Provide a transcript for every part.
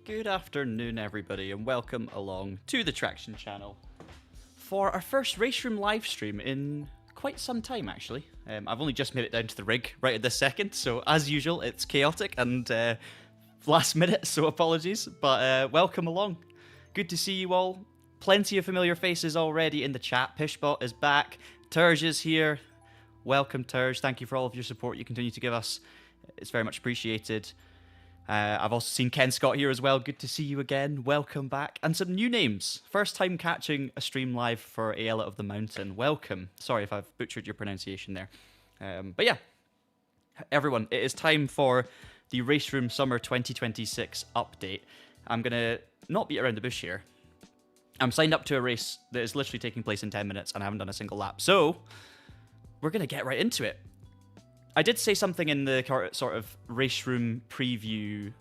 Good afternoon, everybody, and welcome along to the Traction channel for our first RaceRoom live stream in quite some time, actually. I've only just made it down to the rig right at this second, so as usual, it's chaotic and last minute, so apologies, but welcome along. Good to see you all. Plenty of familiar faces already in the chat. Pishbot is back. Terj is here. Welcome, Terj. Thank you for all of your support you continue to give us. It's very much appreciated. I've also seen Ken Scott here as well. Good to see you again. Welcome back. And some new names. First time catching a stream live for Ayala of the Mountain. Welcome. Sorry if I've butchered your pronunciation there. But yeah, everyone, it is time for the RaceRoom Summer 2026 update. I'm going to not beat around the bush here. I'm signed up to a race that is literally taking place in 10 minutes and I haven't done a single lap. So we're going to get right into it. I did say something in the sort of RaceRoom preview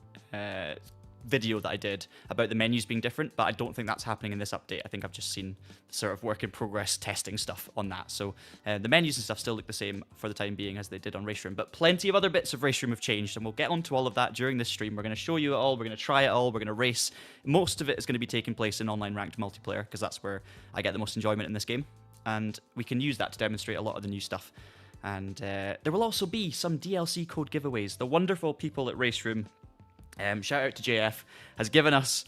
video that I did about the menus being different, but I don't think that's happening in this update. I think I've just seen sort of work in progress testing stuff on that. So the menus and stuff still look the same for the time being as they did on RaceRoom, but plenty of other bits of RaceRoom have changed, and we'll get onto all of that during this stream. We're going to show you it all, we're going to try it all, we're going to race. Most of it is going to be taking place in online ranked multiplayer, because that's where I get the most enjoyment in this game, and we can use that to demonstrate a lot of the new stuff. And there will also be some DLC code giveaways. The wonderful people at RaceRoom, shout out to JF, has given us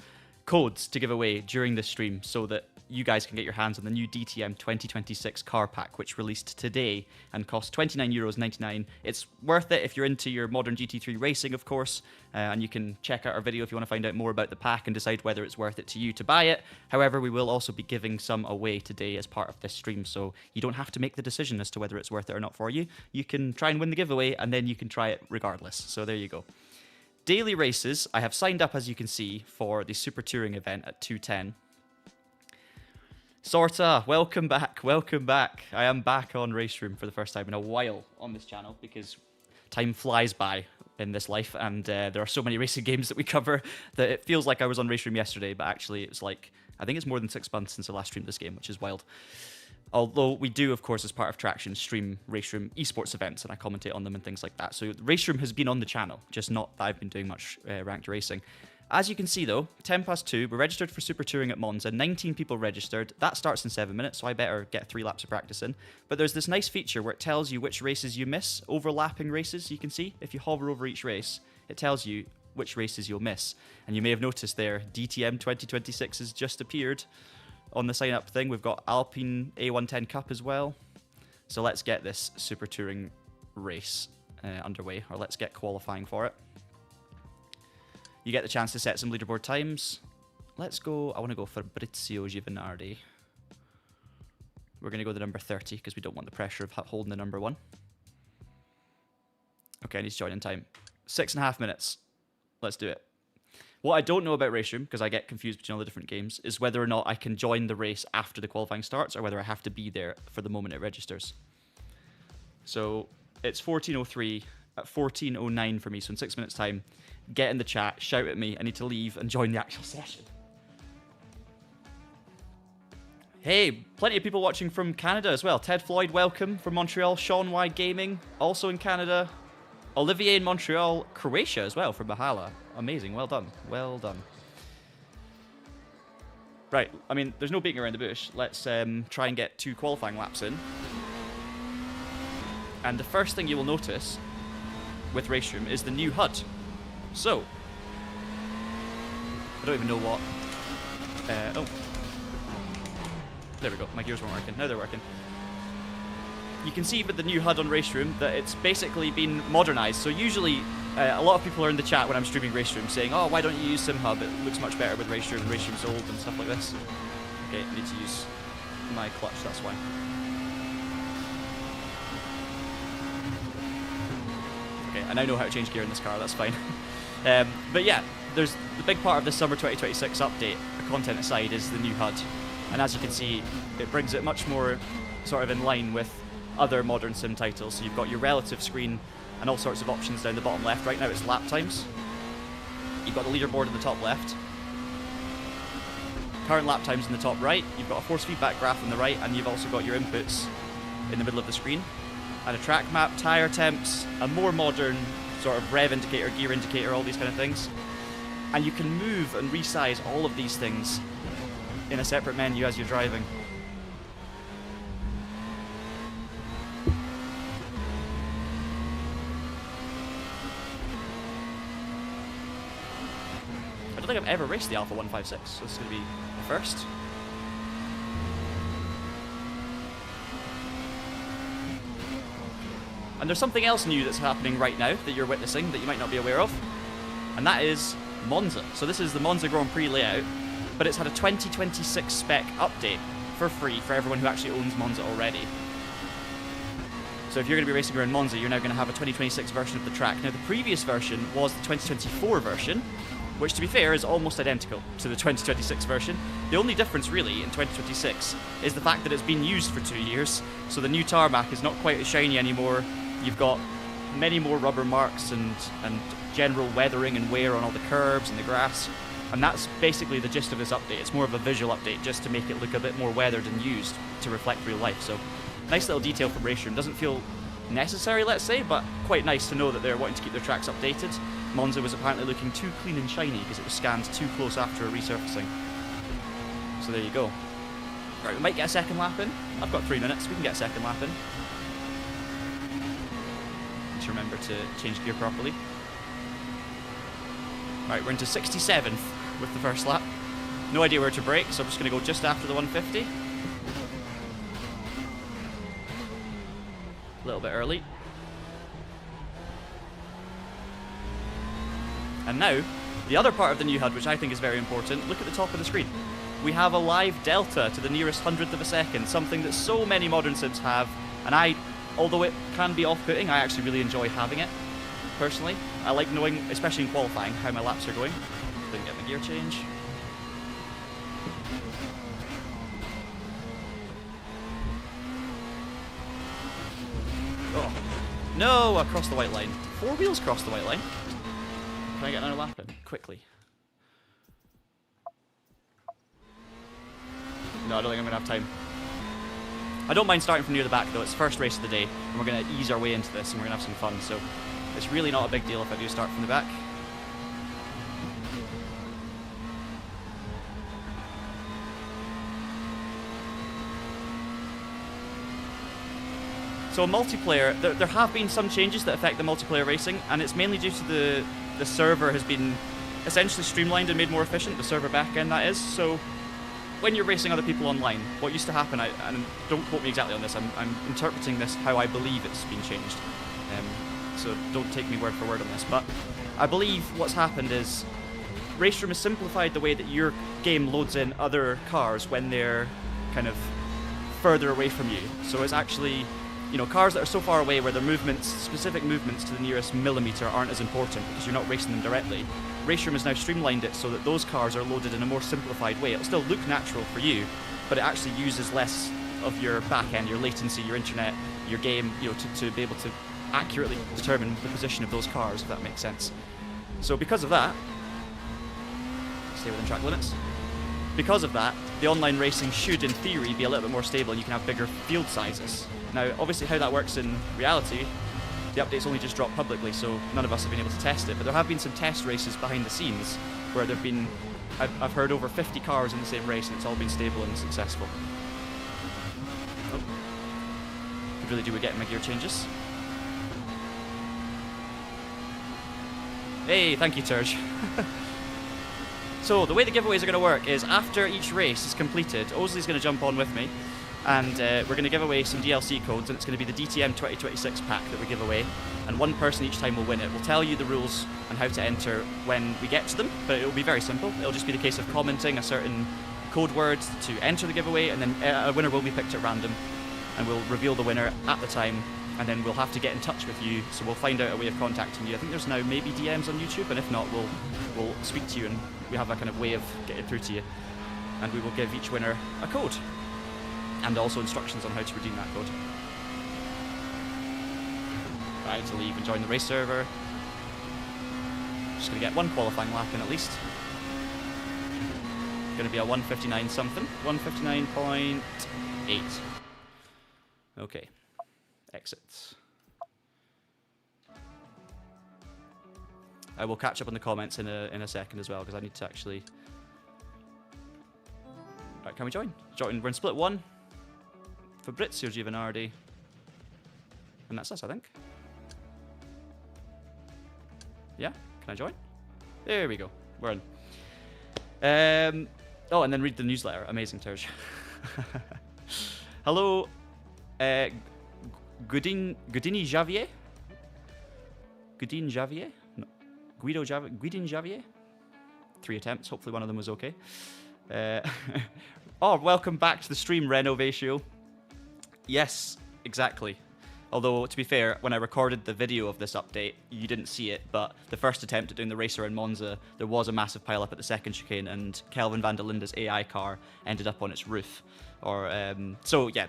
codes to give away during this stream so that you guys can get your hands on the new DTM 2026 car pack, which released today and costs €29.99. It's worth it if you're into your modern GT3 racing, of course, and you can check out our video if you want to find out more about the pack and decide whether it's worth it to you to buy it. However, we will also be giving some away today as part of this stream, so you don't have to make the decision as to whether it's worth it or not for you. You can try and win the giveaway, and then you can try it regardless. So there you go. Daily races, I have signed up, as you can see, for the Super Touring event at 2:10. Sorta, welcome back, welcome back. I am back on RaceRoom for the first time in a while on this channel, because time flies by in this life, and there are so many racing games that we cover that it feels like I was on RaceRoom yesterday, but actually it's like, I think it's more than 6 months since I last streamed this game, which is wild. Although we do, of course, as part of Traction, stream RaceRoom esports events, and I commentate on them and things like that. So RaceRoom has been on the channel, just not that I've been doing much ranked racing. As you can see, though, 2:10, we're registered for Super Touring at Monza. 19 people registered. That starts in 7 minutes, so I better get 3 laps of practice in. But there's this nice feature where it tells you which races you miss, overlapping races, you can see. If you hover over each race, it tells you which races you'll miss. And you may have noticed there, DTM 2026 has just appeared on the sign-up thing. We've got Alpine A110 Cup as well. So let's get this Super Touring race underway, or let's get qualifying for it. You get the chance to set some leaderboard times. Let's go, I want to go for Fabrizio Giovanardi. We're going to go the number 30 because we don't want the pressure of holding the number 1. Okay, I need to join in time. 6.5 minutes. Let's do it. What I don't know about RaceRoom, because I get confused between all the different games, is whether or not I can join the race after the qualifying starts, or whether I have to be there for the moment it registers. So it's 14:03, at 14:09 for me, so in 6 minutes time, get in the chat, shout at me, I need to leave and join the actual session. Hey, plenty of people watching from Canada as well. Ted Floyd, welcome from Montreal. Sean Y Gaming, also in Canada. Olivier in Montreal. Croatia as well, from Mahala. Amazing, well done, well done. Right, I mean, there's no beating around the bush. Let's try and get 2 qualifying laps in. And the first thing you will notice with RaceRoom is the new HUD. So, I don't even know what... oh. There we go, my gears weren't working. Now they're working. You can see with the new HUD on RaceRoom that it's basically been modernized. So usually, a lot of people are in the chat when I'm streaming RaceRoom saying, oh, why don't you use SimHub? It looks much better with RaceRoom. RaceRoom's old and stuff like this. Okay, I need to use my clutch, that's why. Okay, I now know how to change gear in this car, that's fine. But yeah, there's the big part of the Summer 2026 update, content aside, is the new HUD. And as you can see, it brings it much more sort of in line with other modern sim titles. So you've got your relative screen and all sorts of options down the bottom left. Right now it's lap times. You've got the leaderboard in the top left. Current lap times in the top right. You've got a force feedback graph on the right, and you've also got your inputs in the middle of the screen. And a track map, tyre temps, a more modern sort of rev indicator, gear indicator, all these kind of things. And you can move and resize all of these things in a separate menu as you're driving. I don't think I've ever raced the Alpha 156, so this is going to be the first. And there's something else new that's happening right now that you're witnessing that you might not be aware of, and that is Monza. So this is the Monza Grand Prix layout, but it's had a 2026 spec update for free for everyone who actually owns Monza already. So if you're going to be racing around Monza, you're now going to have a 2026 version of the track. Now the previous version was the 2024 version, which to be fair is almost identical to the 2026 version. The only difference really in 2026 is the fact that it's been used for 2 years, so the new tarmac is not quite as shiny anymore. You've got many more rubber marks and general weathering and wear on all the curbs and the grass. And that's basically the gist of this update. It's more of a visual update just to make it look a bit more weathered and used to reflect real life. So nice little detail from RaceRoom. Doesn't feel necessary, let's say, but quite nice to know that they're wanting to keep their tracks updated. Monza was apparently looking too clean and shiny because it was scanned too close after a resurfacing. So there you go. Right, we might get a second lap in. I've got 3 minutes. We can get a second lap in. Need to remember to change gear properly. Right, we're into 67th with the first lap. No idea where to brake, so I'm just going to go just after the 150. A little bit early. And now, the other part of the new HUD, which I think is very important, look at the top of the screen. We have a live delta to the nearest 100th of a second, something that so many modern sims have, and although it can be off-putting, I actually really enjoy having it, personally. I like knowing, especially in qualifying, how my laps are going. Didn't get my gear change. Oh. No, I crossed the white line. 4 wheels crossed the white line. Can I get another lap in? Quickly. No, I don't think I'm going to have time. I don't mind starting from near the back, though. It's the first race of the day, and we're going to ease our way into this, and we're going to have some fun, so it's really not a big deal if I do start from the back. So multiplayer, there have been some changes that affect the multiplayer racing, and it's mainly due to the server has been essentially streamlined and made more efficient, the server backend that is. So when you're racing other people online, what used to happen, and don't quote me exactly on this, I'm interpreting this how I believe it's been changed. So don't take me word for word on this, but I believe what's happened is RaceRoom has simplified the way that your game loads in other cars when they're kind of further away from you. So it's actually, you know, cars that are so far away where their movements, specific movements to the nearest millimeter aren't as important because you're not racing them directly. RaceRoom has now streamlined it so that those cars are loaded in a more simplified way. It'll still look natural for you, but it actually uses less of your backend, your latency, your internet, your game, you know, to be able to accurately determine the position of those cars, if that makes sense. So because of that, stay within track limits. Because of that, the online racing should, in theory, be a little bit more stable and you can have bigger field sizes. Now, obviously how that works in reality, the update's only just dropped publicly, so none of us have been able to test it, but there have been some test races behind the scenes where there've been, I've heard, over 50 cars in the same race and it's all been stable and successful. Oh. Could really do with getting my gear changes. Hey, thank you, Turge. So, the way the giveaways are going to work is after each race is completed, Ozley's going to jump on with me, and we're going to give away some DLC codes, and it's going to be the DTM 2026 pack that we give away, and one person each time will win it. We'll tell you the rules and how to enter when we get to them, but it'll be very simple. It'll just be the case of commenting a certain code word to enter the giveaway, and then a winner will be picked at random, and we'll reveal the winner at the time, and then we'll have to get in touch with you, so we'll find out a way of contacting you. I think there's now maybe DMs on YouTube, and if not, we'll speak to you, and we have a kind of way of getting through to you, and we will give each winner a code, and also instructions on how to redeem that code. Right, to leave and join the race server. Just going to get one qualifying lap in at least. Going to be a 159 something, 159.8. Okay. Exits. I will catch up on the comments in a second as well, because I need to actually... Right, can we join? We're in split 1. Fabrizio Giovanardi. And that's us, I think. Yeah? Can I join? There we go. We're in. Oh, and then read the newsletter. Amazing, Terj. Hello. Guidini Javier? Guidin Javier? No. Guidin Javier? 3 attempts. Hopefully one of them was okay. Oh, welcome back to the stream, Renovatio. Yes, exactly. Although, to be fair, when I recorded the video of this update, you didn't see it, but the first attempt at doing the racer in Monza, there was a massive pile-up at the second chicane, and Kelvin van der Linde's AI car ended up on its roof. So, yeah,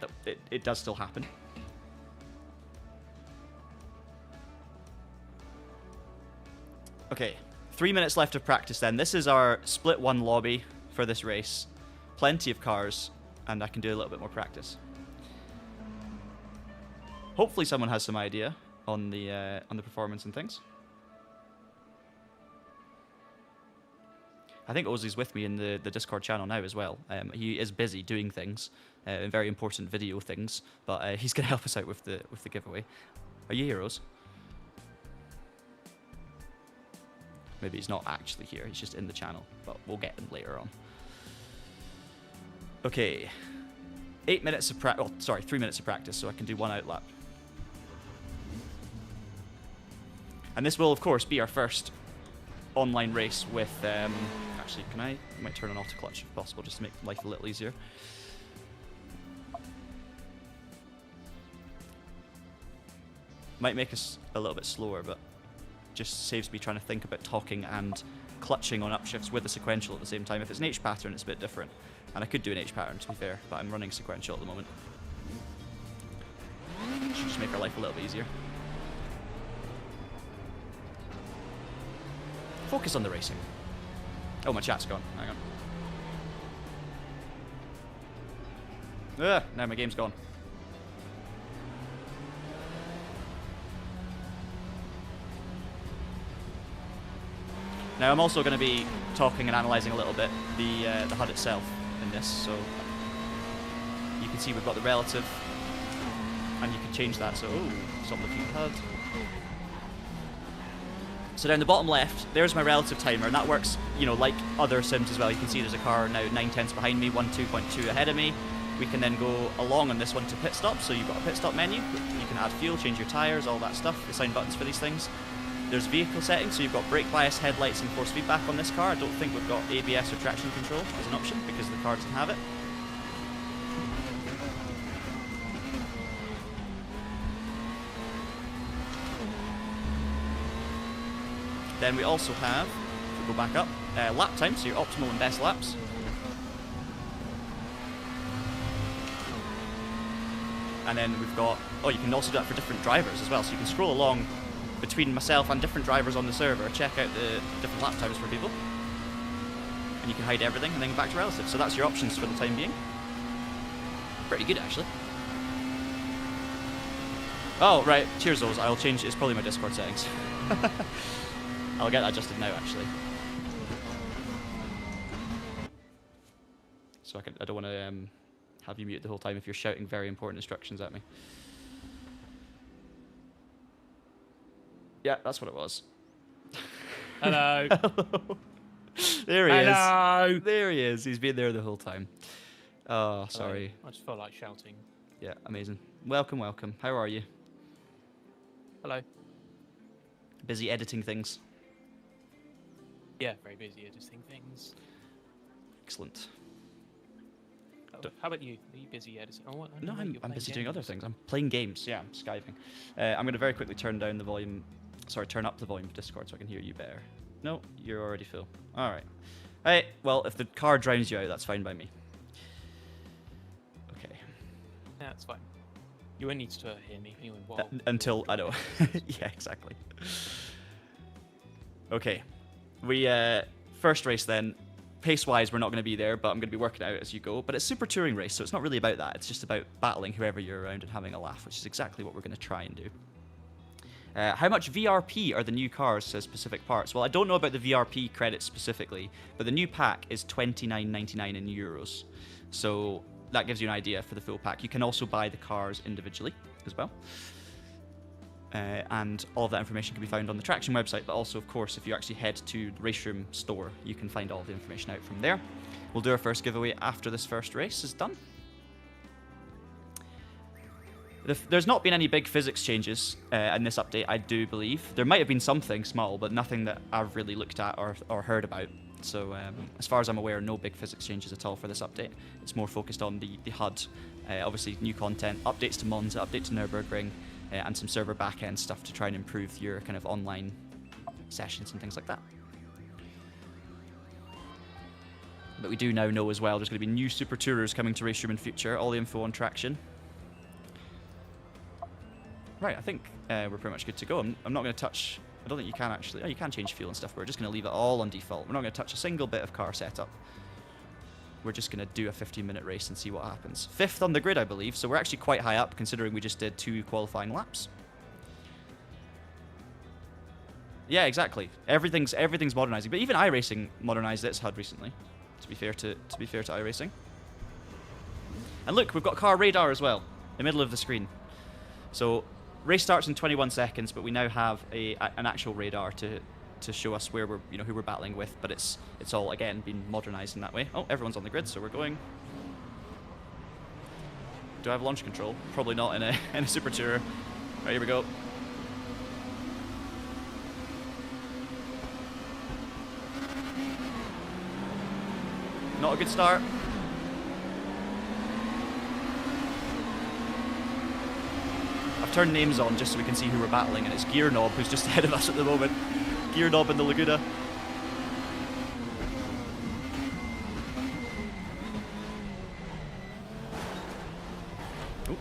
it does still happen. Okay, 3 minutes left of practice then. This is our split one lobby for this race. Plenty of cars, and I can do a little bit more practice. Hopefully someone has some idea on the performance and things. I think Ozzy's with me in the Discord channel now as well. He is busy doing things, very important video things, but he's going to help us out with the giveaway. Are you heroes? Maybe he's not actually here, he's just in the channel, but we'll get him later on. Okay, 8 minutes of practice. Oh, sorry, 3 minutes of practice, so I can do one out lap. And this will, of course, be our first online race with. Actually, I might turn on auto clutch if possible, just to make life a little easier. Might make us a little bit slower, but just saves me trying to think about talking and clutching on upshifts with a sequential at the same time. If it's an H pattern, it's a bit different. And I could do an H pattern, to be fair, but I'm running sequential at the moment. Should just make our life a little bit easier. Focus on the racing. Oh, my chat's gone. Hang on. Now my game's gone. Now I'm also going to be talking and analysing a little bit the HUD itself in this, so you can see we've got the relative, and you can change that. So, it's on the feed HUD. So down the bottom left, there's my relative timer, and that works, you know, like other sims as well. You can see there's a car now 9/10 behind me, 2.2 ahead of me. We can then go along on this one to pit stop, so you've got a pit stop menu. You can add fuel, change your tyres, all that stuff, assign buttons for these things. There's vehicle settings, so you've got brake bias, headlights, and force feedback on this car. I don't think we've got ABS or traction control as an option because the car doesn't have it. Then we also have, if we go back up, lap time, so your optimal and best laps. And then we've got, you can also do that for different drivers as well, so you can scroll along between myself and different drivers on the server, check out the different lap times for people. And you can hide everything and then go back to relative. So that's your options for the time being. Pretty good, actually. Oh, right. Cheers, Oz. I'll change, it's probably my Discord settings. I'll get that adjusted now, actually. So I don't want to have you mute the whole time if you're shouting very important instructions at me. Yeah, that's what it was. Hello. Hello. There he is. There he is. He's been there the whole time. Oh, sorry. I just felt like shouting. Yeah, amazing. Welcome, welcome. How are you? Hello. Busy editing things? Yeah, very busy editing things. Excellent. Oh, how about you? Are you busy editing? Oh, no, I'm busy doing other things. I'm playing games. Yeah, I'm skiving. I'm going to very quickly turn down the volume. Sorry, turn up the volume of Discord so I can hear you better. No, you're already full. All right. Hey, well, if the car drowns you out, that's fine by me. Okay. Yeah, that's fine. You won't need to hear me anyway. Until, I know. Yeah, exactly. Okay. We, first race then. Pace-wise, we're not going to be there, but I'm going to be working out as you go. But it's Super Touring race, so it's not really about that. It's just about battling whoever you're around and having a laugh, which is exactly what we're going to try and do. How much VRP are the new cars, says Specific Parts? Well, I don't know about the VRP credits specifically, but the new pack is €29.99 in euros. So that gives you an idea for the full pack. You can also buy the cars individually as well. And all of that information can be found on the Traxion website, but also, of course, if you actually head to the RaceRoom store, you can find all the information out from there. We'll do our first giveaway after this first race is done. There's not been any big physics changes in this update, I do believe. There might have been something small, but nothing that I've really looked at or heard about. So as far as I'm aware, no big physics changes at all for this update. It's more focused on the HUD. Obviously, new content, updates to Monza, update to Nürburgring, and some server backend stuff to try and improve your kind of online sessions and things like that. But we do now know as well there's going to be new Super Tourers coming to RaceRoom in future. All the info on Traxion. Right, I think we're pretty much good to go. I'm not going to touch I don't think you can actually. Oh, you can change fuel and stuff, but we're just going to leave it all on default. We're not going to touch a single bit of car setup. We're just going to do a 15-minute race and see what happens. 5th on the grid, I believe, so we're actually quite high up, considering we just did 2 qualifying laps. Yeah, exactly. Everything's modernizing, but even iRacing modernized its HUD recently. To be fair to iRacing. And look, we've got car radar as well, in the middle of the screen. So race starts in 21 seconds, but we now have an actual radar to show us where we're, who we're battling with. But it's all again been modernized in that way. Oh, everyone's on the grid, so we're going. Do I have launch control? Probably not in a Super Tourer. Right, here we go. Not a good start. I've turned names on just so we can see who we're battling, and it's Gear Knob who's just ahead of us at the moment. Gear Knob in the Laguna. Ooh.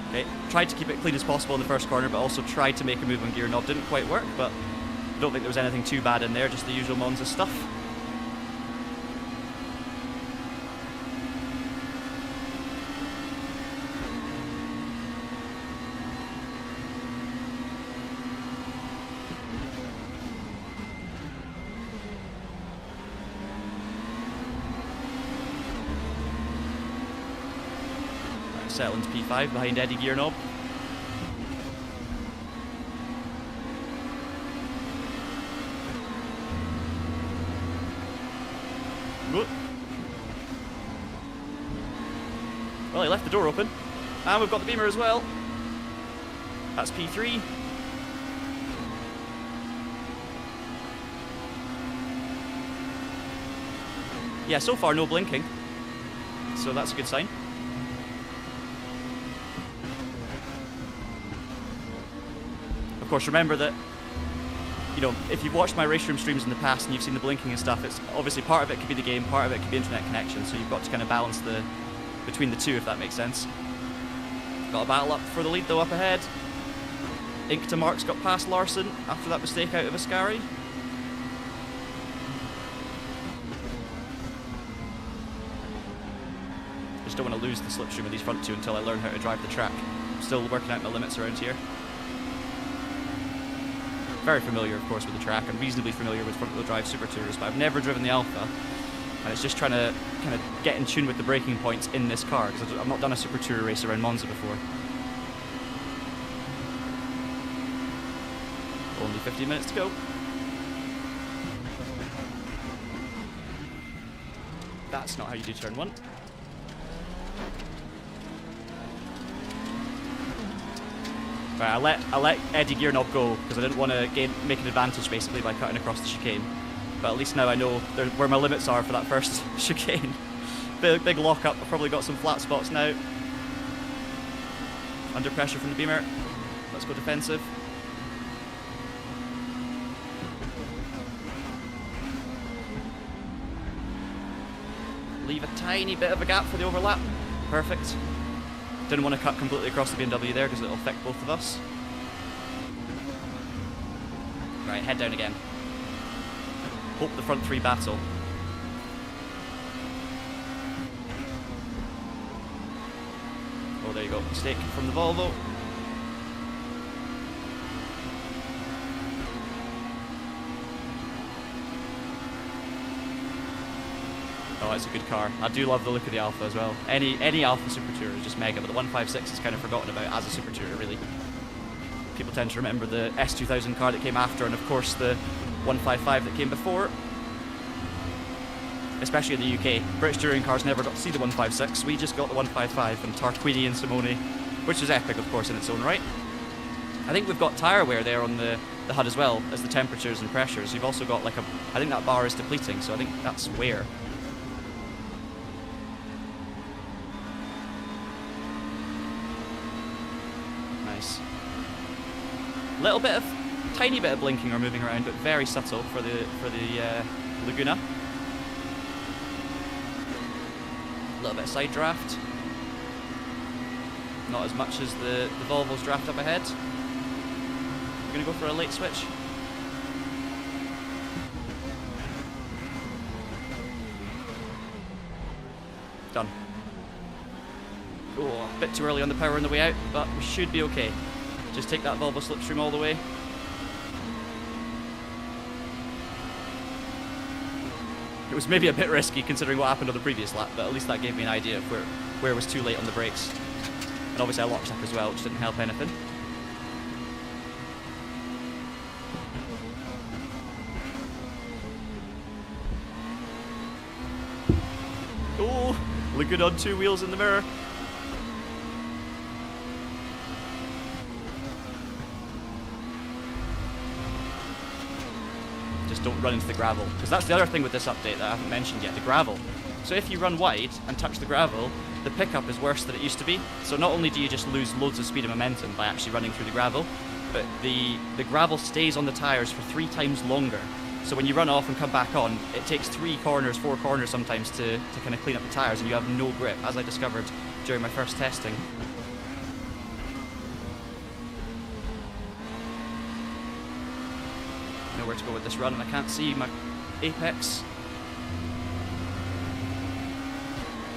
Okay, tried to keep it clean as possible in the first corner, but also tried to make a move on Gear Knob. Didn't quite work, but I don't think there was anything too bad in there, just the usual Monza stuff. Settling to P5 behind Eddie Gear Knob. Well, he left the door open. And we've got the beamer as well. That's P3. Yeah, so far no blinking. So that's a good sign. Of course, remember that, if you've watched my RaceRoom streams in the past and you've seen the blinking and stuff, it's obviously part of it could be the game, part of it could be internet connection, so you've got to kind of balance between the two, if that makes sense. Got a battle up for the lead though up ahead. Ink to Marks got past Larson after that mistake out of Ascari. Just don't want to lose the slipstream of these front two until I learn how to drive the track. I'm still working out my limits around here. Very familiar, of course, with the track and reasonably familiar with front-wheel drive Super Tourers, but I've never driven the Alpha, and it's just trying to kind of get in tune with the braking points in this car, because I've not done a Super Tourer race around Monza before. Only 15 minutes to go. That's not how you do turn 1. Right, I let Eddie Gear Knob go because I didn't want to make an advantage basically by cutting across the chicane. But at least now I know where my limits are for that first chicane. Big lock up. I've probably got some flat spots now. Under pressure from the beamer. Let's go defensive. Leave a tiny bit of a gap for the overlap. Perfect. Didn't want to cut completely across the BMW there because it'll affect both of us. Right, head down again. Hope the front three battle. Oh, there you go. Mistake from the Volvo. Oh, it's a good car. I do love the look of the Alpha as well. Any Alpha Super Tourer is just mega, but the 156 is kind of forgotten about as a Super Tourer, really. People tend to remember the S2000 car that came after, and of course the 155 that came before. Especially in the UK. British touring cars never got to see the 156. We just got the 155 from Tarquini and Simone, which is epic, of course, in its own right. I think we've got tyre wear there on the HUD as well as the temperatures and pressures. You've also got I think that bar is depleting, so I think that's wear. Tiny bit of blinking or moving around, but very subtle for the Laguna. A little bit of side draft. Not as much as the Volvo's draft up ahead. We're going to go for a late switch. Done. Oh, a bit too early on the power on the way out, but we should be okay. Just take that Volvo slipstream all the way. It was maybe a bit risky considering what happened on the previous lap, but at least that gave me an idea of where it was too late on the brakes. And obviously I locked up as well, which didn't help anything. Oh, looking on 2 wheels in the mirror. Just don't run into the gravel, because that's the other thing with this update that I haven't mentioned yet, the gravel. So if you run wide and touch the gravel, the pickup is worse than it used to be. So not only do you just lose loads of speed and momentum by actually running through the gravel, but the gravel stays on the tyres for 3 times longer. So when you run off and come back on, it takes 3 corners, 4 corners sometimes to kind of clean up the tyres, and you have no grip, as I discovered during my first testing. Know where to go with this run, and I can't see my apex.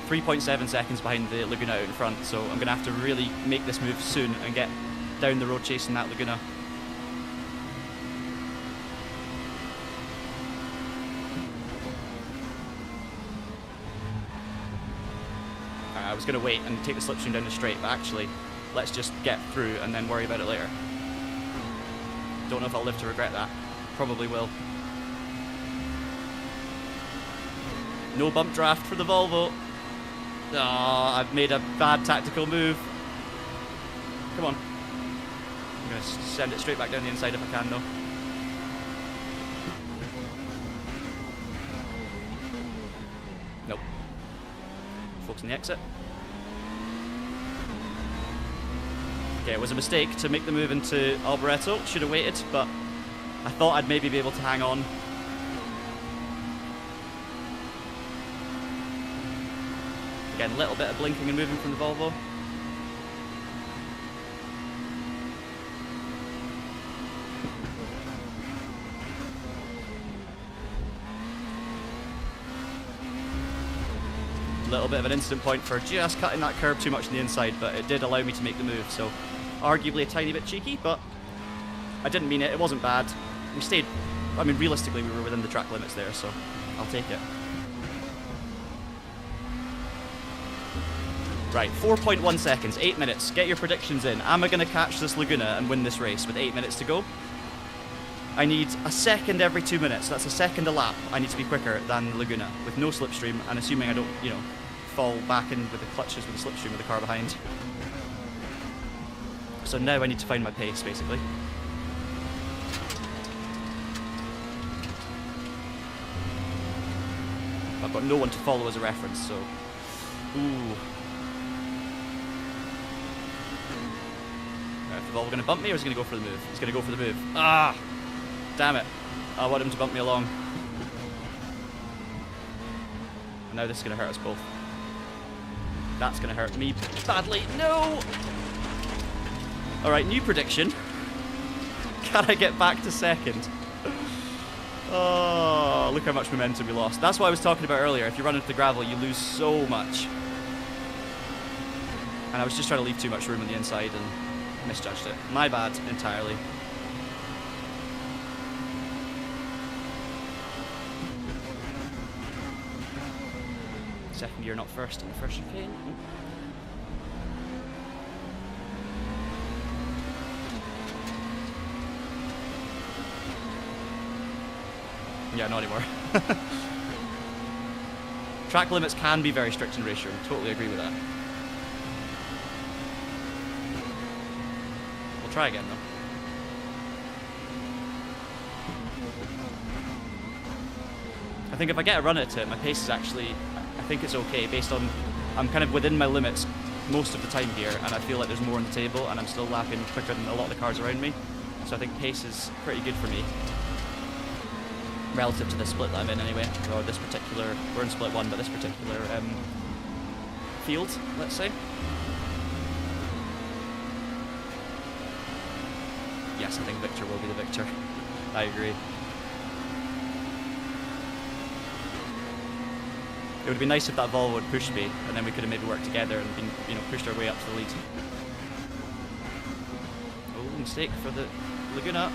3.7 seconds behind the Laguna out in front, so I'm going to have to really make this move soon and get down the road chasing that Laguna. I was going to wait and take the slipstream down the straight, but actually, let's just get through and then worry about it later. Don't know if I'll live to regret that. Probably will. No bump draft for the Volvo. Oh, I've made a bad tactical move. Come on. I'm going to send it straight back down the inside if I can, though. Nope. Focus on the exit. Okay, it was a mistake to make the move into Alboreto. Should have waited, but I thought I'd maybe be able to hang on. Again, a little bit of blinking and moving from the Volvo. A little bit of an incident point for just cutting that curb too much on the inside, but it did allow me to make the move, so arguably a tiny bit cheeky, but I didn't mean it. It wasn't bad. We stayed, I mean, realistically, we were within the track limits there, so I'll take it. Right, 4.1 seconds, 8 minutes. Get your predictions in. Am I going to catch this Laguna and win this race with 8 minutes to go? I need a second every 2 minutes. That's a second a lap. I need to be quicker than Laguna with no slipstream, and assuming I don't, you know, fall back in with the clutches with the slipstream with the car behind. So now I need to find my pace, basically. I've got no one to follow as a reference, so... Ooh. Is the Volvo going to bump me, or is he going to go for the move? He's going to go for the move. Ah! Damn it. I want him to bump me along. And now this is going to hurt us both. That's going to hurt me badly. No! Alright, new prediction. Can I get back to second? Oh, look how much momentum we lost. That's what I was talking about earlier. If you run into the gravel, you lose so much. And I was just trying to leave too much room on the inside and misjudged it. My bad, entirely. Second gear, not first in the first chicane. Yeah, not anymore. Track limits can be very strict in RaceRoom. Totally agree with that. We'll try again, though. I think if I get a run at it, my pace is actually... I think it's okay, based on... I'm kind of within my limits most of the time here, and I feel like there's more on the table, and I'm still lapping quicker than a lot of the cars around me. So I think pace is pretty good for me. Relative to the split that I'm in anyway, or this particular, we're in split 1, but this particular field, let's say. Yes, yes, I think Victor will be the victor. I agree. It would be nice if that Volvo had pushed me, and then we could have maybe worked together and been, pushed our way up to the lead. Oh, mistake for the Laguna.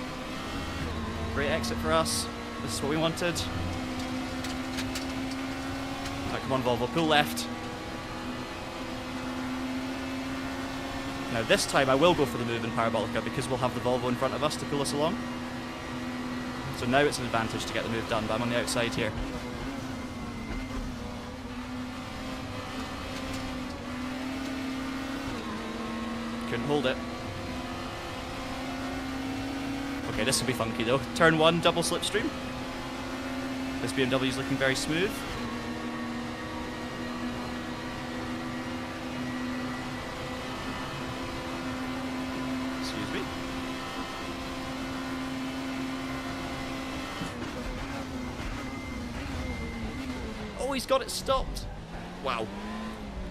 Great exit for us. This is what we wanted. Right, come on, Volvo, pull left. Now this time I will go for the move in Parabolica because we'll have the Volvo in front of us to pull us along. So now it's an advantage to get the move done, but I'm on the outside here. Couldn't hold it. Okay, this will be funky though. Turn 1, double slipstream. This BMW is looking very smooth. Excuse me. Oh, he's got it stopped. Wow.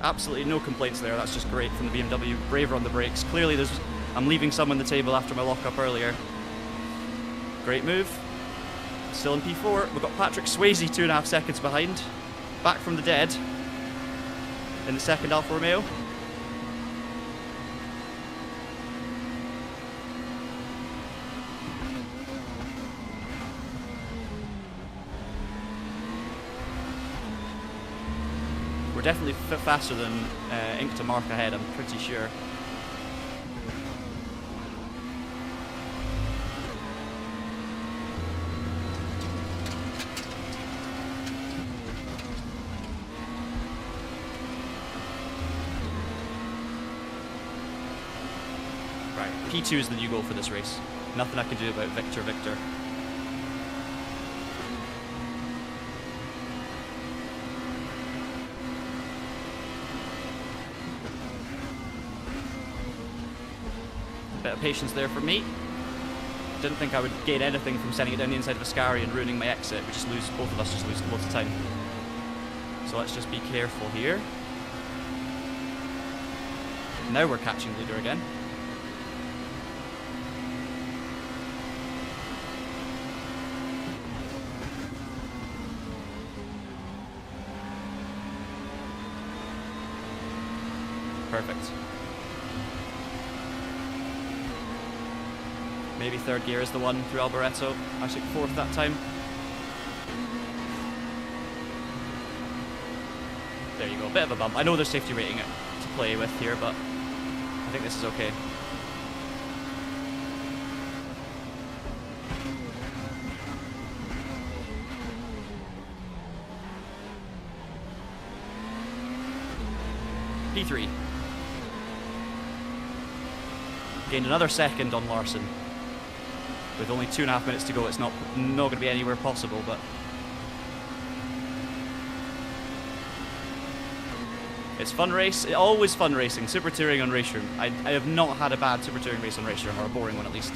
Absolutely no complaints there. That's just great from the BMW. Braver on the brakes. Clearly I'm leaving some on the table after my lock-up earlier. Great move. Still in P4. We've got Patrick Swayze 2.5 seconds behind. Back from the dead. In the second Alfa Romeo. We're definitely faster than Ink to mark ahead, I'm pretty sure. Right, P2 is the new goal for this race. Nothing I can do about Victor. Bit of patience there for me. Didn't think I would gain anything from sending it down the inside of Ascari and ruining my exit. We just lose, both of us just lose loads of time. So let's just be careful here. Now we're catching leader again. Perfect. Maybe third gear is the one through Alboreto. I took fourth that time. There you go, bit of a bump. I know there's safety rating to play with here, but I think this is okay. P3. Gained another second on Larson. With only 2.5 minutes to go, it's not going to be anywhere possible, but it's fun race. Always fun racing. Super Touring on RaceRoom. I have not had a bad Super Touring race on RaceRoom, or a boring one at least.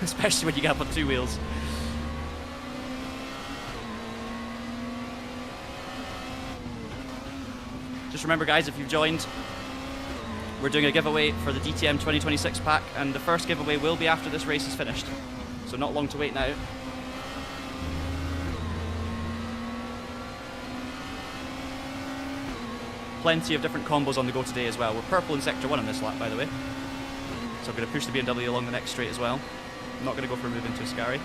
Especially when you get up on 2 wheels. Just remember, guys, if you've joined, we're doing a giveaway for the DTM 2026 pack, and the first giveaway will be after this race is finished. So not long to wait now. Plenty of different combos on the go today as well. We're purple in Sector 1 on this lap, by the way. So I'm going to push the BMW along the next straight as well. I'm not going to go for a move into Ascari.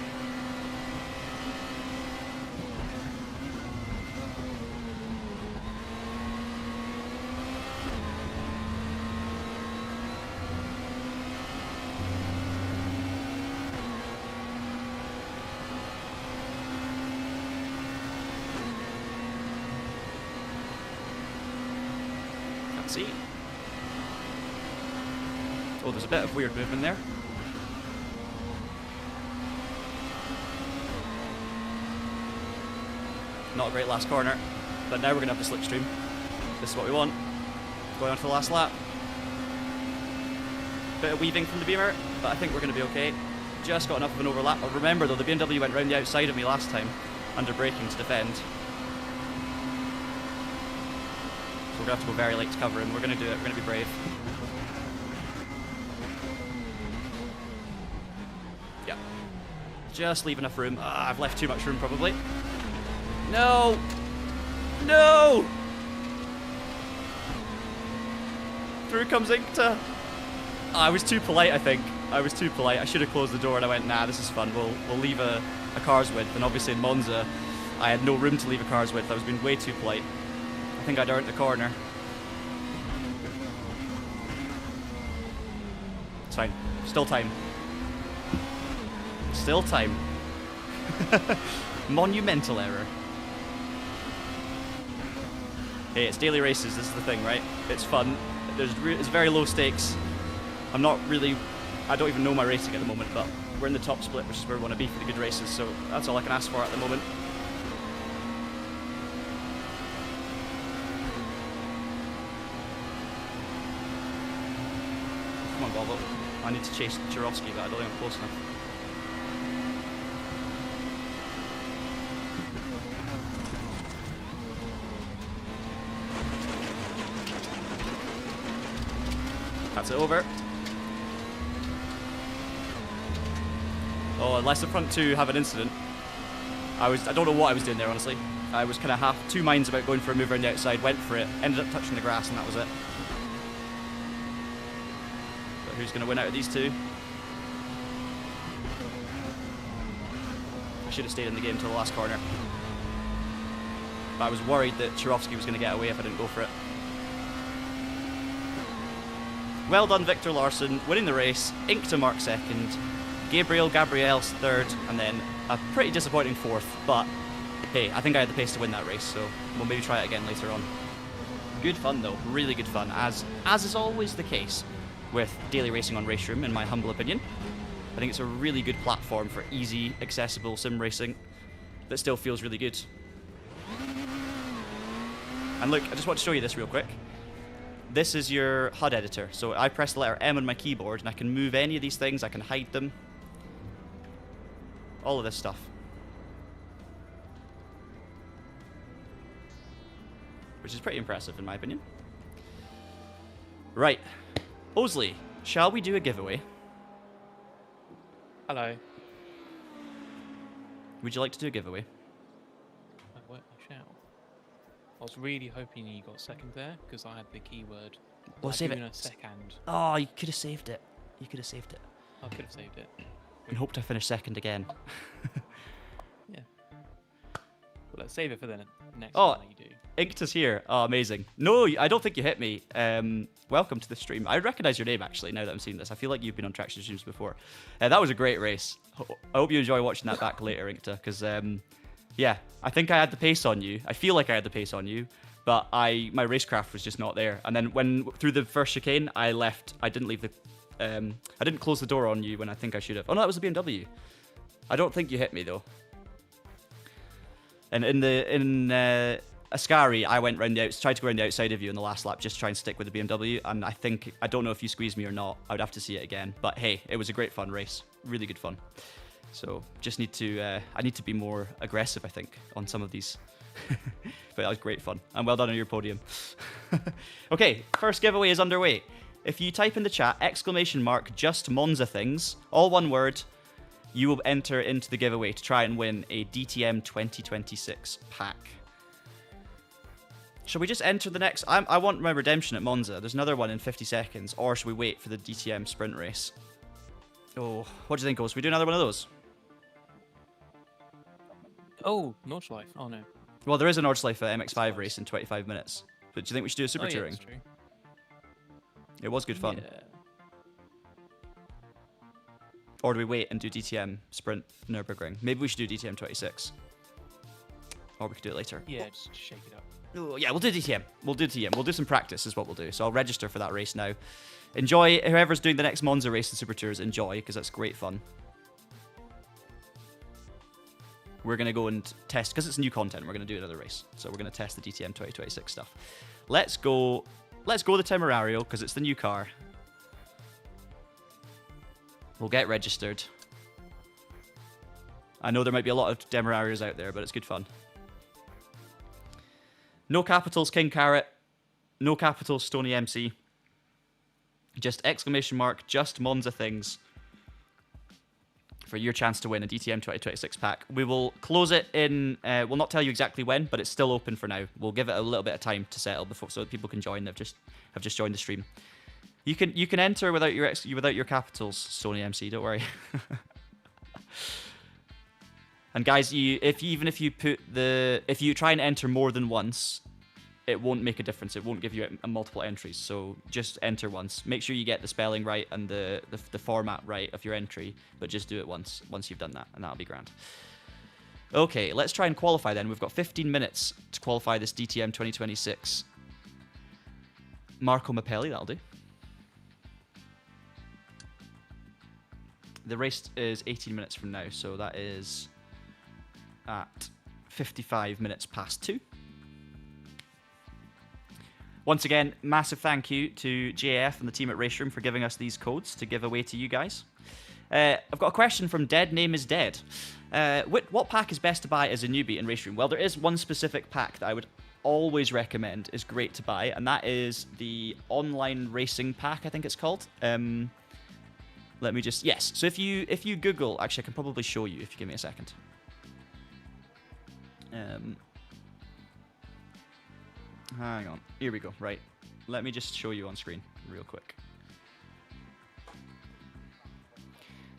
See. Oh, there's a bit of weird movement there. Not a great last corner, but now we're going to have the slipstream. This is what we want. Going on to the last lap. Bit of weaving from the Beamer, but I think we're going to be okay. Just got enough of an overlap. Remember though, the BMW went round the outside of me last time, under braking to defend. We're going to have to go very late to cover him. We're going to do it. We're going to be brave. Just leave enough room. Ah, I've left too much room, probably. No! No! Through comes Inkta. Oh, I was too polite, I think. I was too polite. I should have closed the door and I went, nah, this is fun. We'll leave a car's width. And obviously in Monza, I had no room to leave a car's width. I was being way too polite. I think I'd earned the corner. It's fine. Still time. Still time. Monumental error. Hey, it's daily races. This is the thing, right? It's fun. It's very low stakes. I don't even know my racing at the moment, but we're in the top split, which is where we want to be for the good races, so that's all I can ask for at the moment. Come on, Volvo. I need to chase Jurovsky, but I don't think I'm close enough. That's it over. Oh, unless the front two have an incident. I don't know what I was doing there, honestly. I was kind of two minds about going for a move around the outside, went for it, ended up touching the grass, and that was it. But who's going to win out of these two? I should have stayed in the game until the last corner. But I was worried that Jurovsky was going to get away if I didn't go for it. Well done, Victor Larsson, winning the race. Inkta mark second. Gabriel's third, and then a pretty disappointing fourth, but hey, I think I had the pace to win that race, so we'll maybe try it again later on. Good fun though, really good fun, as is always the case with daily racing on RaceRoom, in my humble opinion. I think it's a really good platform for easy, accessible sim racing that still feels really good. And look, I just want to show you this real quick. This is your HUD editor, so I press the letter M on my keyboard and I can move any of these things, I can hide them. All of this stuff. Which is pretty impressive in my opinion. Right. Osley, shall we do a giveaway? Hello. Would you like to do a giveaway? I shall. I was really hoping you got second there, because I had the keyword. Well, save it. A second. Oh, you could have saved it. You could have saved it. I could have saved it. And hoped I finished second again. Yeah. Well, let's save it for the next Oh, one that you do. Inkta's here. Oh, amazing. No, I don't think you hit me. Welcome to the stream. I recognize your name, actually, now that I'm seeing this. I feel like you've been on Traction streams before. That was a great race. I hope you enjoy watching that back later, Inkta, because, yeah, I think I had the pace on you. I feel like I had the pace on you, but my racecraft was just not there. And then through the first chicane, I didn't leave the... I didn't close the door on you when I think I should have. Oh, no, that was a BMW. I don't think you hit me, though. And in Ascari, I went tried to go around the outside of you in the last lap, just to try and stick with the BMW. And I don't know if you squeezed me or not. I would have to see it again. But hey, it was a great fun race. Really good fun. So just need to, I need to be more aggressive, I think, on some of these. But that was great fun. And well done on your podium. Okay, first giveaway is underway. If you type in the chat, !just Monza things, all one word, you will enter into the giveaway to try and win a DTM 2026 pack. Shall we just enter the next? I want my redemption at Monza. There's another one in 50 seconds. Or should we wait for the DTM sprint race? Oh, what do you think, Oz? Should we do another one of those? Oh, Nordschleife. Oh, no. Well, there is a Nordschleife MX-5 race in 25 minutes. But do you think we should do a super touring? That's true. It was good fun. Yeah. Or do we wait and do DTM Sprint Nürburgring? Maybe we should do DTM 26. Or we could do it later. Yeah, just shake it up. Oh, yeah, we'll do DTM. We'll do DTM. We'll do some practice is what we'll do. So I'll register for that race now. Enjoy. Whoever's doing the next Monza race in Super Tours, enjoy, because that's great fun. We're going to go and test, because it's new content, we're going to do another race. So we're going to test the DTM 2026 stuff. Let's go the Temerario, because it's the new car. We'll get registered. I know there might be a lot of Temerarios out there, but it's good fun. No capitals, King Carrot. No capitals, Stony MC. Just !just Monza things. for your chance to win a DTM 2026 pack. We will close it in. We'll not tell you exactly when, but it's still open for now. We'll give it a little bit of time to settle before, so that people can join. Have just joined the stream. You can enter without your capitals, Sony MC. Don't worry. And guys, if you try and enter more than once, it won't make a difference. It won't give you a multiple entries. So just enter once. Make sure you get the spelling right and the format right of your entry, but just do it once you've done that, and that'll be grand. Okay, let's try and qualify then. We've got 15 minutes to qualify this DTM 2026. Marco Mappelli, that'll do. The race is 18 minutes from now, so that is at 55 minutes past 2. Once again, massive thank you to JF and the team at RaceRoom for giving us these codes to give away to you guys. I've got a question from Dead Name is Dead. What pack is best to buy as a newbie in RaceRoom? Well, there is one specific pack that I would always recommend is great to buy, and that is the online racing pack, I think it's called. Let me just... Yes, so if you Google... Actually, I can probably show you if you give me a second. Hang on. Here we go. Right. Let me just show you on screen real quick.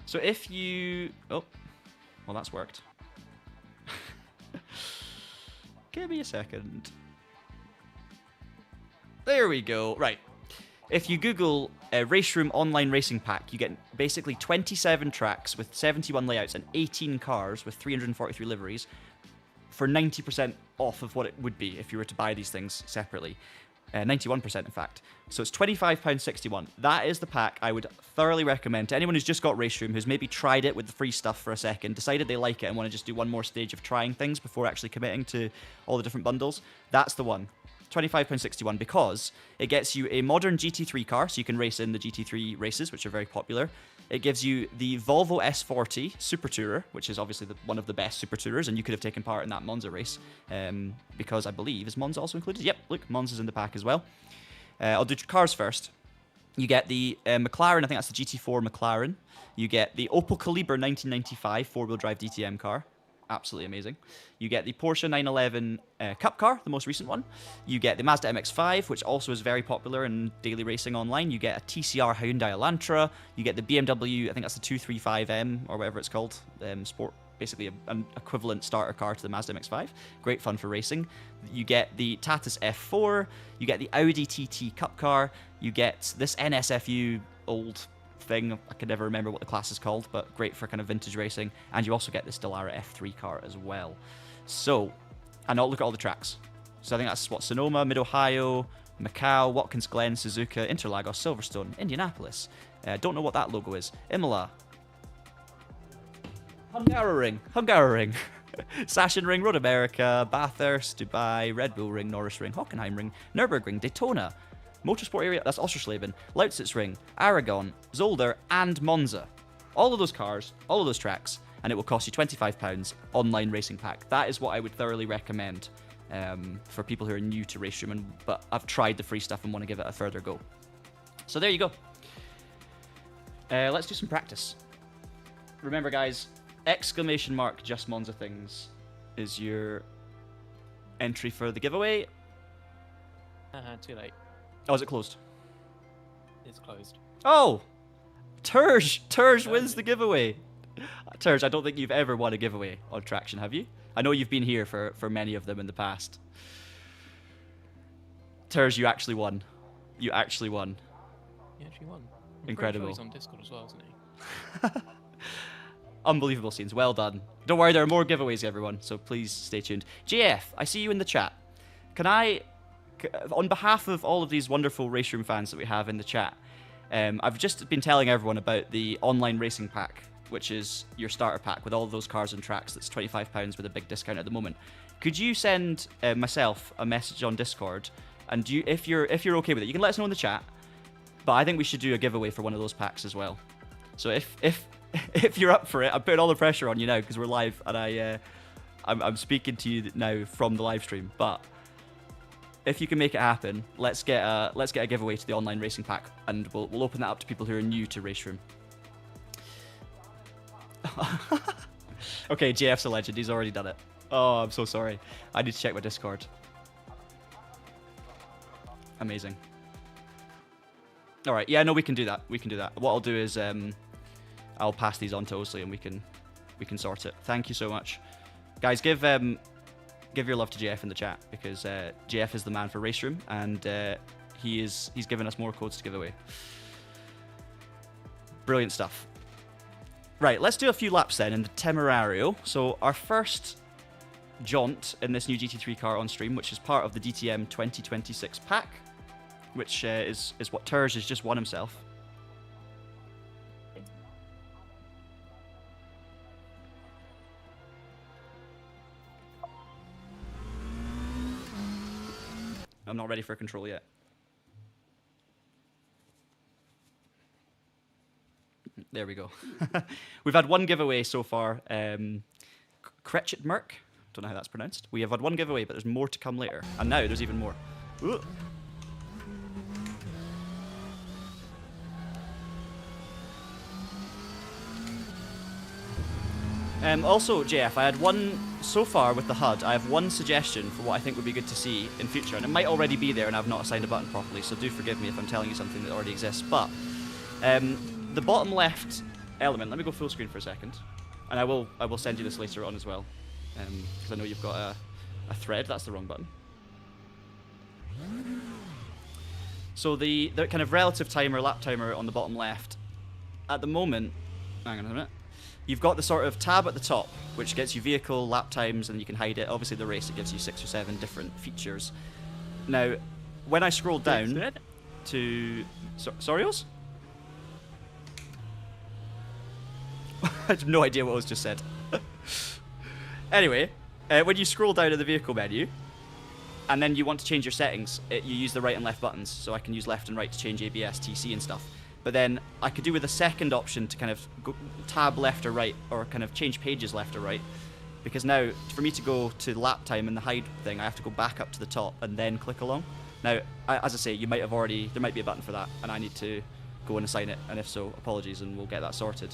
So if you... Oh. Well, that's worked. Give me a second. There we go. Right. If you Google RaceRoom Online Racing Pack, you get basically 27 tracks with 71 layouts and 18 cars with 343 liveries for 90% off of what it would be if you were to buy these things separately. 91% in fact. So it's £25.61. That is the pack I would thoroughly recommend to anyone who's just got RaceRoom, who's maybe tried it with the free stuff for a second, decided they like it and want to just do one more stage of trying things before actually committing to all the different bundles. That's the one. £25.61 because it gets you a modern GT3 car, so you can race in the GT3 races, which are very popular. It gives you the Volvo S40 Super Tourer, which is obviously one of the best Super Tourers, and you could have taken part in that Monza race, because I believe, is Monza also included? Yep, look, Monza's in the pack as well. I'll do cars first. You get the McLaren, I think that's the GT4 McLaren. You get the Opel Calibre 1995 four-wheel drive DTM car. Absolutely amazing. You get the Porsche 911 Cup car, the most recent one. You get the Mazda MX-5, which also is very popular in daily racing online. You get a TCR Hyundai Elantra. You get the BMW, I think that's the 235M, or whatever it's called, Sport, basically an equivalent starter car to the Mazda MX-5. Great fun for racing. You get the Tatus F4. You get the Audi TT Cup car. You get this NSFU old thing. I can never remember what the class is called, but great for kind of vintage racing. And you also get this Dallara F3 car as well. So, and I'll look at all the tracks. So I think that's what, Sonoma, Mid-Ohio, Macau, Watkins Glen, Suzuka, Interlagos, Silverstone, Indianapolis. Don't know what that logo is. Imola. Hungaroring. Sachsenring, Road America, Bathurst, Dubai, Red Bull Ring, Norris Ring, Hockenheimring, Nürburgring, Daytona, Motorsport Area, that's Oschersleben, Lausitzring, Aragon, Zolder, and Monza. All of those cars, all of those tracks, and it will cost you £25 online racing pack. That is what I would thoroughly recommend for people who are new to RaceRoom, but I've tried the free stuff and want to give it a further go. So there you go. Let's do some practice. Remember, guys, !just Monza things is your entry for the giveaway. Too late. Oh, is it closed? It's closed. Oh! Terj wins the giveaway. Terj, I don't think you've ever won a giveaway on Traction, have you? I know you've been here for many of them in the past. Terj, you actually won. You actually won. He actually won. Incredible. He's on Discord as well, isn't he? Unbelievable scenes. Well done. Don't worry, there are more giveaways, everyone, so please stay tuned. GF, I see you in the chat. Can I, on behalf of all of these wonderful RaceRoom fans that we have in the chat, I've just been telling everyone about the online racing pack, which is your starter pack with all of those cars and tracks. That's £25 with a big discount at the moment. Could you send myself a message on Discord, and if you're okay with it, you can let us know in the chat. But I think we should do a giveaway for one of those packs as well. So if you're up for it, I'm putting all the pressure on you now because we're live, and I'm speaking to you now from the live stream. But if you can make it happen, let's get a giveaway to the online racing pack, and we'll open that up to people who are new to RaceRoom. Okay, JF's a legend. He's already done it. Oh, I'm so sorry. I need to check my Discord. Amazing. All right. Yeah, no, we can do that. We can do that. What I'll do is I'll pass these on to Osley and we can sort it. Thank you so much, guys. Give your love to JF in the chat because JF is the man for RaceRoom and he's given us more codes to give away. Brilliant stuff. Right, let's do a few laps then in the Temerario. So our first jaunt in this new GT3 car on stream, which is part of the DTM 2026 pack, which is what Terj has just won himself. I'm not ready for control yet. There we go. We've had one giveaway so far. Cretchet Merc. Don't know how that's pronounced. We have had one giveaway, but there's more to come later. And now there's even more. Ooh. Also, JF, I had one, so far with the HUD, I have one suggestion for what I think would be good to see in future, and it might already be there and I've not assigned a button properly, so do forgive me if I'm telling you something that already exists, but the bottom left element, let me go full screen for a second, and I will send you this later on as well, because I know you've got a thread, that's the wrong button. So the kind of relative timer, lap timer on the bottom left, at the moment, hang on a minute, you've got the sort of tab at the top, which gets you vehicle, lap times, and you can hide it. Obviously, the race, it gives you 6 or 7 different features. Now, when I scroll down to... Sorry, Oz? I have no idea what Oz just said. Anyway, when you scroll down to the vehicle menu, and then you want to change your settings, you use the right and left buttons. So I can use left and right to change ABS, TC, and stuff. But then I could do with a second option to kind of go tab left or right, or kind of change pages left or right. Because now, for me to go to lap time and the hide thing, I have to go back up to the top and then click along. Now, as I say, you might have already, there might be a button for that, and I need to go and assign it, and if so, apologies, and we'll get that sorted.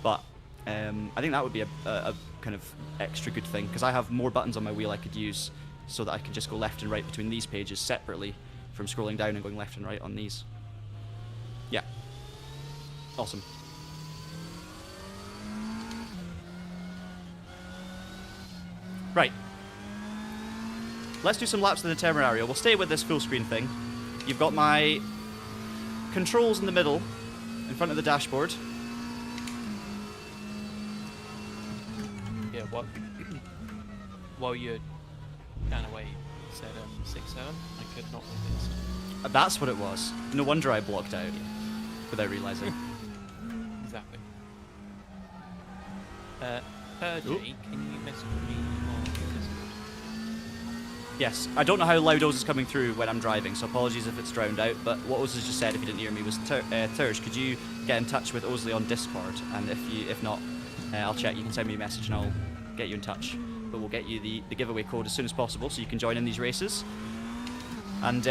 But I think that would be a kind of extra good thing, because I have more buttons on my wheel I could use, so that I can just go left and right between these pages separately from scrolling down and going left and right on these. Yeah. Awesome. Right. Let's do some laps in the Temerario. We'll stay with this full screen thing. You've got my controls in the middle, in front of the dashboard. Yeah, while you're down away, you said 6-7. I could not resist. That's what it was. No wonder I blocked out without realising. Exactly. Fergie, can you message me on Discord? Yes, I don't know how loud Oz is coming through when I'm driving, so apologies if it's drowned out, but what Oz has just said, if you didn't hear me, was Terj, could you get in touch with Osley on Discord? And if not, I'll check, you can send me a message and I'll get you in touch. But we'll get you the giveaway code as soon as possible so you can join in these races. And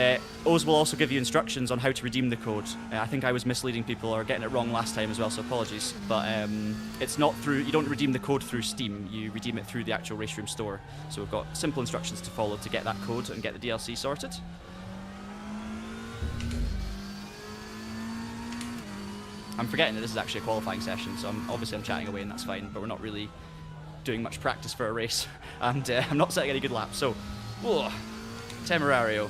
Oz will also give you instructions on how to redeem the code. I think I was misleading people or getting it wrong last time as well, so apologies. But it's not through, you don't redeem the code through Steam, you redeem it through the actual RaceRoom store. So we've got simple instructions to follow to get that code and get the DLC sorted. I'm forgetting that this is actually a qualifying session, so obviously I'm chatting away and that's fine, but we're not really doing much practice for a race. And I'm not setting any good laps, so... Whoa, Temerario.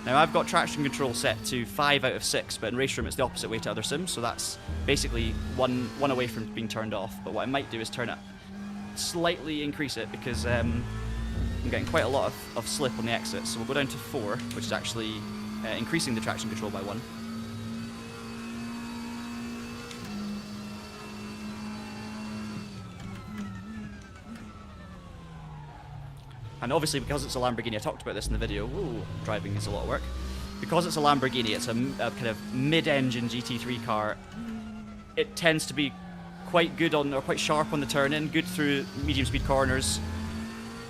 Now I've got traction control set to 5 out of 6, but in RaceRoom it's the opposite way to other sims, so that's basically one away from being turned off. But what I might do is turn it, slightly increase it, because I'm getting quite a lot of slip on the exit. So we'll go down to 4, which is actually increasing the traction control by 1. And obviously, because it's a Lamborghini, I talked about this in the video. Ooh, driving is a lot of work. Because it's a Lamborghini, it's a kind of mid-engine GT3 car. It tends to be quite good on, or quite sharp on the turn-in, good through medium-speed corners,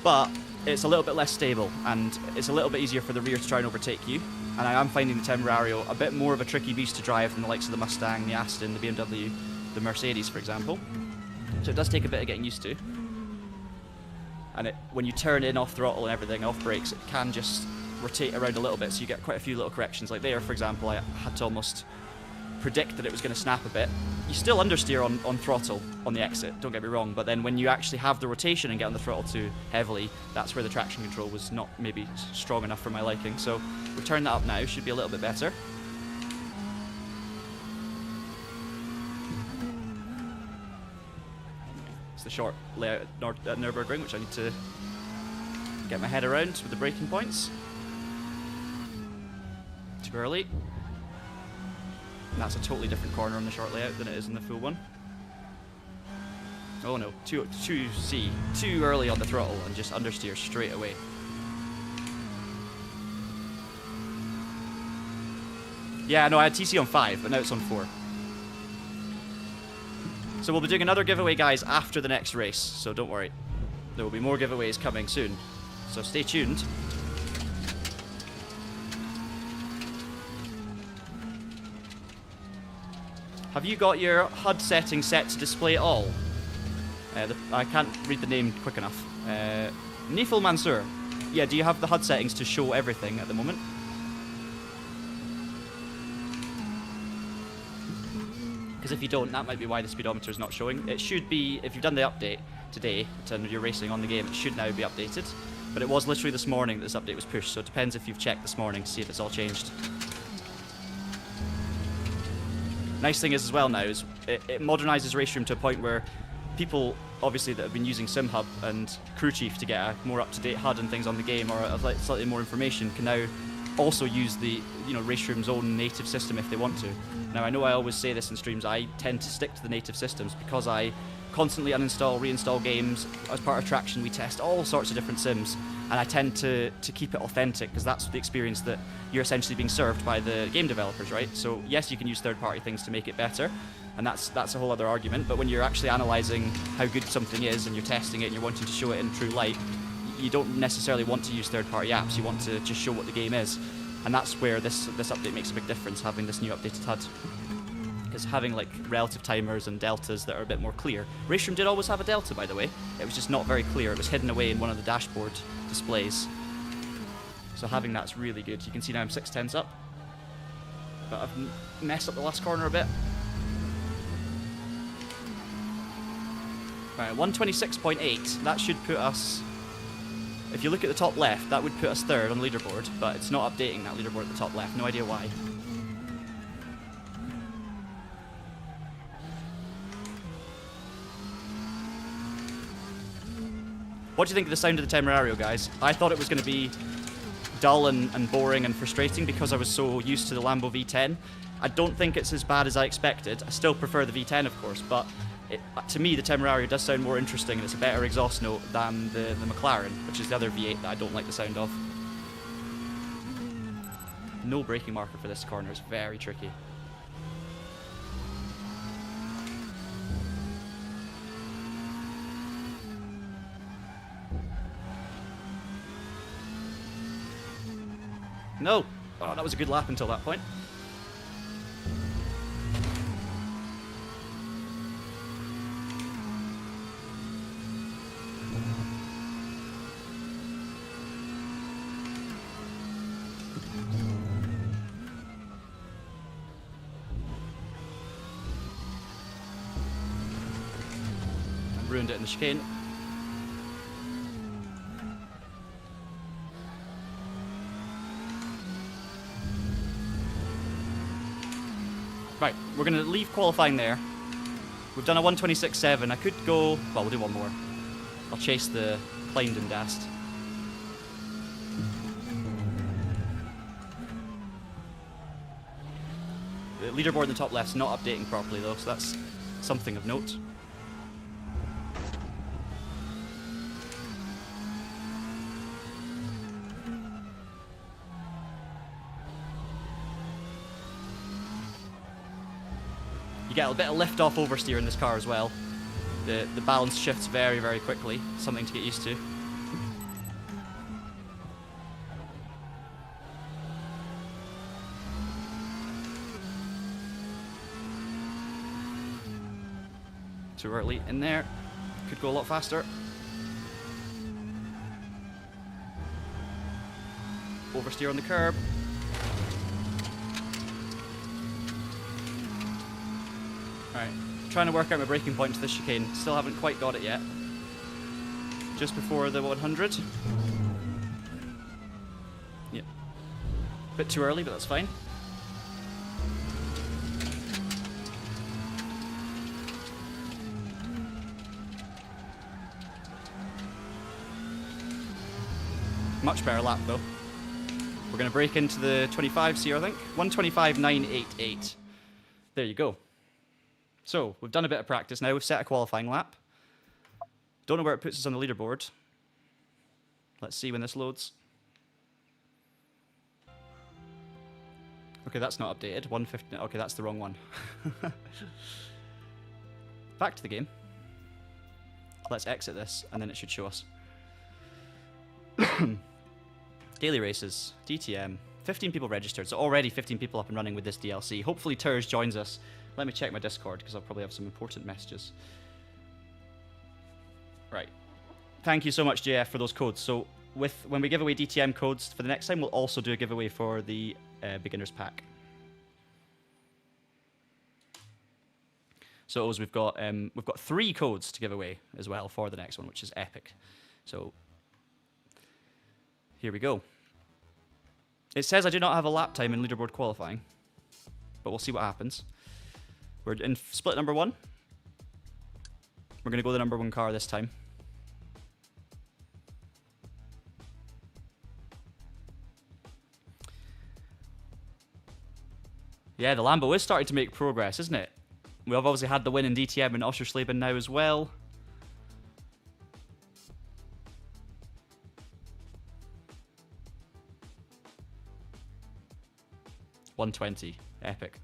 but it's a little bit less stable, and it's a little bit easier for the rear to try and overtake you. And I am finding the Temerario a bit more of a tricky beast to drive than the likes of the Mustang, the Aston, the BMW, the Mercedes, for example. So it does take a bit of getting used to. And when you turn in off throttle and everything, off brakes, it can just rotate around a little bit, so you get quite a few little corrections. Like there, for example, I had to almost predict that it was going to snap a bit. You still understeer on throttle on the exit, don't get me wrong, but then when you actually have the rotation and get on the throttle too heavily, that's where the traction control was not maybe strong enough for my liking. So we've turned that up now, should be a little bit better. It's the short layout at Nürburgring, which I need to get my head around with the braking points. Too early. And that's a totally different corner on the short layout than it is in the full one. Oh no, too early on the throttle and just understeer straight away. Yeah, no, I had TC on 5, but now it's on 4. So we'll be doing another giveaway, guys, after the next race, so don't worry. There will be more giveaways coming soon, so stay tuned. Have you got your HUD settings set to display all? I can't read the name quick enough. Nifel Mansour. Yeah, do you have the HUD settings to show everything at the moment? Because if you don't, that might be why the speedometer is not showing. It should be, if you've done the update today, and you're racing on the game, it should now be updated. But it was literally this morning that this update was pushed, so it depends if you've checked this morning to see if it's all changed. Nice thing is as well now is it modernises RaceRoom to a point where people obviously that have been using SimHub and Crew Chief to get a more up-to-date HUD and things on the game, or slightly more information, can now also use the RaceRoom's own native system if they want to. Now I know I always say this in streams, I tend to stick to the native systems because I constantly uninstall, reinstall games. As part of Traction we test all sorts of different sims, and I tend to keep it authentic because that's the experience that you're essentially being served by the game developers, right? So yes, you can use third-party things to make it better, and that's a whole other argument, but when you're actually analysing how good something is and you're testing it and you're wanting to show it in true light, you don't necessarily want to use third-party apps, you want to just show what the game is. And that's where this update makes a big difference, having this new updated HUD. Because having like relative timers and deltas that are a bit more clear. RaceRoom did always have a delta, by the way. It was just not very clear. It was hidden away in one of the dashboard displays. So having that's really good. You can see now I'm 6/10 up. But I've messed up the last corner a bit. Right, 126.8. That should put us... If you look at the top left, that would put us third on the leaderboard, but it's not updating that leaderboard at the top left. No idea why. What do you think of the sound of the Temerario, guys? I thought it was going to be dull and boring and frustrating because I was so used to the Lambo V10. I don't think it's as bad as I expected. I still prefer the V10, of course, but to me, the Temerario does sound more interesting and it's a better exhaust note than the McLaren, which is the other V8 that I don't like the sound of. No braking marker for this corner, it's very tricky. No! Oh, that was a good lap until that point. Ruined it in the chicane. Right, we're going to leave qualifying there. We've done a 126.7. I could go... Well, we'll do one more. I'll chase the Kleindon Dast. The leaderboard in the top left's not updating properly though, so that's something of note. You get a bit of lift off oversteer in this car as well. The balance shifts very, very quickly. Something to get used to. Too early in there. Could go a lot faster. Oversteer on the curb. Alright, trying to work out my braking point to this chicane. Still haven't quite got it yet. Just before the 100. Yep. Bit too early, but that's fine. Much better lap though. We're going to break into the 25s here, I think. 1:25.988. There you go. So, we've done a bit of practice now. We've set a qualifying lap. Don't know where it puts us on the leaderboard. Let's see when this loads. Okay, that's not updated. 150. Okay, that's the wrong one. Back to the game. Let's exit this, and then it should show us. Daily races, DTM, 15 people registered, so already 15 people up and running with this DLC. Hopefully Turs joins us. Let me check my Discord, because I'll probably have some important messages. Right. Thank you so much, JF, for those codes. So when we give away DTM codes for the next time, we'll also do a giveaway for the beginner's pack. So we've got 3 codes to give away as well for the next one, which is epic. So here we go. It says I do not have a lap time in leaderboard qualifying, but we'll see what happens. We're in split number 1. We're going to go the number 1 car this time. Yeah, the Lambo is starting to make progress, isn't it? We've obviously had the win in DTM and Oschersleben now as well. $120. Epic.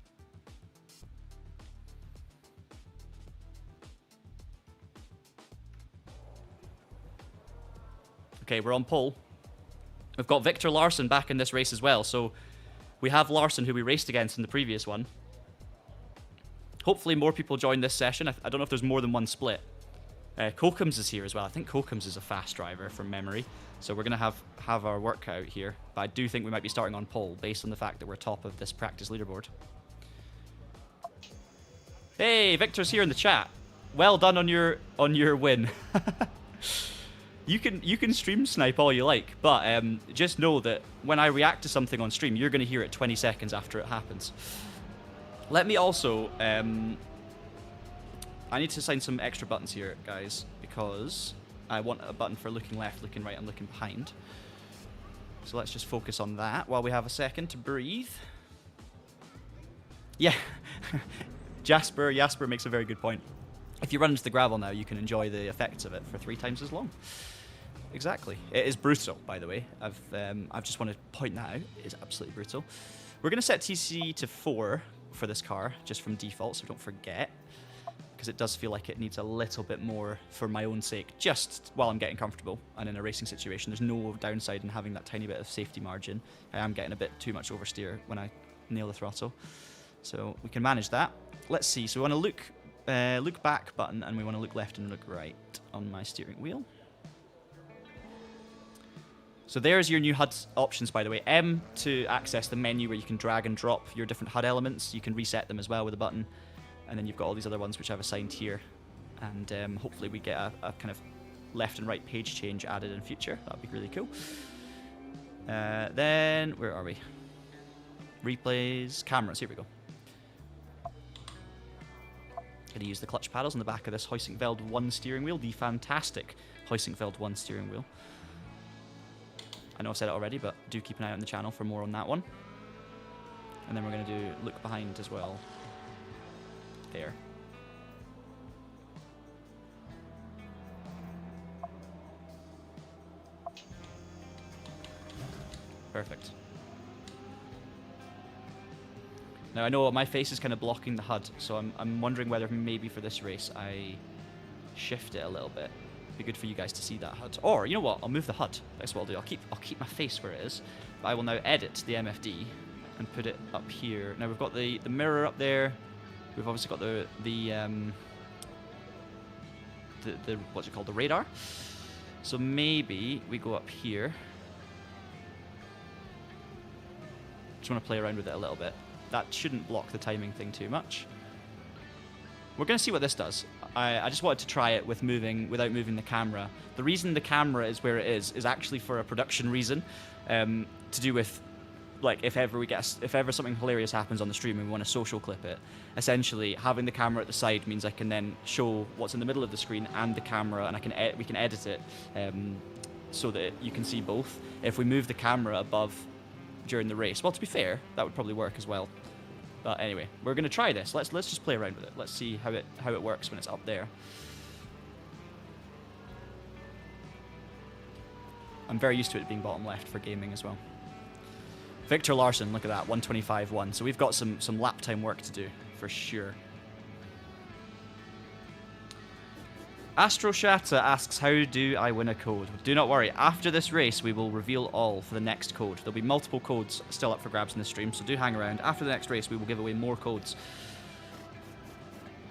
Okay, we're on pole. We've got Victor Larsson back in this race as well, so we have Larsson, who we raced against in the previous one. Hopefully more people join this session. I don't know if there's more than one split. Kokums is here as well. I think Kokums is a fast driver from memory. So we're going to have our work out here. But I do think we might be starting on pole based on the fact that we're top of this practice leaderboard. Hey, Victor's here in the chat. Well done on your win. You can stream snipe all you like, but just know that when I react to something on stream, you're going to hear it 20 seconds after it happens. Let me also... I need to assign some extra buttons here, guys, because I want a button for looking left, looking right, and looking behind. So let's just focus on that while we have a second to breathe. Yeah. Jasper makes a very good point. If you run into the gravel now, you can enjoy the effects of it for 3 times as long. Exactly. It is brutal, by the way. I've just want to point that out. It is absolutely brutal. We're going to set TC to 4 for this car, just from default, so don't forget. Because it does feel like it needs a little bit more for my own sake, just while I'm getting comfortable and in a racing situation. There's no downside in having that tiny bit of safety margin. I am getting a bit too much oversteer when I nail the throttle. So we can manage that. Let's see. So we want to look back button, and we want to look left and look right on my steering wheel. So there's your new HUD options, by the way. M to access the menu where you can drag and drop your different HUD elements. You can reset them as well with a button. And then you've got all these other ones which I've assigned here. And hopefully we get a kind of left and right page change added in future. That would be really cool. Then, where are we? Replays, cameras, here we go. Going to use the clutch paddles on the back of this Heusingfeld 1 steering wheel, the fantastic Heusingfeld 1 steering wheel. I know I've said it already, but do keep an eye on the channel for more on that one. And then we're going to do look behind as well. There. Perfect. Now I know my face is kind of blocking the HUD, so I'm wondering whether maybe for this race I shift it a little bit. It'd be good for you guys to see that HUD. Or you know what? I'll move the HUD. That's what I'll do. I'll keep my face where it is, but I will now edit the MFD and put it up here. Now we've got the mirror up there. We've obviously got the the what's it called, the radar. So maybe we go up here. Just want to play around with it a little bit. That shouldn't block the timing thing too much. We're going to see what this does. I just wanted to try it with without moving the camera. The reason the camera is where it is actually for a production reason, to do with, like, if ever something hilarious happens on the stream and we want to social clip it. Essentially, having the camera at the side means I can then show what's in the middle of the screen and the camera, and we can edit it so that you can see both. If we move the camera above during the race, well, to be fair, that would probably work as well. But anyway, we're going to try this. Let's just play around with it. Let's see how it works when it's up there. I'm very used to it being bottom left for gaming as well. Victor Larson, look at that, 125.1. So we've got some lap time work to do, for sure. Astro Shatta asks, how do I win a code? Do not worry, after this race we will reveal all for the next code. There'll be multiple codes still up for grabs in this stream, so do hang around. After the next race we will give away more codes.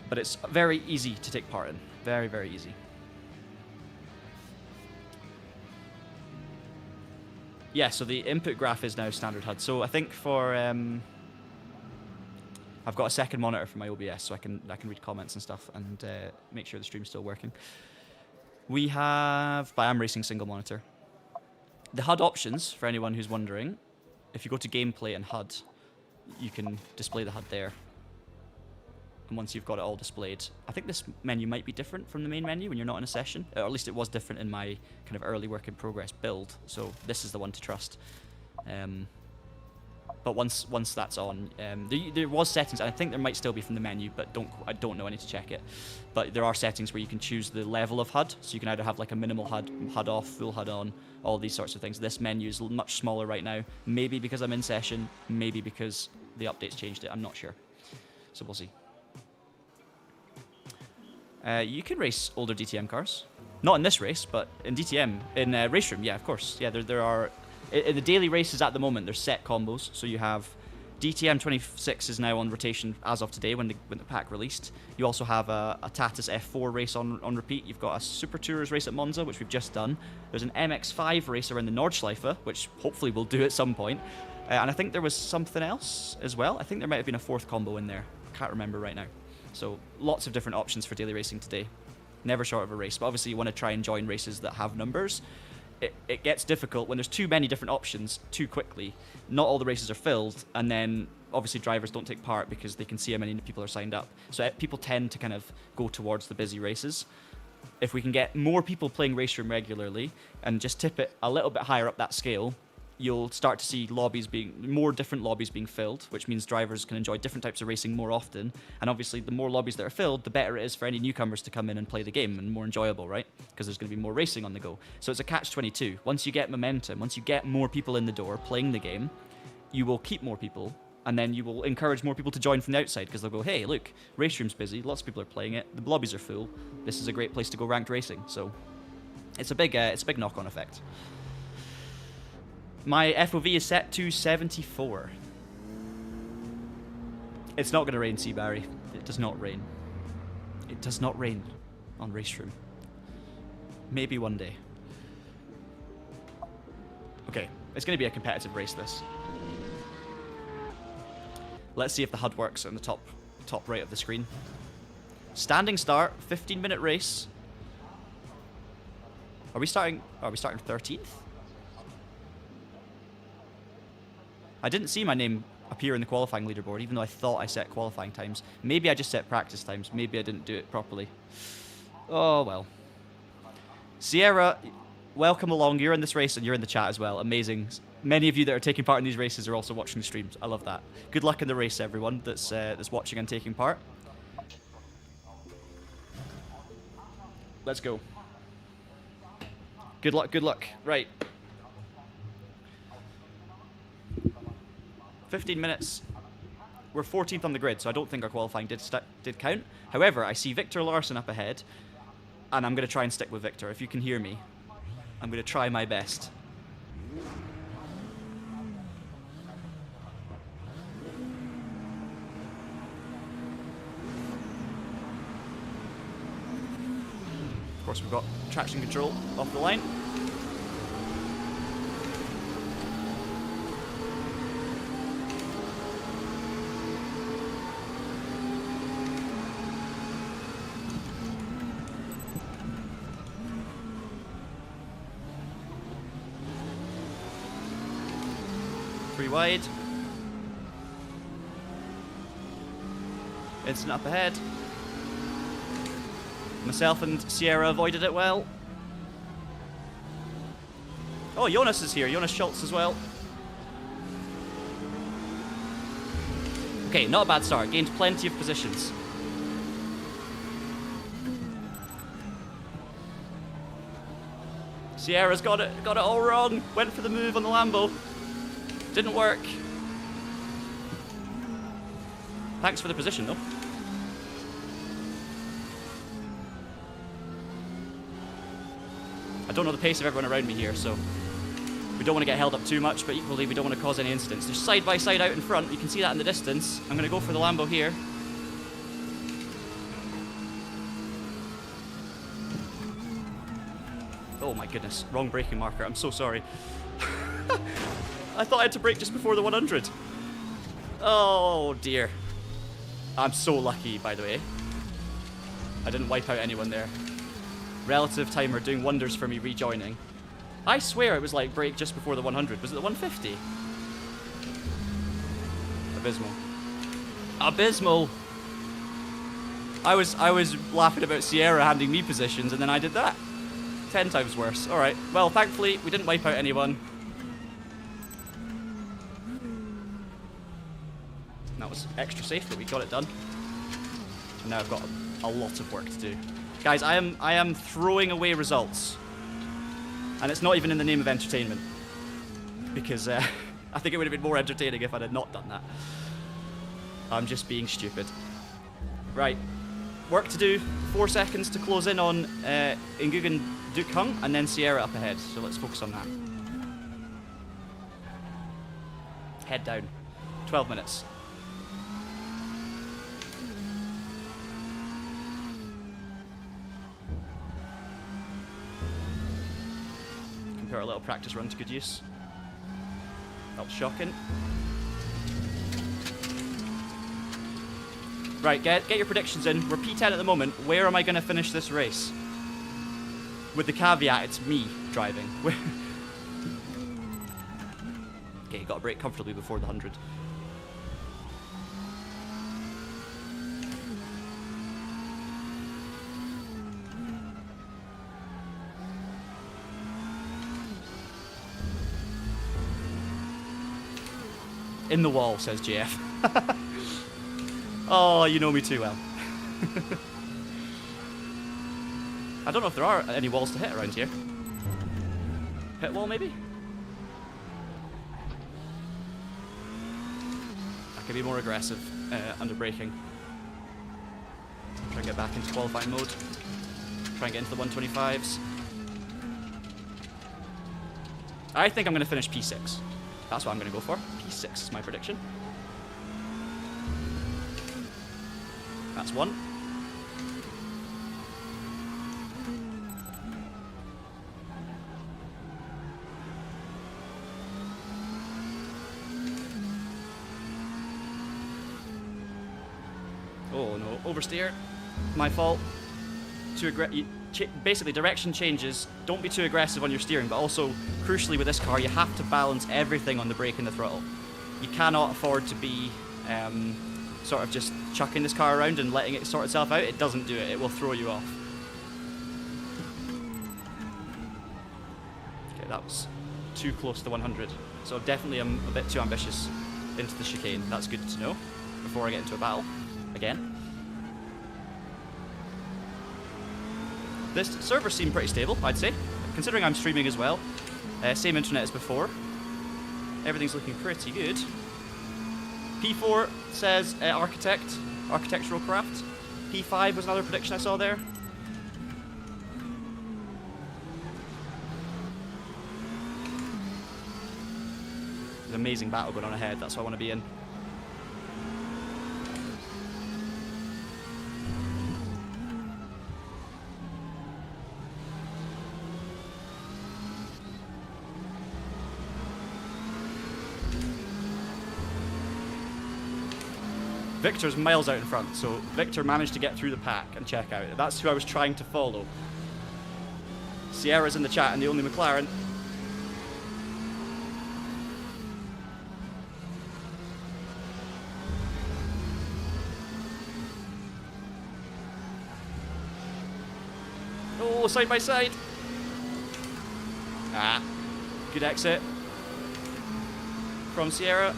But it's very easy to take part in. Very, very easy. Yeah, so the input graph is now standard HUD. So I think for... I've got a second monitor for my OBS, so I can read comments and stuff and make sure the stream's still working. We have... But I'm racing single monitor. The HUD options, for anyone who's wondering, if you go to Gameplay and HUD, you can display the HUD there. And once you've got it all displayed, I think this menu might be different from the main menu when you're not in a session. Or at least it was different in my kind of early work in progress build, so this is the one to trust. But once that's on, there was settings, and I think there might still be from the menu, but I don't know, I need to check it. But there are settings where you can choose the level of HUD, so you can either have like a minimal HUD, HUD off, full HUD on, all these sorts of things. This menu is much smaller right now, maybe because I'm in session, maybe because the updates changed it, I'm not sure. So we'll see. You can race older DTM cars. Not in this race, but in DTM, in RaceRoom, yeah, of course. Yeah, there are... In the daily races at the moment, there's set combos. So you have DTM 26 is now on rotation as of today when the pack released. You also have a Tatus F4 race on repeat. You've got a Super Tourers race at Monza, which we've just done. There's an MX5 race around the Nordschleife, which hopefully we'll do at some point. And I think there was something else as well. I think there might have been a fourth combo in there. Can't remember right now. So lots of different options for daily racing today. Never short of a race, but obviously you want to try and join races that have numbers. It gets difficult when there's too many different options too quickly. Not all the races are filled, and then obviously drivers don't take part because they can see how many people are signed up. So people tend to kind of go towards the busy races. If we can get more people playing RaceRoom regularly and just tip it a little bit higher up that scale, you'll start to see more different lobbies being filled, which means drivers can enjoy different types of racing more often. And obviously, the more lobbies that are filled, the better it is for any newcomers to come in and play the game, and more enjoyable, right? Because there's going to be more racing on the go. So it's a catch-22. Once you get momentum, once you get more people in the door playing the game, you will keep more people, and then you will encourage more people to join from the outside, because they'll go, hey, look, RaceRoom's busy, lots of people are playing it, the lobbies are full, this is a great place to go ranked racing. So it's a big knock-on effect. My FOV is set to 74. It's not going to rain, C. Barry. It does not rain. It does not rain on RaceRoom. Maybe one day. Okay, it's going to be a competitive race, this. Let's see if the HUD works on the top right of the screen. Standing start, 15-minute race. Are we starting 13th? I didn't see my name appear in the qualifying leaderboard, even though I thought I set qualifying times. Maybe I just set practice times. Maybe I didn't do it properly. Oh, well. Sierra, welcome along. You're in this race and you're in the chat as well. Amazing. Many of you that are taking part in these races are also watching the streams. I love that. Good luck in the race, everyone that's watching and taking part. Let's go. Good luck, good luck. Right. 15 minutes. We're 14th on the grid, so I don't think our qualifying did count. However, I see Victor Larson up ahead, and I'm going to try and stick with Victor. If you can hear me, I'm going to try my best. course, we've got traction control off the line. Three wide. Instant up ahead. Myself and Sierra avoided it well. Oh, Jonas is here. Jonas Schultz as well. Okay, not a bad start. Gained plenty of positions. Sierra's got it all wrong. Went for the move on the Lambo. Didn't work. Thanks for the position, though. I don't know the pace of everyone around me here, so we don't want to get held up too much, but equally we don't want to cause any incidents. There's side by side out in front. You can see that in the distance. I'm going to go for the Lambo here. Oh my goodness, wrong braking marker. I'm so sorry. I thought I had to brake just before the 100. Oh dear. I'm so lucky, by the way. I didn't wipe out anyone there. Relative timer doing wonders for me rejoining. I swear it was like brake just before the 100. Was it the 150? Abysmal. Abysmal. I was laughing about Sierra handing me positions, and then I did that. 10 times worse. Alright, well, thankfully, we didn't wipe out anyone. That was extra safe, but we got it done. And now I've got a lot of work to do. Guys, I am throwing away results. And it's not even in the name of entertainment. Because I think it would have been more entertaining if I had not done that. I'm just being stupid. Right. Work to do. 4 seconds to close in on Nguyen Duc Hung, and then Sierra up ahead. So let's focus on that. Head down. 12 minutes. Put our little practice run to good use. That was shocking. Right, get your predictions in. We're P10 at the moment. Where am I going to finish this race? With the caveat, it's me driving. Okay, got to brake comfortably before the 100. In the wall, says JF. Oh, you know me too well. I don't know if there are any walls to hit around here. Pit wall, maybe? I could be more aggressive under braking. Try and get back into qualifying mode. Try and get into the 125s. I think I'm going to finish P6. That's what I'm going to go for. P6 is my prediction. That's one. Oh no, oversteer. My fault. Basically, direction changes. Don't be too aggressive on your steering, but also, crucially with this car, you have to balance everything on the brake and the throttle. You cannot afford to be sort of just chucking this car around and letting it sort itself out. It doesn't do it. It will throw you off. Okay, that was too close to 100. So definitely I'm a bit too ambitious into the chicane. That's good to know before I get into a battle again. This server seemed pretty stable, I'd say, considering I'm streaming as well. Same internet as before. Everything's looking pretty good. P4 says architectural craft. P5 was another prediction I saw there. There's an amazing battle going on ahead, that's what I want to be in. Victor's miles out in front, so Victor managed to get through the pack and check out. That's who I was trying to follow. Sierra's in the chat and the only McLaren. Oh, side by side. Ah, good exit from Sierra.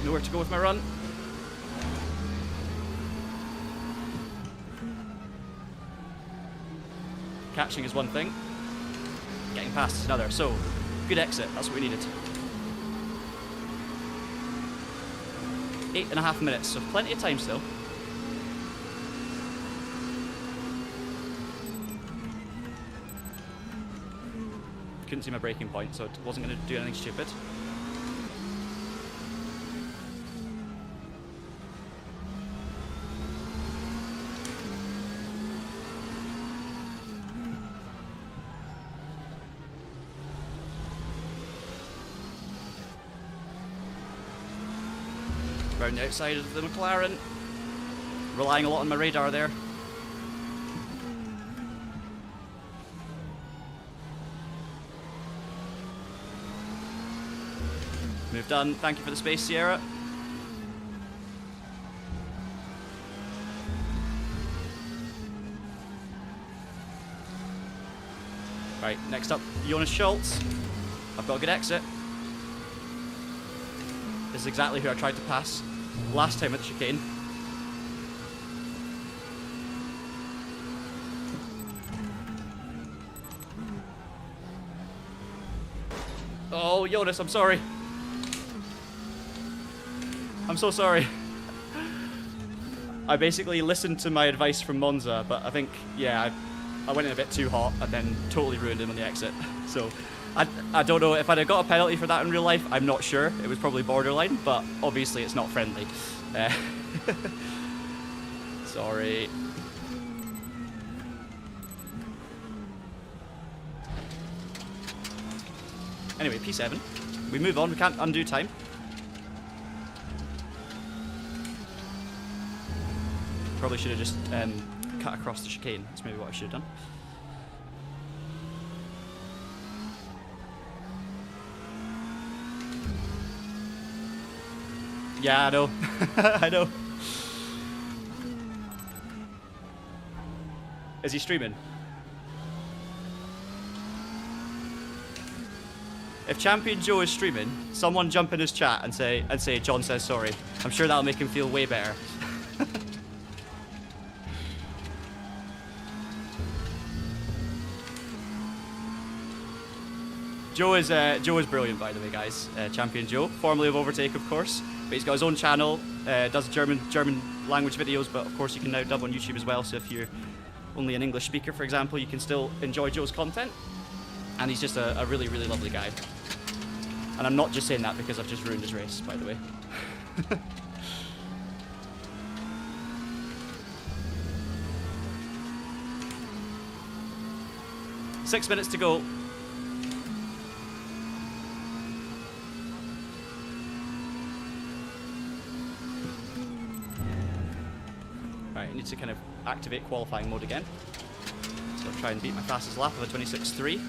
Nowhere to go with my run. Catching is one thing. Getting past is another. So, good exit. That's what we needed. 8.5 minutes, so plenty of time still. Couldn't see my braking point, so it wasn't going to do anything stupid. Around the outside of the McLaren. Relying a lot on my radar there. Move done. Thank you for the space, Sierra. Right, next up, Jonas Schultz. I've got a good exit. This is exactly who I tried to pass last time at the chicane. Oh, Jonas, I'm sorry. I'm so sorry. I basically listened to my advice from Monza, but I think, yeah, I went in a bit too hot and then totally ruined him on the exit. So, I don't know if I'd have got a penalty for that in real life. I'm not sure. It was probably borderline, but obviously it's not friendly. Sorry. Anyway, P7. We move on. We can't undo time. Probably should have just cut across the chicane. That's maybe what I should have done. Yeah, I know. I know. Is he streaming? If Champion Joe is streaming, someone jump in his chat and say John says sorry. I'm sure that'll make him feel way better. Joe is brilliant, by the way, guys. Champion Joe, formerly of Overtake, of course, but he's got his own channel. Does German language videos, but of course you can now dub on YouTube as well. So if you're only an English speaker, for example, you can still enjoy Joe's content. And he's just a really, really lovely guy. And I'm not just saying that because I've just ruined his race, by the way. 6 minutes to go. Right, I need to kind of activate qualifying mode again. So I'll try and beat my fastest lap of a 26.3.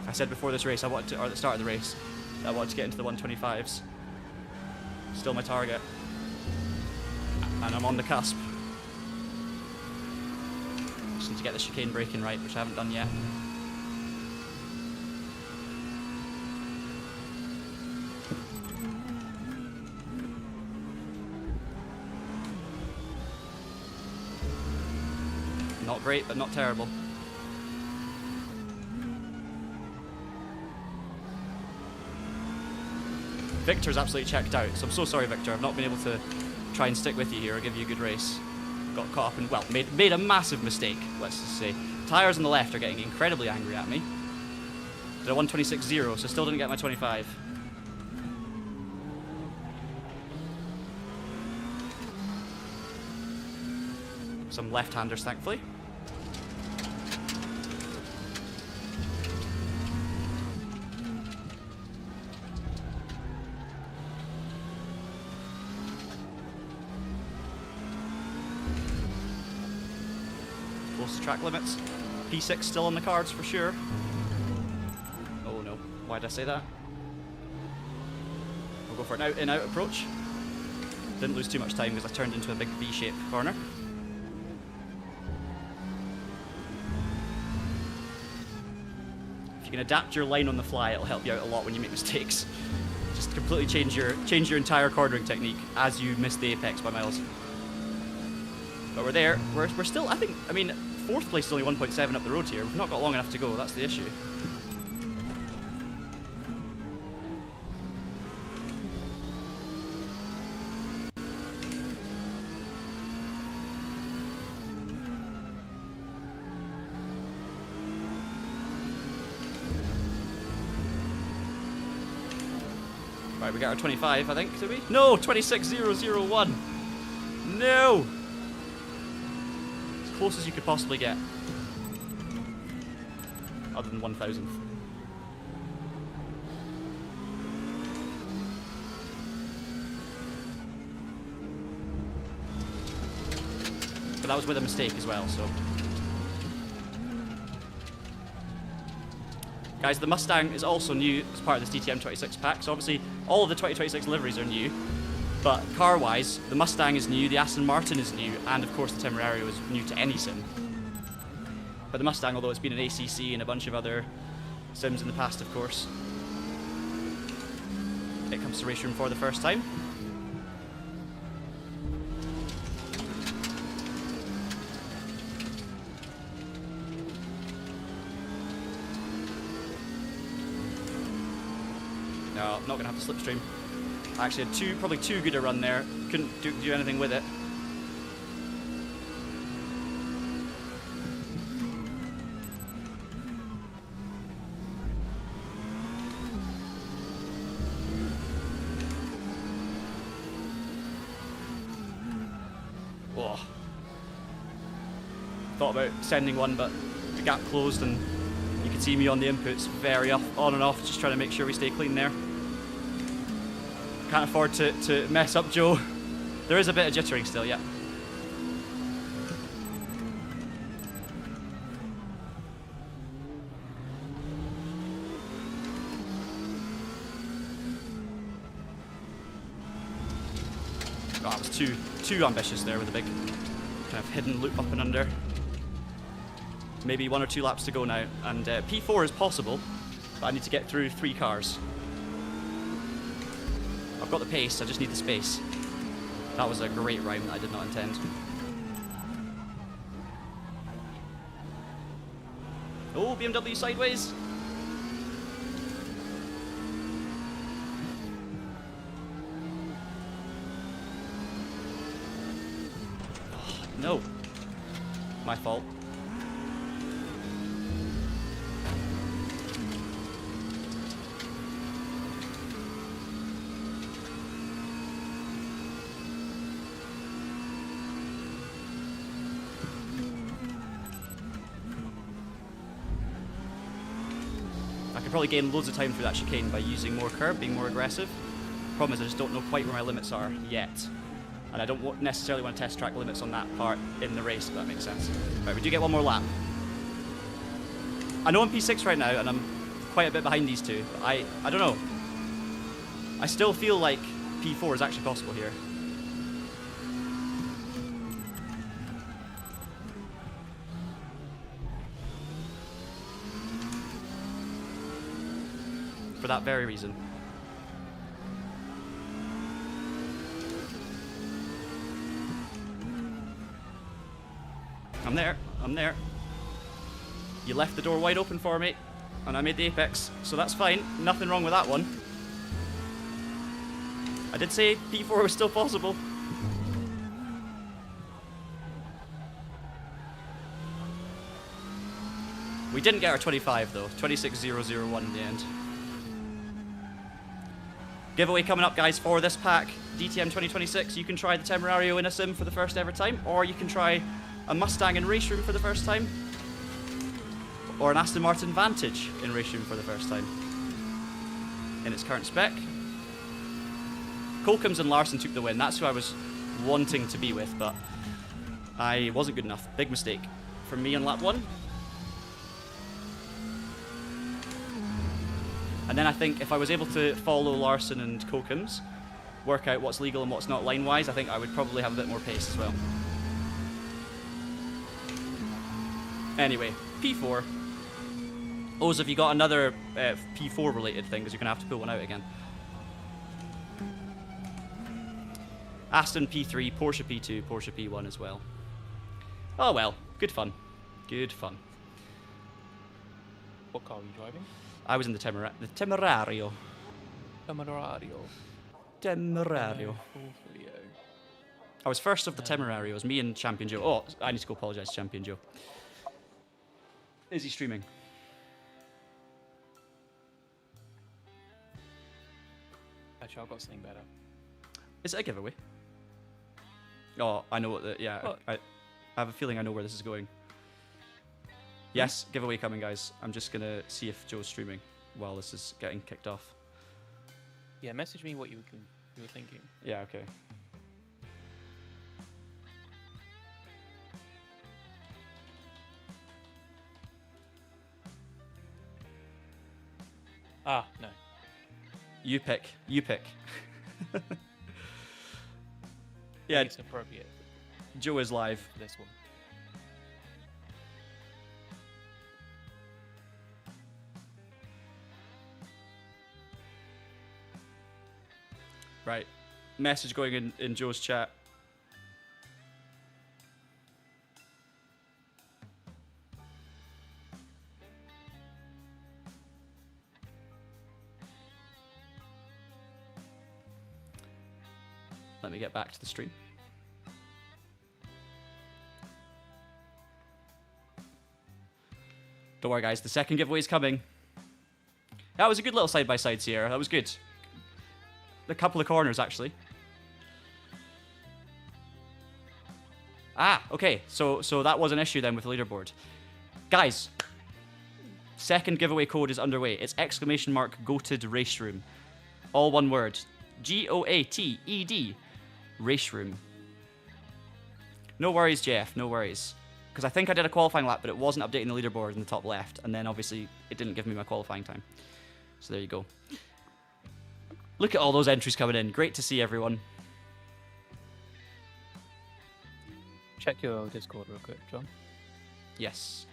I said before this race, or at the start of the race, that I wanted to get into the 125s. Still my target. And I'm on the cusp. Just need to get the chicane braking right, which I haven't done yet. great, but not terrible. Victor's absolutely checked out, so I'm so sorry, Victor. I've not been able to try and stick with you here or give you a good race. Got caught up and, well, made a massive mistake, let's just say. Tyres on the left are getting incredibly angry at me. Did a 126.0, so still didn't get my 25. Some left-handers, thankfully. Close to track limits. P6 still on the cards for sure. Oh no, why did I say that? We'll go for an out-in-out approach. Didn't lose too much time because I turned into a big V-shaped corner. If you can adapt your line on the fly, it'll help you out a lot when you make mistakes. Just completely change your entire cornering technique as you miss the apex by miles. But we're there. We're still, I mean, 4th place is only 1.7 up the road here. We've not got long enough to go. That's the issue. Right, we got our 25, I think, did we? No, 26.001. No! As close as you could possibly get. Other than 1,000th. But that was with a mistake as well, so. Guys, the Mustang is also new as part of this DTM 26 pack, so obviously all of the 2026 liveries are new, but car-wise, the Mustang is new, the Aston Martin is new, and of course the Temerario is new to any sim. But the Mustang, although it's been an ACC and a bunch of other sims in the past, of course, it comes to RaceRoom for the first time. No, not gonna have to slipstream. I actually had probably too good a run there. Couldn't do anything with it. Oh. Thought about sending one, but the gap closed and you can see me on the inputs very on and off, just trying to make sure we stay clean there. Can't afford to mess up Joe. There is a bit of jittering still, yeah. Oh, I was too ambitious there with a big kind of hidden loop up and under. Maybe 1 or 2 laps to go now, and P4 is possible, but I need to get through 3 cars. I've got the pace, I just need the space. That was a great rhyme that I did not intend. Oh, BMW sideways! Oh, no. My fault. I could probably gain loads of time through that chicane by using more curb, being more aggressive. Problem is I just don't know quite where my limits are yet. And I don't necessarily want to test track limits on that part in the race, if that makes sense. Right, we do get one more lap. I know I'm P6 right now, and I'm quite a bit behind these two, but I don't know. I still feel like P4 is actually possible here. For that very reason. I'm there. I'm there. You left the door wide open for me, and I made the apex, so that's fine. Nothing wrong with that one. I did say P4 was still possible. We didn't get our 25 though. 26,001 in the end. Giveaway coming up, guys, for this pack. DTM 2026. You can try the Temerario in a sim for the first ever time, or you can try a Mustang in RaceRoom for the first time, or an Aston Martin Vantage in RaceRoom for the first time. In its current spec. Colkins and Larson took the win. That's who I was wanting to be with, but I wasn't good enough. Big mistake from me on lap 1. And then I think if I was able to follow Larson and Kokums, work out what's legal and what's not line-wise, I think I would probably have a bit more pace as well. Anyway, P4. Oz, have you got another P4 related thing? Because you're going to have to pull one out again. Aston P3, Porsche P2, Porsche P1 as well. Oh well, good fun. Good fun. What car are you driving? I was in the Temerario. Temerario. Temerario. I was first of the Temerarios, me and Champion Joe. Oh, I need to go apologise to Champion Joe. Is he streaming? Actually, I've got something better. Is it a giveaway? Oh, I know what the... Yeah, What? I have a feeling I know where this is going. Yes, giveaway coming, guys. I'm just going to see if Joe's streaming while this is getting kicked off. Yeah, message me what you were thinking. Yeah, okay. Ah, no. You pick. You pick. Yeah, It's appropriate Joe is live. for this one. Right. Message going in Joe's chat. Let me get back to the stream. Don't worry, guys. The second giveaway is coming. That was a good little side-by-side, Sierra. That was good. A couple of corners, actually. Ah, okay. So that was an issue then with the leaderboard. Guys, second giveaway code is underway. It's !GOATED RaceRoom. All one word. GOATED RaceRoom. No worries, Jeff. No worries. Because I think I did a qualifying lap, but it wasn't updating the leaderboard in the top left. And then, obviously, it didn't give me my qualifying time. So there you go. Look at all those entries coming in. Great to see everyone. Check your Discord real quick, John. Yes.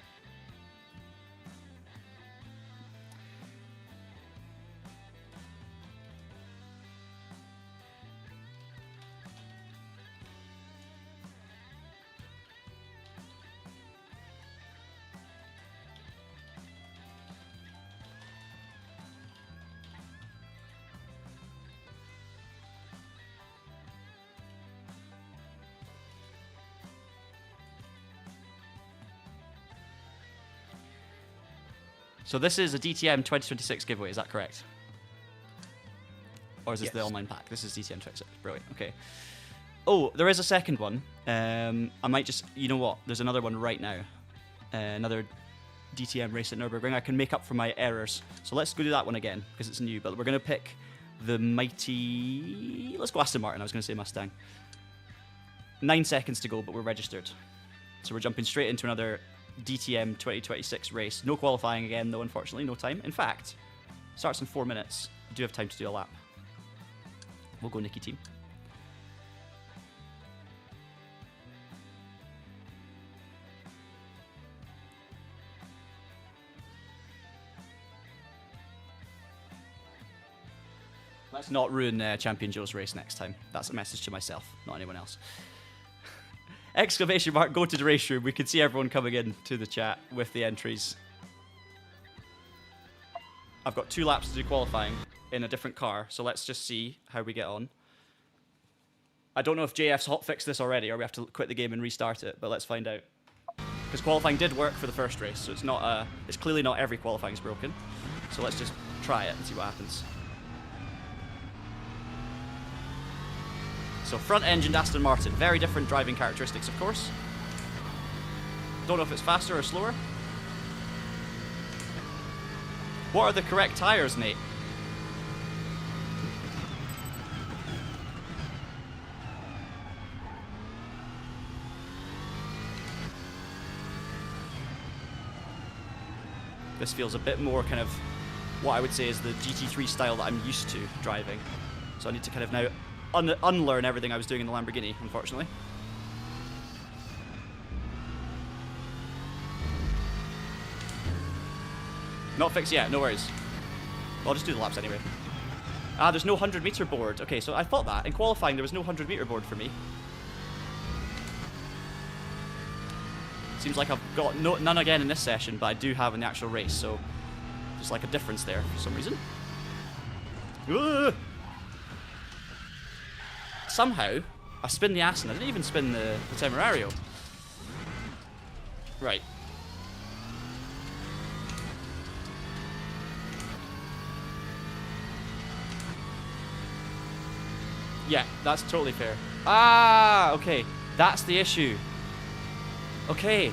So this is a DTM 2026 giveaway, is that correct? Or is this the Yes. online pack? This is DTM 26. Brilliant, okay. Oh, there is a second one. I might just... You know what? There's another one right now. Another DTM race at Nürburgring. I can make up for my errors. So let's go do that one again, because it's new. But we're going to pick the mighty... Let's go Aston Martin. I was going to say Mustang. 9 seconds to go, but we're registered. So we're jumping straight into another DTM 2026 race. No qualifying again, though, unfortunately. No time. In fact, starts in 4 minutes. We do have time to do a lap. We'll go Nicky team. Let's not ruin Champion Joe's race next time. That's a message to myself, not anyone else. exclamation mark, go to the race room. We can see everyone coming in to the chat with the entries. I've got 2 laps to do qualifying in a different car, so let's just see how we get on. I don't know if JF's hotfixed this already, or we have to quit the game and restart it, but let's find out. Because qualifying did work for the first race, so it's not it's clearly not every qualifying's broken. So let's just try it and see what happens. So front-engined Aston Martin, very different driving characteristics, of course. Don't know if it's faster or slower. What are the correct tyres, Nate? This feels a bit more kind of what I would say is the GT3 style that I'm used to driving. So I need to kind of now unlearn everything I was doing in the Lamborghini, unfortunately. Not fixed yet, no worries. Well, I'll just do the laps anyway. Ah, there's no 100-meter board. Okay, so I thought that. In qualifying, there was no 100-meter board for me. Seems like I've got none again in this session, but I do have in the actual race, so there's like a difference there for some reason. Ugh! Somehow, I spin the Aston. I didn't even spin the Temerario. Right. Yeah, that's totally fair. Ah, okay. That's the issue. Okay.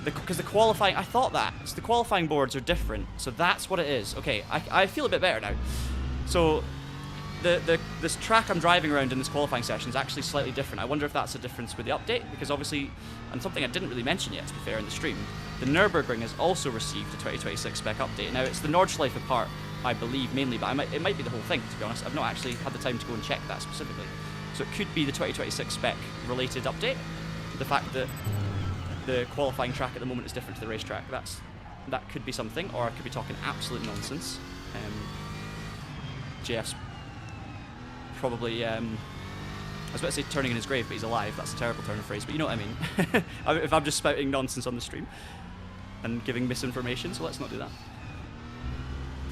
Because the qualifying... I thought that. So the qualifying boards are different. So that's what it is. Okay, I feel a bit better now. So this track I'm driving around in this qualifying session is actually slightly different. I wonder if that's a difference with the update. Because obviously, and something I didn't really mention yet, to be fair, in the stream, the Nürburgring has also received a 2026 spec update. Now, it's the Nordschleife part, I believe, mainly, but it might be the whole thing, to be honest. I've not actually had the time to go and check that specifically. So it could be the 2026 spec related update. The fact that the qualifying track at the moment is different to the racetrack, that could be something, or I could be talking absolute nonsense. JF's probably, I was about to say turning in his grave, but he's alive. That's a terrible turn of phrase, but you know what I mean. If I'm just spouting nonsense on the stream and giving misinformation, so let's not do that.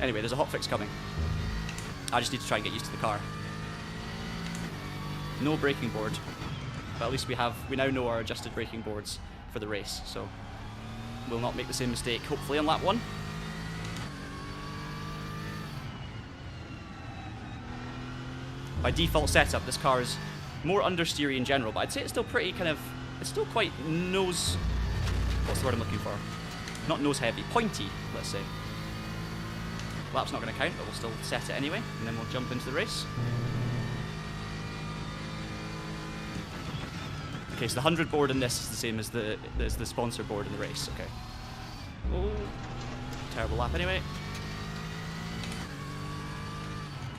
Anyway, there's a hotfix coming. I just need to try and get used to the car. No braking board, but at least we now know our adjusted braking boards for the race, so we'll not make the same mistake, hopefully, on lap 1. By default setup, this car is more understeery in general, but I'd say it's still pretty kind of... It's still quite nose... What's the word I'm looking for? Not nose heavy, pointy, let's say. Lap's not going to count, but we'll still set it anyway, and then we'll jump into the race. Okay, so the 100 board in this is the same as the sponsor board in the race. Okay. Oh, terrible lap anyway.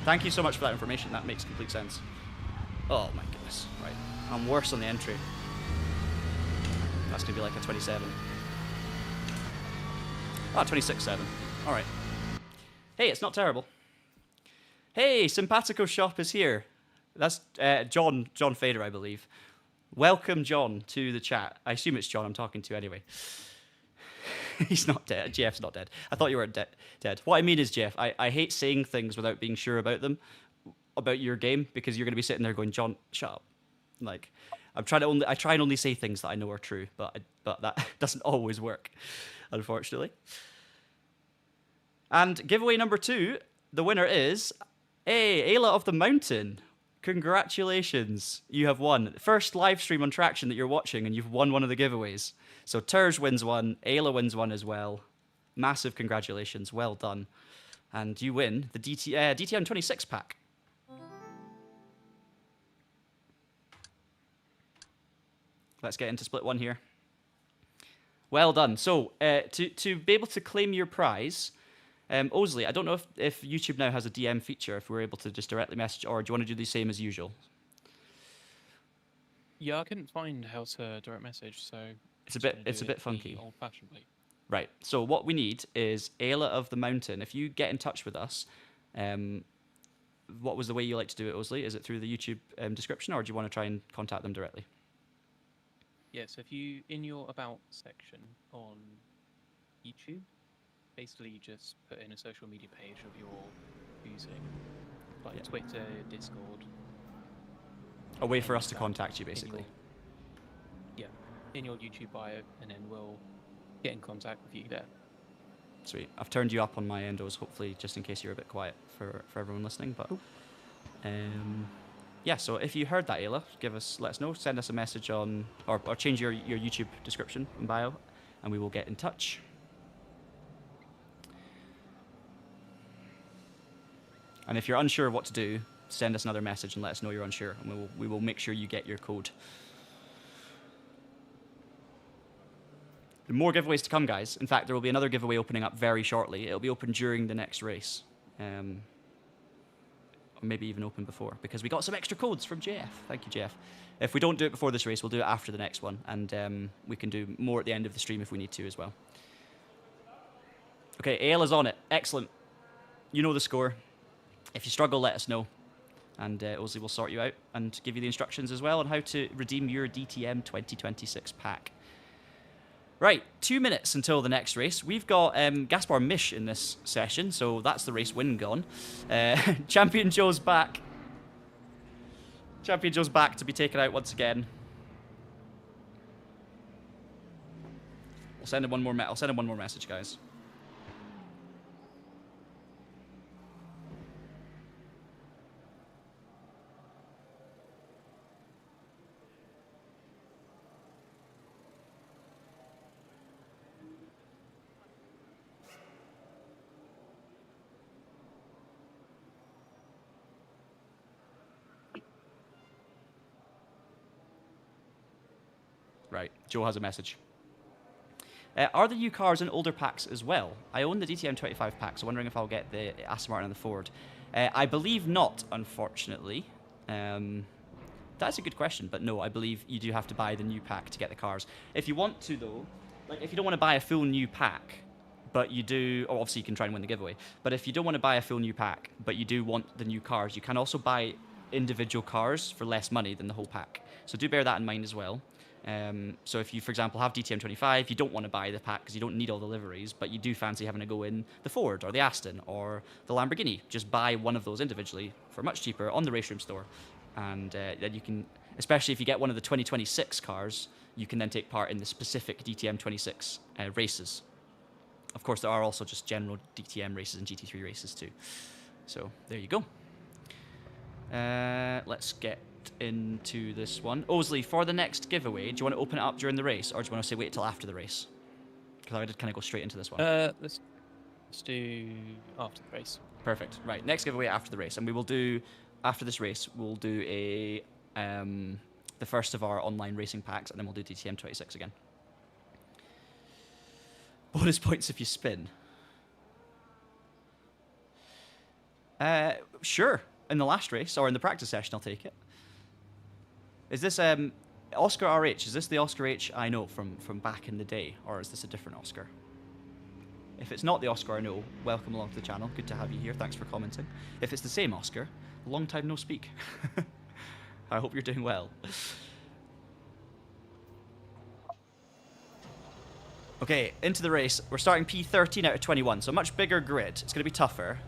Thank you so much for that information. That makes complete sense. Oh my goodness. Right. I'm worse on the entry. That's going to be like a 27. Ah, 26.7. Alright. Hey, it's not terrible. Hey, Simpatico Shop is here. That's John Fader, I believe. Welcome, John, to the chat. I assume it's John I'm talking to anyway. He's not dead. Jeff's not dead. I thought you were dead. What I mean is, Jeff, I hate saying things without being sure about them, about your game, because you're going to be sitting there going, John, shut up. Like, I try and only say things that I know are true, but that doesn't always work, unfortunately. And giveaway number 2, the winner is, hey, Ayla of the Mountain. Congratulations, you have won. First live stream on Traction that you're watching, and you've won one of the giveaways. So Terj wins one, Ayla wins one as well. Massive congratulations, well done. And you win the DTM 26 pack. Let's get into split 1 here. Well done. So to be able to claim your prize, Ozley, I don't know if YouTube now has a DM feature, if we're able to just directly message, or do you want to do the same as usual? Yeah, I couldn't find how to direct message, so it's a bit funky. Old-fashioned way. Right. So what we need is Ayla of the Mountain. If you get in touch with us, what was the way you like to do it, Ozley? Is it through the YouTube description, or do you want to try and contact them directly? Yeah, so if you, in your About section on YouTube, basically you just put in a social media page of your choosing, like Twitter, Discord. A way for us to that contact you, in basically. in your YouTube bio, and then we'll get in contact with you there. Sweet. I've turned you up on my endos, hopefully, just in case you're a bit quiet for everyone listening. But yeah, so if you heard that, Ayla, let us know. Send us a message on, or change your YouTube description and bio, and we will get in touch. And if you're unsure what to do, send us another message and let us know you're unsure, and we will make sure you get your code. More giveaways to come, guys. In fact, there will be another giveaway opening up very shortly. It'll be open during the next race. Or maybe even open before, because we got some extra codes from JF. Thank you, JF. If we don't do it before this race, we'll do it after the next one, and we can do more at the end of the stream if we need to as well. Okay, Ayla's on it. Excellent. You know the score. If you struggle, let us know, and Ozzy will sort you out and give you the instructions as well on how to redeem your DTM 2026 pack. Right, 2 minutes until the next race. We've got Gaspar Misch in this session, so that's the race win gone. Champion Joe's back. Champion Joe's back to be taken out once again. I'll send him one more message, guys. Right, Joe has a message. Are the new cars in older packs as well? I own the DTM 25 pack, so wondering if I'll get the Aston Martin and the Ford. I believe not, unfortunately. That's a good question, but no, I believe you do have to buy the new pack to get the cars. If you want to, though, like if you don't want to buy a full new pack, but you do, or obviously you can try and win the giveaway, but if you don't want to buy a full new pack, but you do want the new cars, you can also buy individual cars for less money than the whole pack. So do bear that in mind as well. So if you, for example, have DTM 25, you don't want to buy the pack because you don't need all the liveries, but you do fancy having to go in the Ford or the Aston or the Lamborghini. Just buy one of those individually for much cheaper on the RaceRoom store. And then you can, especially if you get one of the 2026 cars, you can then take part in the specific DTM 26 races. Of course, there are also just general DTM races and GT3 races too. So there you go. Let's get into this one. Ozzy, for the next giveaway, do you want to open it up during the race, or do you want to say wait till after the race? Because I did kind of go straight into this one. Let's do after the race. Perfect. Right, next giveaway after the race, and we will do after this race. We'll do a the first of our online racing packs, and then we'll do DTM 26 again. Bonus points if you spin. Sure. In the last race or in the practice session, I'll take it. Is this Oscar RH? Is this the Oscar H I know from back in the day, or is this a different Oscar? If it's not the Oscar I know, welcome along to the channel. Good to have you here. Thanks for commenting. If it's the same Oscar, long time no speak. I hope you're doing well. Okay, into the race. We're starting P13 out of 21, so a much bigger grid. It's going to be tougher.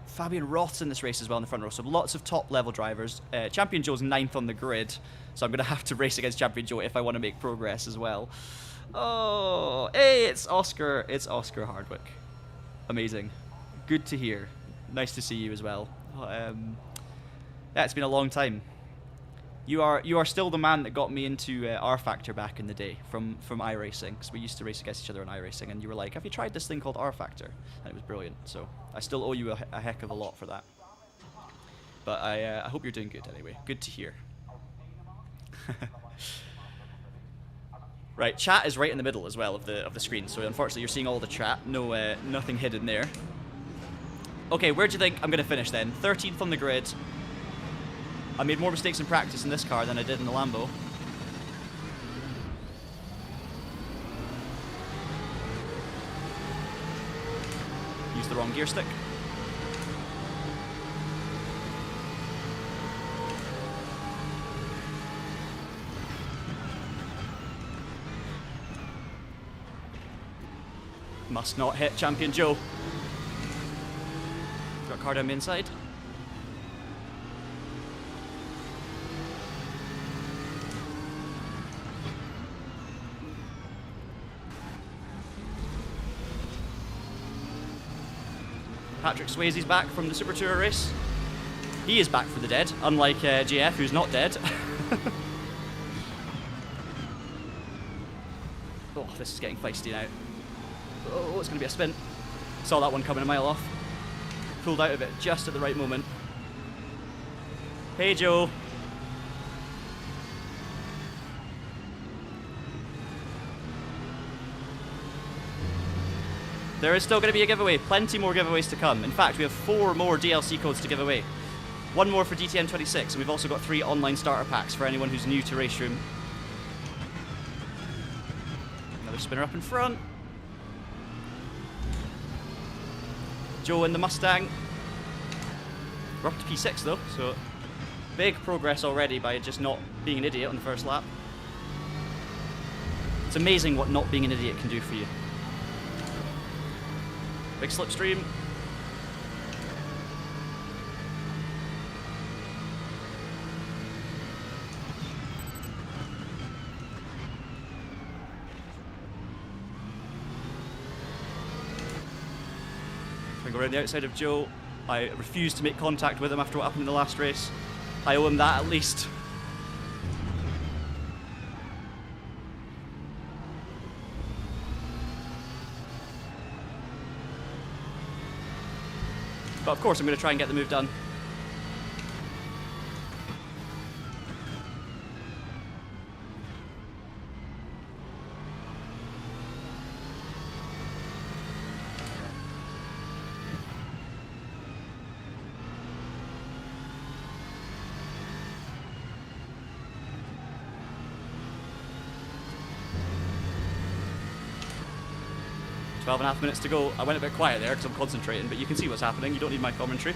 Fabian Roth's in this race as well in the front row, so lots of top-level drivers. Champion Joe's 9th on the grid, so I'm going to have to race against Champion Joe if I want to make progress as well. Oh, hey, it's Oscar. It's Oscar Hardwick. Amazing. Good to hear. Nice to see you as well. Yeah, it's been a long time. You are still the man that got me into R Factor back in the day from iRacing, because we used to race against each other in iRacing, and you were like, have you tried this thing called R Factor? And it was brilliant, so I still owe you a heck of a lot for that. But I hope you're doing good anyway. Good to hear. Right, chat is right in the middle as well of the screen, so unfortunately you're seeing all the chat. No, nothing hidden there. Okay, where do you think I'm going to finish then? 13th on the grid. I made more mistakes in practice in this car than I did in the Lambo. Used the wrong gear stick. Must not hit Champion Joe. Got a car down the inside. Patrick Swayze's back from the Super Tour race. He is back for the dead, unlike GF, who's not dead. Oh, this is getting feisty now. Oh, it's going to be a spin. Saw that one coming a mile off. Pulled out of it just at the right moment. Hey, Joe. There is still going to be a giveaway. Plenty more giveaways to come. In fact, we have 4 more DLC codes to give away. 1 more for DTM 26, and we've also got 3 online starter packs for anyone who's new to RaceRoom. Another spinner up in front. Joe in the Mustang. We're up to P6 though, so big progress already by just not being an idiot on the first lap. It's amazing what not being an idiot can do for you. Big slipstream. I go around the outside of Joe. I refused to make contact with him after what happened in the last race. I owe him that at least. But of course I'm going to try and get the move done. Twelve and a half minutes to go. I went a bit quiet there because I'm concentrating, but you can see what's happening. You don't need my commentary.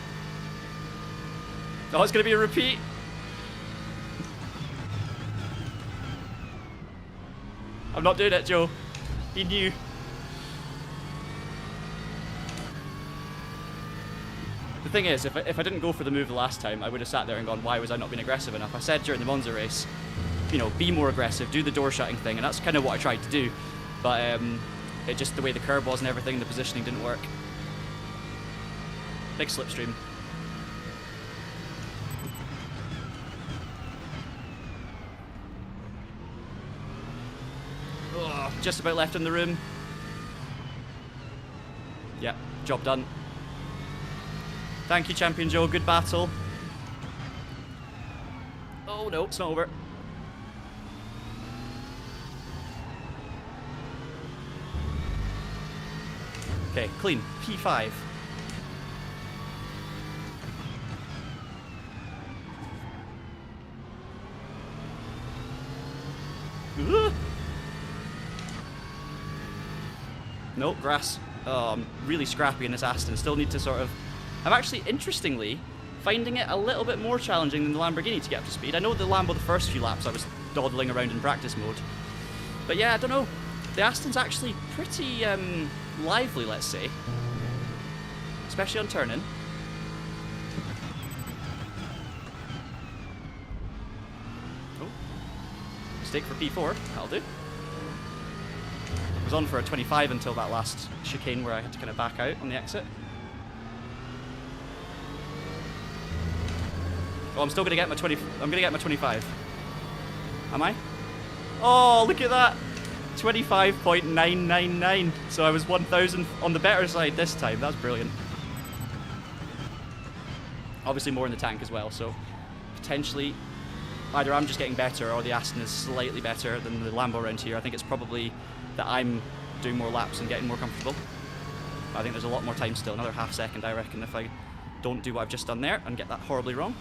Oh, it's going to be a repeat. I'm not doing it, Joe. He knew. The thing is, if I didn't go for the move the last time, I would have sat there and gone, why was I not being aggressive enough? I said during the Monza race, you know, be more aggressive, do the door shutting thing, and that's kind of what I tried to do. But it just, the way the curb was and everything, the positioning didn't work. Big slipstream. Oh, just about left in the room. Yeah, job done. Thank you, Champion Joe. Good battle. Oh no, it's not over. Okay, clean. P5. Nope, grass. Oh, I'm really scrappy in this Aston. Still need to sort of... I'm actually, interestingly, finding it a little bit more challenging than the Lamborghini to get up to speed. I know the Lambo, the first few laps, I was dawdling around in practice mode. But yeah, I don't know. The Aston's actually pretty lively, let's say. Especially on turning. Oh. Mistake for P4. That'll do. I was on for a 25 until that last chicane where I had to kind of back out on the exit. Oh, I'm still going to get my 20... I'm going to get my 25. Am I? Oh, look at that! 25.999. So I was 1,000 on the better side this time. That's brilliant. Obviously more in the tank as well, so potentially either I'm just getting better or the Aston is slightly better than the Lambo around here. I think it's probably that I'm doing more laps and getting more comfortable. I think there's a lot more time still. Another half second, I reckon, if I don't do what I've just done there and get that horribly wrong.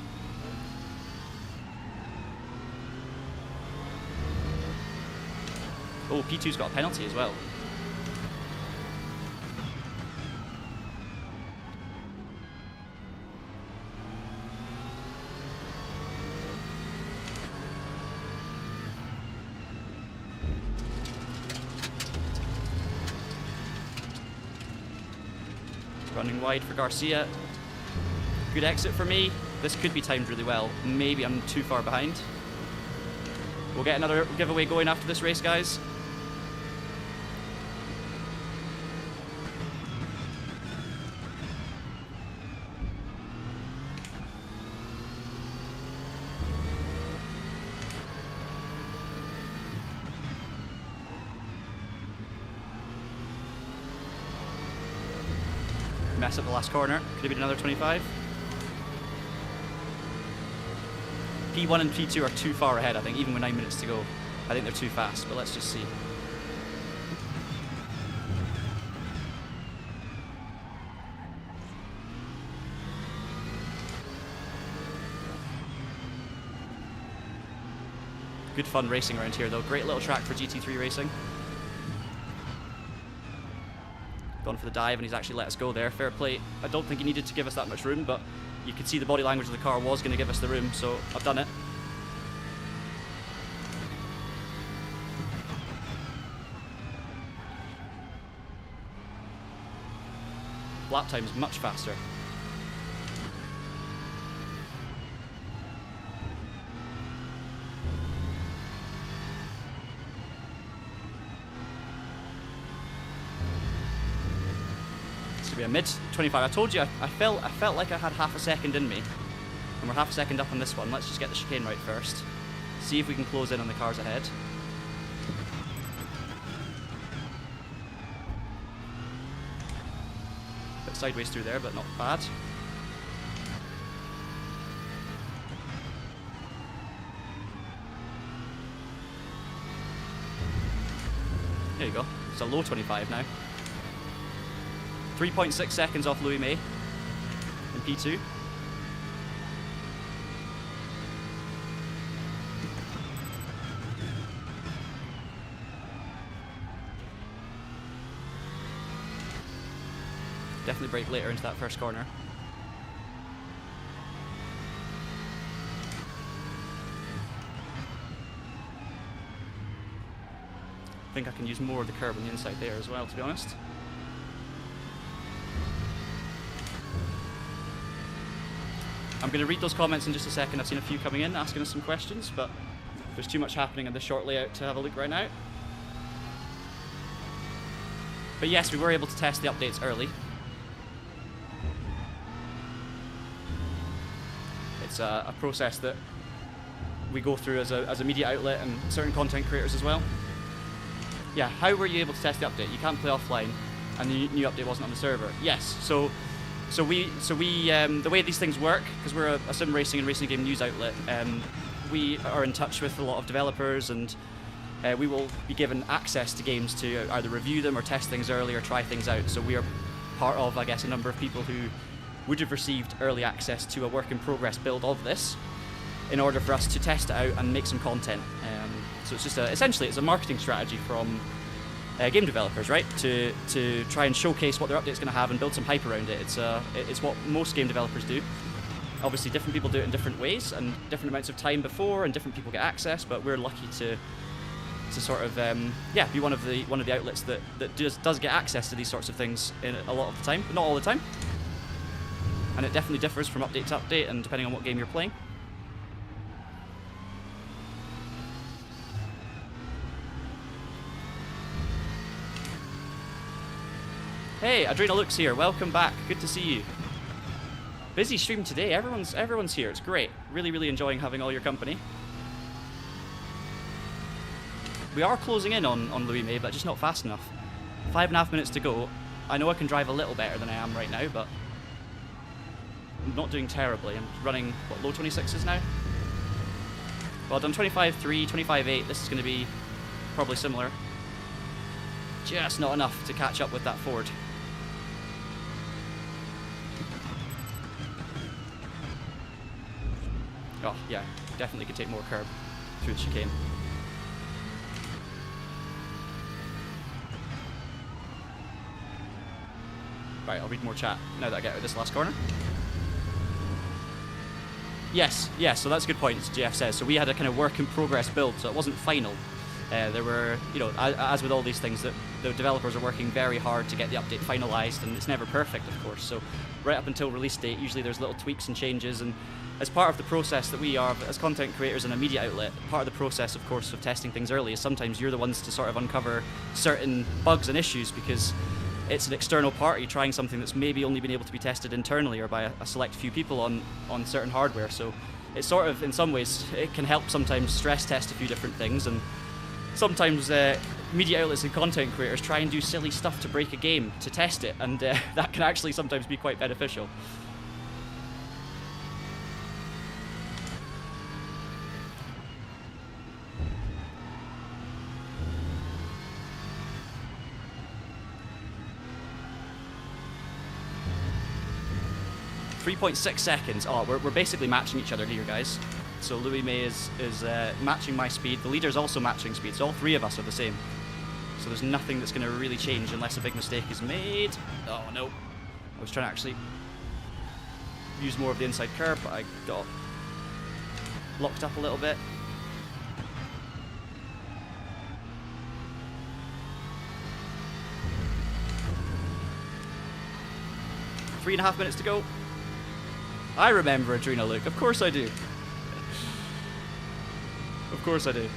Oh, P2's got a penalty as well. Running wide for Garcia. Good exit for me. This could be timed really well. Maybe I'm too far behind. We'll get another giveaway going after this race, guys. Mess up the last corner. Could have been another 25. P1 and P2 are too far ahead, I think, even with 9 minutes to go. I think they're too fast, but let's just see. Good fun racing around here, though. Great little track for GT3 racing. Gone for the dive, and he's actually let us go there. Fair play. I don't think he needed to give us that much room, but you could see the body language of the car was going to give us the room, so I've done it. Lap time is much faster. Be a mid 25. I told you I felt like I had half a second in me, and we're half a second up on this one. Let's just get the chicane right first. See if we can close in on the cars ahead. Bit sideways through there, but not bad. There you go. It's a low 25 now. 3.6 seconds off Louis May in P2. Definitely brake later into that first corner. I think I can use more of the curb on the inside there as well, to be honest. I'm going to read those comments in just a second. I've seen a few coming in asking us some questions, but there's too much happening in this short layout to have a look right now. But yes, we were able to test the updates early. It's a process that we go through as a media outlet and certain content creators as well. Yeah, how were you able to test the update? You can't play offline, and the new update wasn't on the server. Yes, so we the way these things work, because we're a sim racing and racing game news outlet, we are in touch with a lot of developers, and we will be given access to games to either review them or test things early or try things out. So we are part of, I guess, a number of people who would have received early access to a work in progress build of this in order for us to test it out and make some content. So it's just essentially it's a marketing strategy from game developers, right? To try and showcase what their update's going to have and build some hype around it. It's what most game developers do. Obviously, different people do it in different ways and different amounts of time before, and different people get access. But we're lucky to sort of be one of the outlets that does get access to these sorts of things in a lot of the time, but not all the time. And it definitely differs from update to update, and depending on what game you're playing. Hey, Adrena Lux here. Welcome back. Good to see you. Busy stream today. Everyone's here. It's great. Really, really enjoying having all your company. We are closing in on Louis May, but just not fast enough. 5.5 minutes to go. I know I can drive a little better than I am right now, but I'm not doing terribly. I'm running, what, low 26s now? Well, I've done 25.3, 25.8. This is going to be probably similar. Just not enough to catch up with that Ford. Oh, yeah, definitely could take more curb through the chicane. Right, I'll read more chat now that I get out of this last corner. Yes, so that's a good point, as Jeff says. So we had a kind of work in progress build, so it wasn't final. There were, as with all these things, that the developers are working very hard to get the update finalized, and it's never perfect, of course. So right up until release date, usually there's little tweaks and changes, and as part of the process that we are, as content creators and a media outlet, part of the process, of course, of testing things early is sometimes you're the ones to sort of uncover certain bugs and issues, because it's an external party trying something that's maybe only been able to be tested internally or by a select few people on certain hardware. So it's sort of, in some ways, it can help sometimes stress test a few different things, and sometimes media outlets and content creators try and do silly stuff to break a game to test it, and that can actually sometimes be quite beneficial. .6 seconds. Oh, we're basically matching each other here, guys. So Louis May is matching my speed. The leader's also matching speed, so all three of us are the same. So there's nothing that's going to really change unless a big mistake is made. Oh no. I was trying to actually use more of the inside curve, but I got locked up a little bit. Three and a half minutes to go. I remember Adrena Luke, of course I do. Of course I do.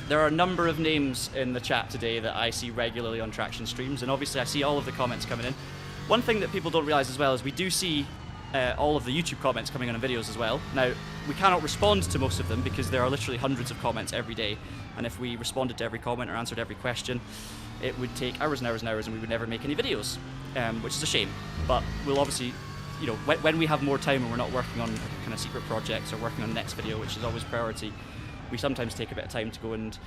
There are a number of names in the chat today that I see regularly on Traction streams, and obviously I see all of the comments coming in. One thing that people don't realise as well is we do see all of the YouTube comments coming on videos as well. Now, we cannot respond to most of them because there are literally hundreds of comments every day, and if we responded to every comment or answered every question, it would take hours and hours and hours, and we would never make any videos, which is a shame. But we'll obviously, you know, when we have more time and we're not working on kind of secret projects or working on the next video, which is always priority, we sometimes take a bit of time to go and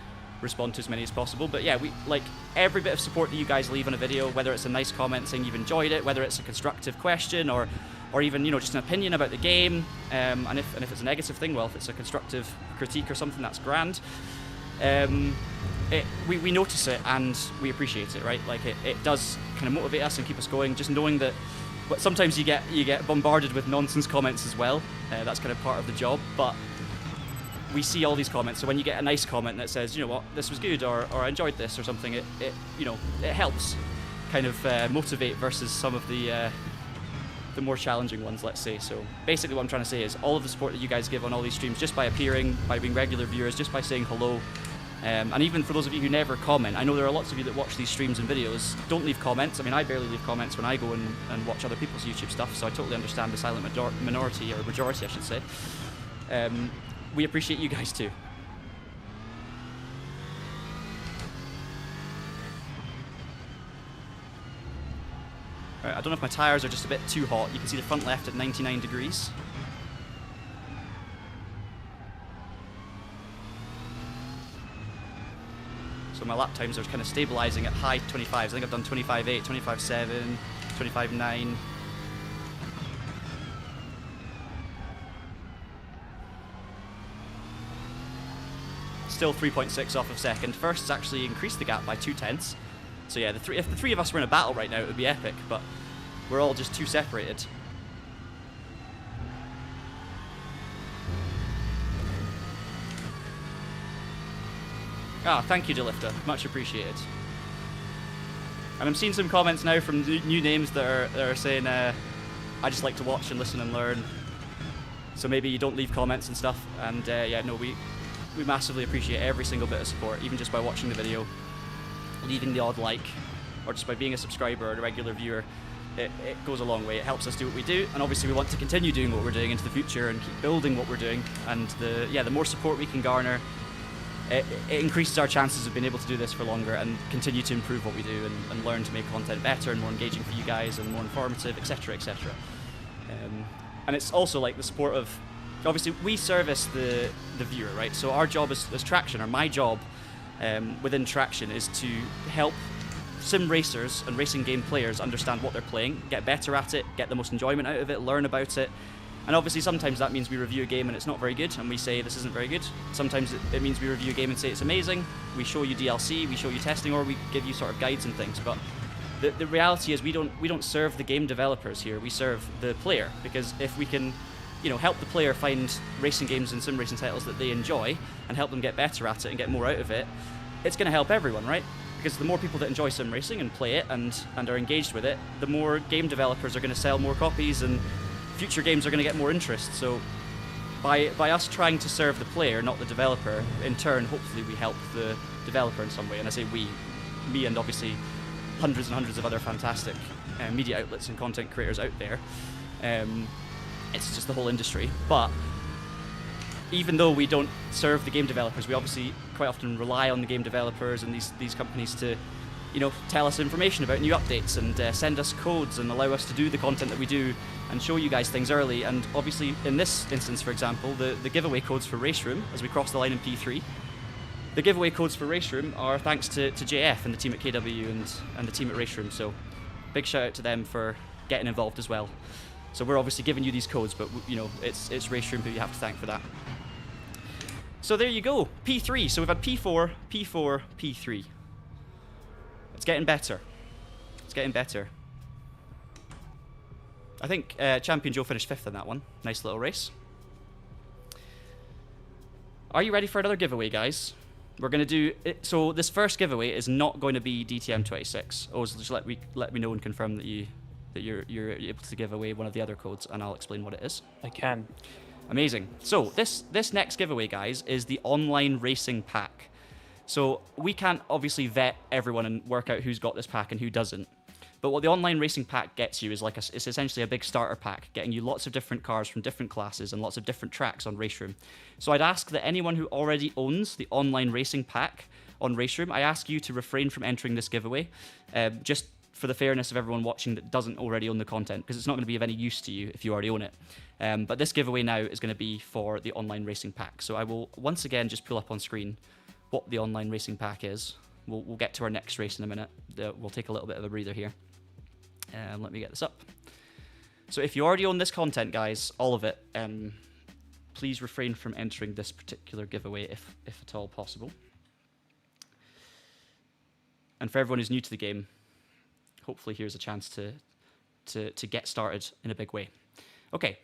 respond to as many as possible. But yeah, we like every bit of support that you guys leave on a video, whether it's a nice comment saying you've enjoyed it, whether it's a constructive question, or even, you know, just an opinion about the game, and if it's a negative thing, well, if it's a constructive critique or something, that's grand. We notice it and we appreciate it, right? Like it does kind of motivate us and keep us going, just knowing that. But sometimes you get bombarded with nonsense comments as well. That's kind of part of the job, but we see all these comments. So when you get a nice comment that says, you know what, this was good, or I enjoyed this, or something, it you know, it helps kind of motivate versus some of the more challenging ones, let's say. So basically what I'm trying to say is all of the support that you guys give on all these streams, just by appearing, by being regular viewers, just by saying hello, and even for those of you who never comment, I know there are lots of you that watch these streams and videos, don't leave comments. I mean, I barely leave comments when I go and watch other people's YouTube stuff, so I totally understand the silent minority, or majority I should say. We appreciate you guys too. Right, I don't know if my tyres are just a bit too hot. You can see the front left at 99 degrees. So my lap times are kind of stabilizing at high 25s. I think I've done 25.8, 25.7, 25.9. Still 3.6 off of second. First has actually increased the gap by 0.2. So yeah, if the three of us were in a battle right now, it would be epic, but we're all just too separated. Ah, thank you, Delifta. Much appreciated. And I'm seeing some comments now from new names that are saying, I just like to watch and listen and learn. So maybe you don't leave comments and stuff. And yeah, no, we massively appreciate every single bit of support, even just by watching the video, leaving the odd like, or just by being a subscriber or a regular viewer. It goes a long way. It helps us do what we do, and obviously we want to continue doing what we're doing into the future and keep building what we're doing. And the more support we can garner, it increases our chances of being able to do this for longer and continue to improve what we do and learn to make content better and more engaging for you guys and more informative, etc., etc. And it's also like the support of, obviously we service the viewer, right? So our job as Traction, or my job within Traction, is to help sim racers and racing game players understand what they're playing, get better at it, get the most enjoyment out of it, learn about it. And obviously sometimes that means we review a game and it's not very good and we say this isn't very good. Sometimes it means we review a game and say it's amazing, we show you DLC, we show you testing, or we give you sort of guides and things. But the reality is we don't serve the game developers here, we serve the player, because if we can, you know, help the player find racing games and sim racing titles that they enjoy and help them get better at it and get more out of it, it's going to help everyone, right? Because the more people that enjoy sim racing and play it and are engaged with it, the more game developers are going to sell more copies and future games are going to get more interest. So by us trying to serve the player, not the developer, in turn, hopefully we help the developer in some way. And I say we, me and obviously hundreds and hundreds of other fantastic media outlets and content creators out there. It's just the whole industry. But even though we don't serve the game developers, we obviously quite often rely on the game developers and these companies to, you know, tell us information about new updates and send us codes and allow us to do the content that we do and show you guys things early. And obviously in this instance, for example, the giveaway codes for RaceRoom, as we cross the line in P3, the giveaway codes for RaceRoom are thanks to JF and the team at KW and the team at RaceRoom. So big shout out to them for getting involved as well. So we're obviously giving you these codes, but you know, it's RaceRoom who you have to thank for that. So there you go, P3. So we've had P4, P4, P3. It's getting better. It's getting better. I think Champion Joe finished 5th in that one. Nice little race. Are you ready for another giveaway, guys? We're going to do it. So this first giveaway is not going to be DTM 26. Oh, so just let me know and confirm that you're able to give away one of the other codes, and I'll explain what it is. I can. Amazing. So this next giveaway, guys, is the online racing pack. So we can't obviously vet everyone and work out who's got this pack and who doesn't. But what the online racing pack gets you is it's essentially a big starter pack, getting you lots of different cars from different classes and lots of different tracks on RaceRoom. So I'd ask that anyone who already owns the online racing pack on RaceRoom, I ask you to refrain from entering this giveaway, just for the fairness of everyone watching that doesn't already own the content, because it's not going to be of any use to you if you already own it. But this giveaway now is going to be for the online racing pack. So I will once again just pull up on screen what the online racing pack is. We'll get to our next race in a minute. We'll take a little bit of a breather here. Let me get this up. So if you already own this content, guys, all of it, please refrain from entering this particular giveaway if at all possible. And for everyone who's new to the game, hopefully here's a chance to get started in a big way. Okay.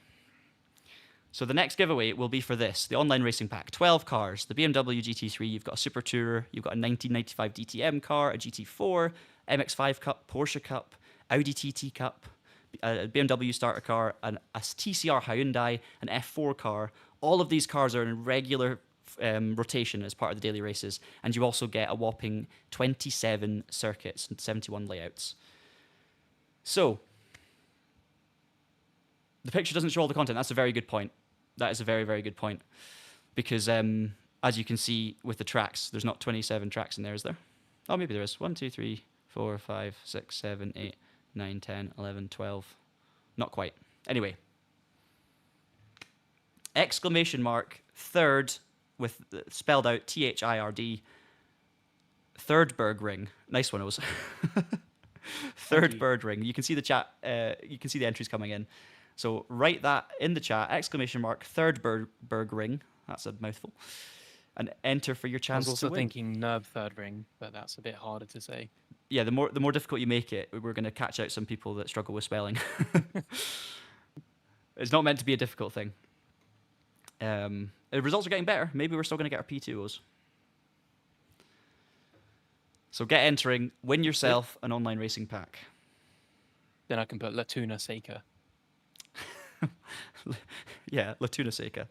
So the next giveaway will be for this, the online racing pack. 12 cars, the BMW GT3, you've got a Super Tourer, you've got a 1995 DTM car, a GT4, MX-5 Cup, Porsche Cup, Audi TT Cup, a BMW starter car, a TCR Hyundai, an F4 car. All of these cars are in regular rotation as part of the daily races, and you also get a whopping 27 circuits and 71 layouts. So, the picture doesn't show all the content. That's a very good point. That is a very, very good point. Because, as you can see with the tracks, there's not 27 tracks in there, is there? Oh, maybe there is. 1, 2, 3, 4, 5, 6, 7, 8, 9, 10, 11, 12. Not quite. Anyway. Exclamation mark, third, with spelled out THIRD, third Berg ring. Nice one, Oz. Third bird ring. You can see the chat. You can see the entries coming in. So write that in the chat. Exclamation mark, third Berg ring. That's a mouthful. And enter for your chance to win. I was also thinking nerve third ring, but that's a bit harder to say. Yeah, the more difficult you make it, we're going to catch out some people that struggle with spelling. It's not meant to be a difficult thing. The results are getting better. Maybe we're still going to get our P2Os. So get entering, win yourself an online racing pack. Then I can put Latuna Seika. Yeah, Latuna Seika.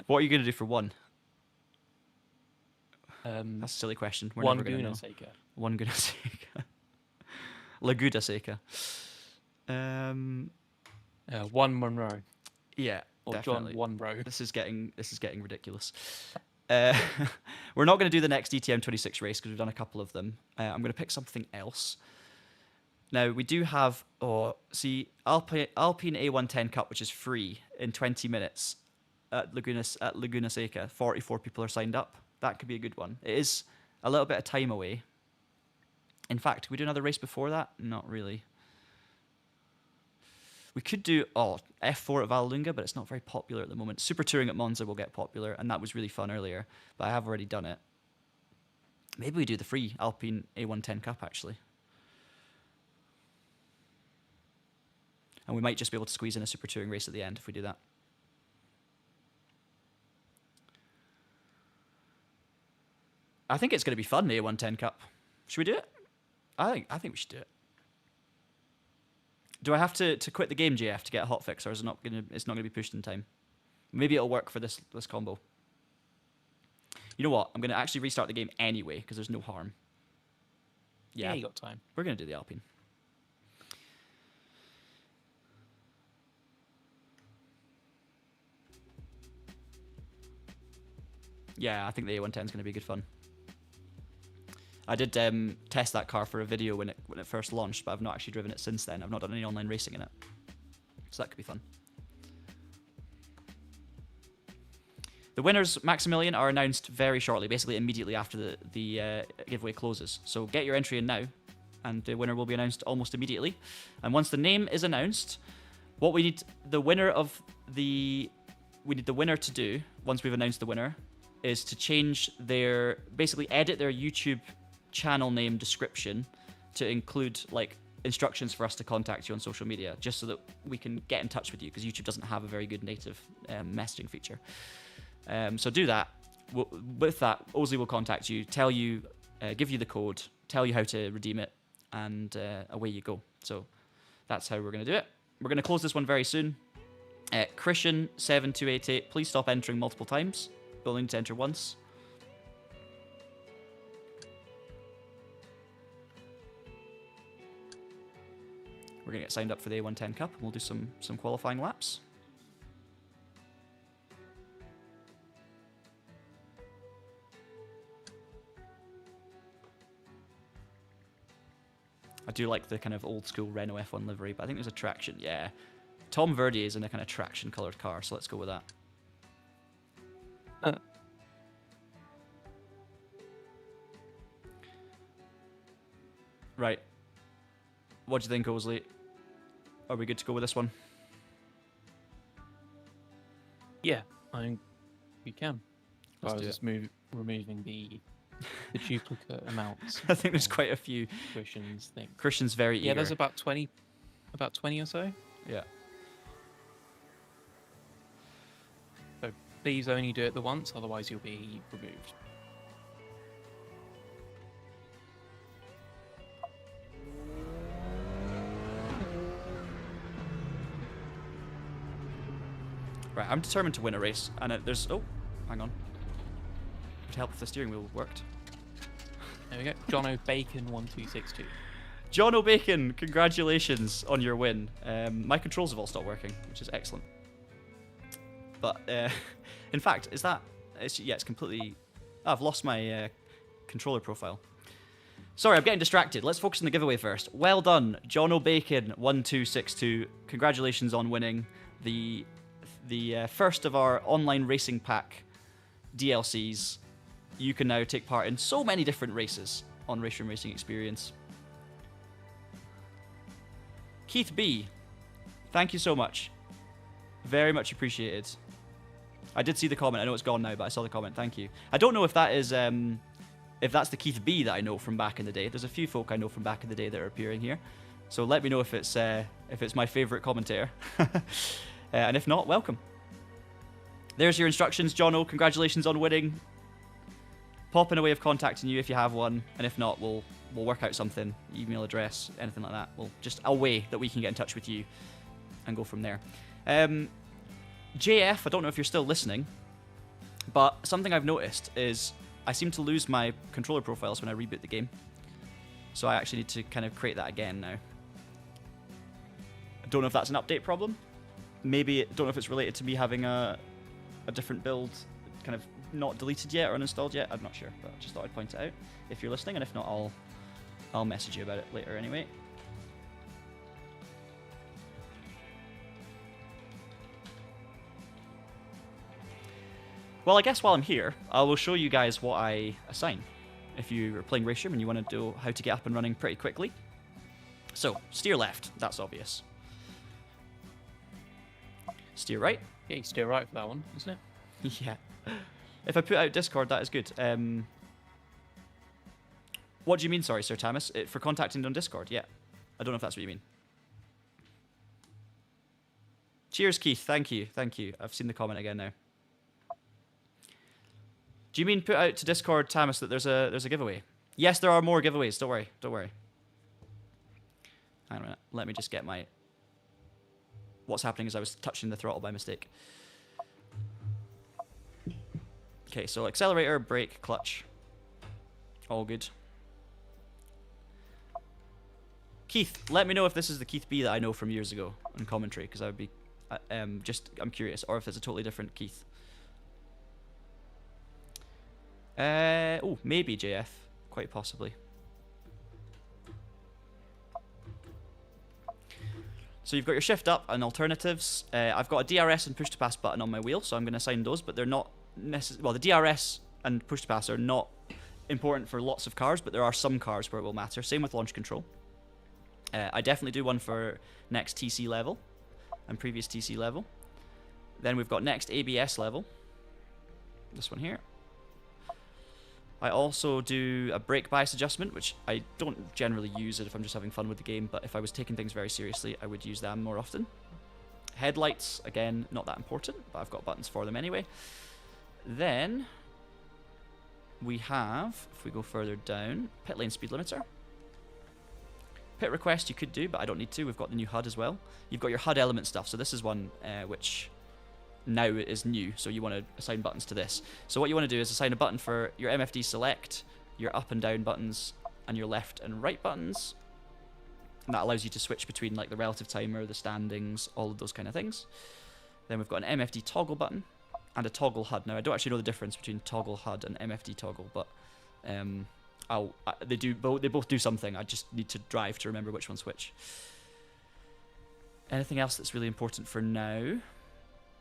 What are you going to do for one? That's a silly question. We're one never going to know. Seika. One Guna Seika. Laguda Seika. One Monroe. Yeah, or definitely. John One Row. This is getting ridiculous. We're not going to do the next DTM 26 race because we've done a couple of them. I'm going to pick something else. Now, we do have, Alpine A110 Cup, which is free in 20 minutes at Laguna Seca. 44 people are signed up. That could be a good one. It is a little bit of time away. In fact, could we do another race before that? Not really. We could do F4 at Vallelunga, but it's not very popular at the moment. Super Touring at Monza will get popular, and that was really fun earlier, but I have already done it. Maybe we do the free Alpine A110 Cup, actually. And we might just be able to squeeze in a Super Touring race at the end if we do that. I think it's going to be fun, the A110 Cup. Should we do it? I think we should do it. Do I have to quit the game, JF, to get a hotfix, or is it's not gonna be pushed in time? Maybe it'll work for this combo. You know what? I'm gonna actually restart the game anyway because there's no harm. Yeah, you got time. We're gonna do the Alpine. Yeah, I think the A110 is gonna be good fun. I did test that car for a video when it first launched, but I've not actually driven it since then. I've not done any online racing in it, so that could be fun. The winners, Maximilian, are announced very shortly, basically immediately after the giveaway closes. So get your entry in now, and the winner will be announced almost immediately. And once the name is announced, what we need the winner to do, once we've announced the winner, is to change basically edit their YouTube channel name description to include like instructions for us to contact you on social media, just so that we can get in touch with you, because YouTube doesn't have a very good native messaging feature. So do that. With that, Ozzy will contact you, tell you, give you the code, tell you how to redeem it, and away you go. So that's how we're going to do it. We're going to close this one very soon. Christian7288, please stop entering multiple times. You only need to enter once. We're going to get signed up for the A110 Cup, and we'll do some qualifying laps. I do like the kind of old school Renault F1 livery, but I think there's a traction. Yeah. Tom Verdier is in a kind of traction coloured car, so let's go with that. Right. What do you think, Ozzy? Are we good to go with this one? Yeah, I think we can. Let's I was do just removing the duplicate amounts. I think there's quite a few. Christian's thing. Christian's very eager. Yeah, there's about 20 or so. Yeah. So please only do it the once, otherwise you'll be removed. Right, I'm determined to win a race, and there's... Oh, hang on. It would help if the steering wheel worked. There we go. John O'Bacon 1262. John O'Bacon, congratulations on your win. My controls have all stopped working, which is excellent. But, in fact, it's completely... Oh, I've lost my controller profile. Sorry, I'm getting distracted. Let's focus on the giveaway first. Well done, John O'Bacon 1262. Congratulations on winning the first of our online racing pack DLCs. You can now take part in so many different races on RaceRoom Racing Experience. Keith B, thank you so much. Very much appreciated. I did see the comment. I know it's gone now, but I saw the comment. Thank you. I don't know if that is if that's the Keith B that I know from back in the day. There's a few folk I know from back in the day that are appearing here, so let me know if it's my favourite commentator. And if not, welcome. There's your instructions, John O. Congratulations on winning. Pop in a way of contacting you if you have one, and if not, we'll work out something, email address, anything like that. We'll just a way that we can get in touch with you and go from there. JF, I don't know if you're still listening, but something I've noticed is I seem to lose my controller profiles when I reboot the game. So I actually need to kind of create that again now. I don't know if that's an update problem. Maybe, don't know if it's related to me having a different build kind of not deleted yet or uninstalled yet. I'm not sure, but I just thought I'd point it out if you're listening, and if not, I'll message you about it later anyway. Well, I guess while I'm here, I will show you guys what I assign if you are playing RaceRoom and you want to know how to get up and running pretty quickly. So, steer left, that's obvious. Steer right. Yeah, you steer right for that one, isn't it? Yeah. If I put out Discord, that is good. What do you mean, sorry, Sir Thomas? For contacting on Discord, yeah. I don't know if that's what you mean. Cheers, Keith. Thank you. Thank you. I've seen the comment again now. Do you mean put out to Discord, Tamas, that there's a giveaway? Yes, there are more giveaways. Don't worry. Don't worry. Hang on a minute. Let me just get my... What's happening is I was touching the throttle by mistake. Okay, so accelerator, brake, clutch. All good. Keith, let me know if this is the Keith B that I know from years ago on commentary, because I would be... I'm curious, or if it's a totally different Keith. Oh, maybe JF. Quite possibly. So you've got your shift up and alternatives. I've got a DRS and push to pass button on my wheel, so I'm going to assign those, but they're not necessarily... Well, the DRS and push to pass are not important for lots of cars, but there are some cars where it will matter. Same with launch control. I definitely do one for next TC level and previous TC level. Then we've got next ABS level. This one here. I also do a brake bias adjustment, which I don't generally use it if I'm just having fun with the game, but if I was taking things very seriously, I would use them more often. Headlights, again, not that important, but I've got buttons for them anyway. Then we have, if we go further down, pit lane speed limiter. Pit request you could do, but I don't need to. We've got the new HUD as well. You've got your HUD element stuff, so this is one which... now it is new, so you want to assign buttons to this. So what you want to do is assign a button for your MFD select, your up and down buttons, and your left and right buttons. And that allows you to switch between like the relative timer, the standings, all of those kind of things. Then we've got an MFD toggle button and a toggle HUD. Now I don't actually know the difference between toggle HUD and MFD toggle, but they both do something. I just need to drive to remember which one's which. Anything else that's really important for now?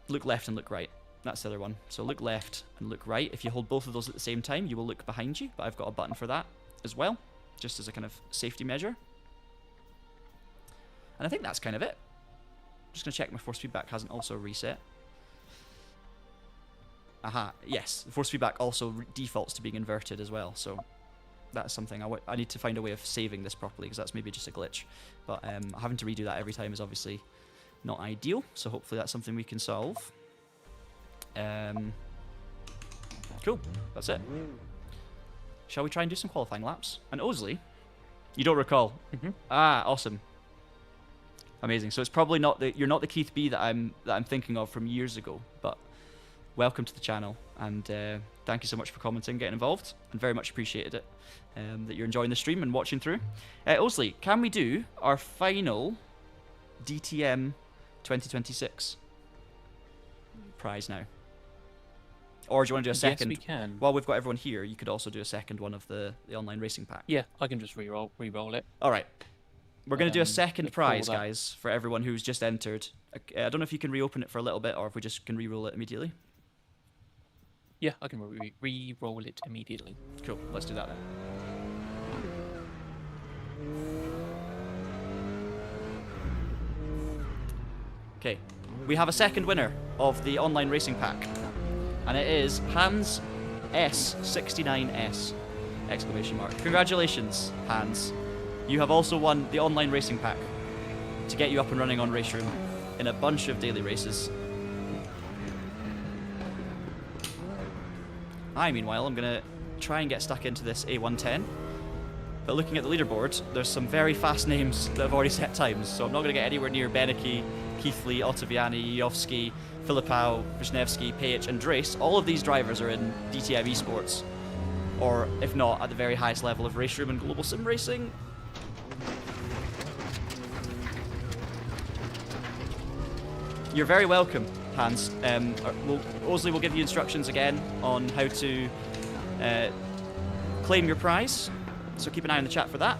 Look left and look right. That's the other one. So look left and look right. If you hold both of those at the same time, you will look behind you, but I've got a button for that as well, just as a kind of safety measure. And I think that's kind of it. Just going to check my force feedback hasn't also reset. Aha, yes. The force feedback also defaults to being inverted as well, so that's something I need to find a way of saving this properly, because that's maybe just a glitch. But having to redo that every time is obviously not ideal, so hopefully that's something we can solve. Cool, that's it. Shall we try and do some qualifying laps? And Osley, you don't recall? Ah, awesome, amazing. So it's probably not you're not the Keith B that I'm thinking of from years ago, but welcome to the channel, and thank you so much for commenting, getting involved, and very much appreciated it. That you're enjoying the stream and watching through. Osley, can we do our final DTM 2026 prize now? Or do you want to do a second? Yes, we can. While we've got everyone here, you could also do a second one of the online racing pack. Yeah, I can just re-roll it. Alright. We're going to do a second prize, that. guys, for everyone who's just entered. I don't know if you can reopen it for a little bit, or if we just can re-roll it immediately. Yeah, I can re-roll it immediately. Cool, let's do that then. Okay, we have a second winner of the online racing pack, and it is Hans S69S! Exclamation mark. Congratulations, Hans. You have also won the online racing pack to get you up and running on RaceRoom in a bunch of daily races. Meanwhile, I'm going to try and get stuck into this A110. But looking at the leaderboard, there's some very fast names that have already set times, so I'm not going to get anywhere near Beneke, Keithley, Ottaviani, Jovski, Filipao, Wisniewski, Page, and Drace. All of these drivers are in DTM esports, or if not, at the very highest level of RaceRoom and Global Sim Racing. You're very welcome, Hans. Osley will give you instructions again on how to claim your prize, so keep an eye on the chat for that.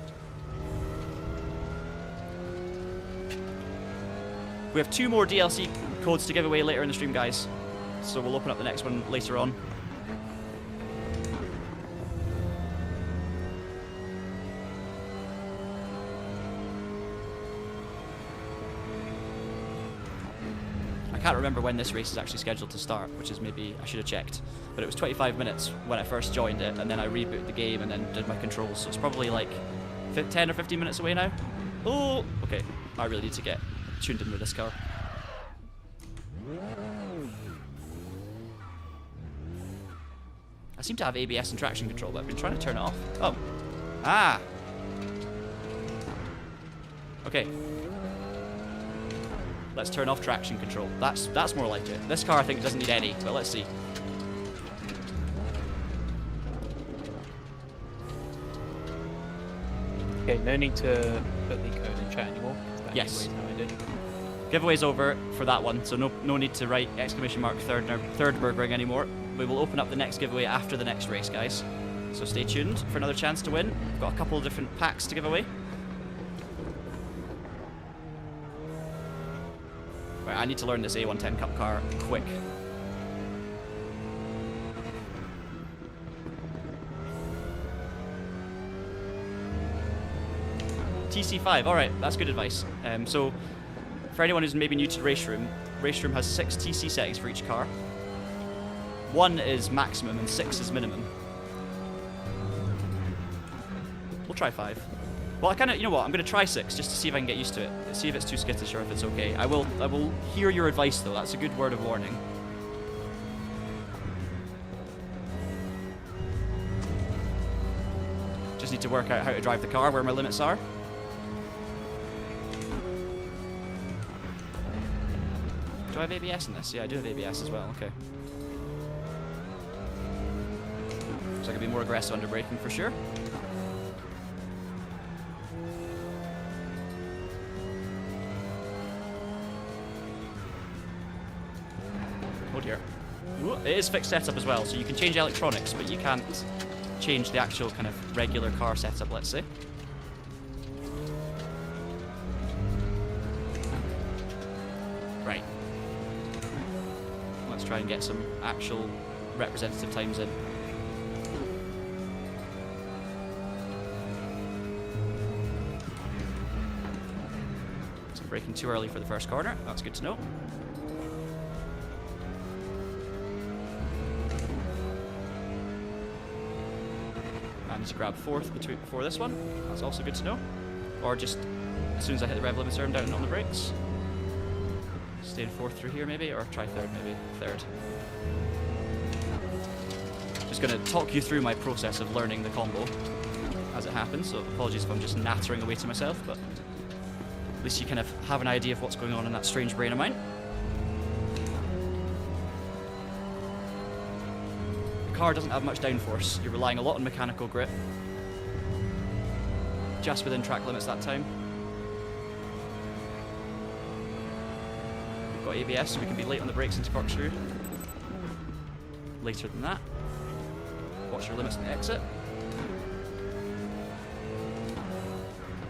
We have 2 more DLC codes to give away later in the stream, guys, so we'll open up the next one later on. I can't remember when this race is actually scheduled to start, which is maybe I should have checked, but it was 25 minutes when I first joined it, and then I rebooted the game and then did my controls, so it's probably like 10 or 15 minutes away now. Oh, okay, I really need to get tuned in with this car. seem to have ABS and traction control, but I've been trying to turn it off. Oh. Ah. Okay. Let's turn off traction control. That's more like it. This car I think doesn't need any, but let's see. Okay, no need to put the code in chat anymore. That Yes. giveaway's how I did. Giveaway's over for that one, so no need to write exclamation mark third Nürburgring anymore. We will open up the next giveaway after the next race, guys. So stay tuned for another chance to win. We've got a couple of different packs to give away. Right, I need to learn this A110 Cup car quick. TC5, alright, that's good advice. So, for anyone who's maybe new to RaceRoom, RaceRoom has 6 TC settings for each car. 1 is maximum and 6 is minimum. We'll try 5. Well, I kind of, you know what, I'm going to try 6 just to see if I can get used to it. See if it's too skittish or if it's okay. I will hear your advice though, that's a good word of warning. Just need to work out how to drive the car, where my limits are. Do I have ABS in this? Yeah, I do have ABS as well, okay. So I can be more aggressive under braking for sure. Oh dear. Ooh, it is fixed setup as well, so you can change electronics, but you can't change the actual kind of regular car setup, let's say. Right. Let's try and get some actual representative times in. So braking too early for the first corner, that's good to know. I need to grab 4th before this one, that's also good to know. Or just as soon as I hit the rev limiter, I'm down on the brakes. Stay in 4th through here maybe, or try 3rd maybe, 3rd. Just going to talk you through my process of learning the combo as it happens, so apologies if I'm just nattering away to myself, but at least you kind of have an idea of what's going on in that strange brain of mine. The car doesn't have much downforce, you're relying a lot on mechanical grip. Just within track limits that time. Got ABS, so we can be late on the brakes into corkscrew. Later than that. Watch your limits on the exit.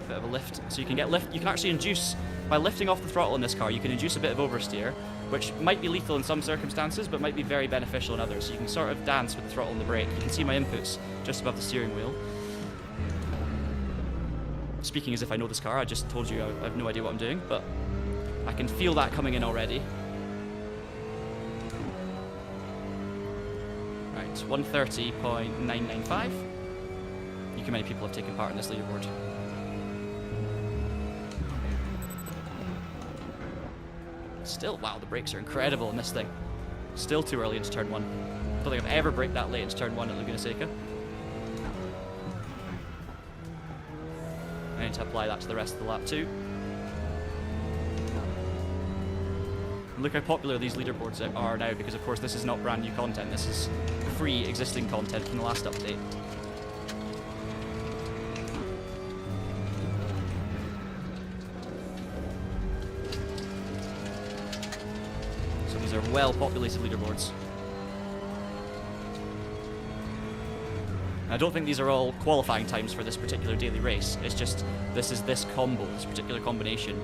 Bit of a lift, so you can get lift. You can actually induce, by lifting off the throttle in this car, you can induce a bit of oversteer, which might be lethal in some circumstances, but might be very beneficial in others. So you can sort of dance with the throttle and the brake. You can see my inputs just above the steering wheel. Speaking as if I know this car, I just told you I have no idea what I'm doing, but I can feel that coming in already. Right, 130.995. Look how many people have taken part in this leaderboard. Still, wow, the brakes are incredible in this thing. Still too early into turn 1. I don't think I've ever braked that late into turn 1 at Laguna Seca. I need to apply that to the rest of the lap too. And look how popular these leaderboards are now, because of course this is not brand new content, this is free existing content from the last update. So these are well populated leaderboards. I don't think these are all qualifying times for this particular daily race. It's just this combo, this particular combination.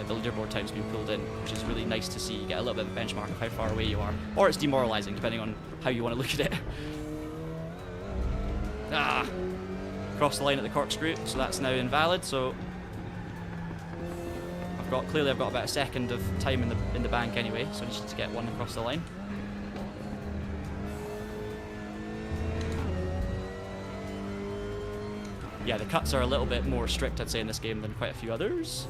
The leaderboard time's been pulled in, which is really nice to see. You get a little bit of a benchmark of how far away you are, or it's demoralizing depending on how you want to look at it. Ah, crossed the line at the corkscrew, so that's now invalid. So clearly I've got about a second of time in the bank anyway, so I just need to get one across the line. Yeah, the cuts are a little bit more strict, I'd say, in this game than quite a few others.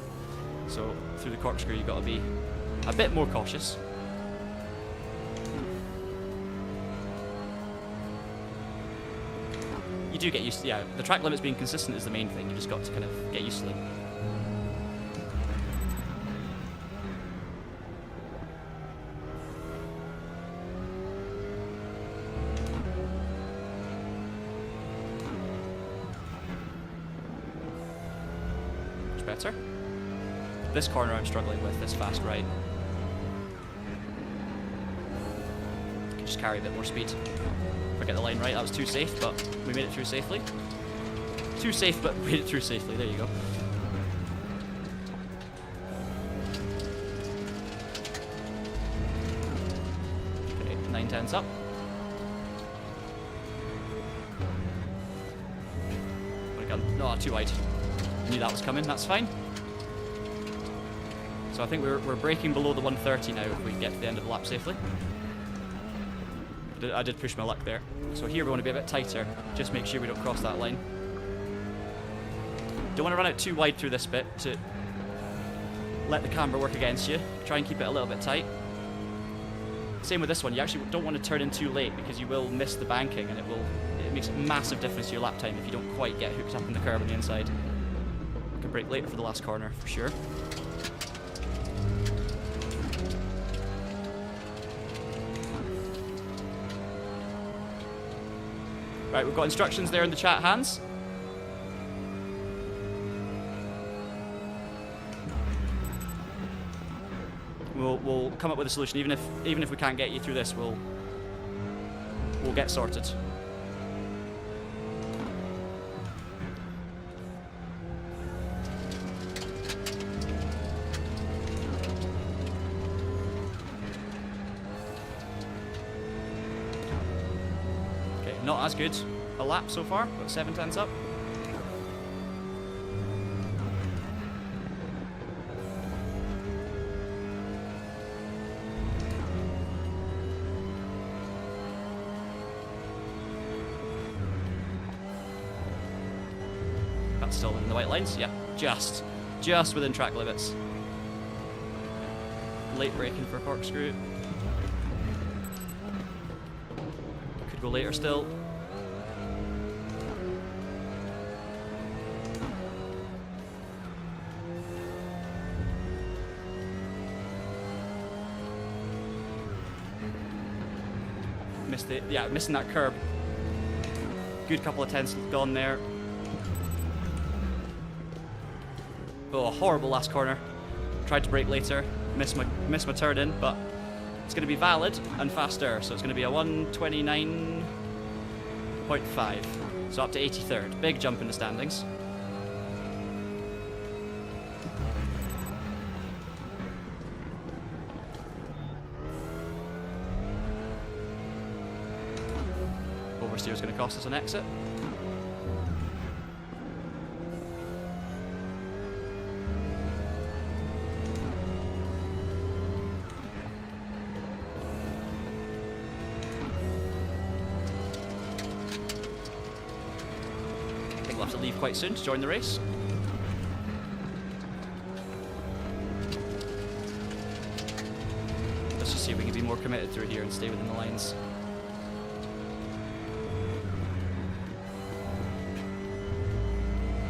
So through the corkscrew, you've got to be a bit more cautious. you do get used to, yeah, the track limits being consistent is the main thing. You just got to kind of get used to them. Much better. This corner I'm struggling with, this fast right. Could just carry a bit more speed. If I get the line right, that was too safe, but we made it through safely. Too safe, but made it through safely. There you go. Okay, 9/10s up. What a gun. No, too wide. Knew that was coming, that's fine. So I think we're breaking below the 130 now if we get to the end of the lap safely. I did push my luck there. So here we want to be a bit tighter. Just make sure we don't cross that line. Don't want to run out too wide through this bit to let the camber work against you. Try and keep it a little bit tight. Same with this one. You actually don't want to turn in too late because you will miss the banking and it makes a massive difference to your lap time if you don't quite get hooked up in the curb on the inside. I can brake later for the last corner for sure. Right, we've got instructions there in the chat hands. We'll come up with a solution. Even if we can't get you through this, we'll get sorted. Okay, not as good a lap so far, but 7/10s up. Still in the white lines, yeah, just within track limits. Late braking for corkscrew. Could go later still. Missing that curb. Good couple of tenths gone there. Oh, horrible last corner. Tried to brake later, missed my turn in, but it's going to be valid and faster, so it's going to be a 129.5. So up to 83rd. Big jump in the standings. Oversteer is going to cost us an exit. We'll have to leave quite soon to join the race. Let's just see if we can be more committed through here and stay within the lines.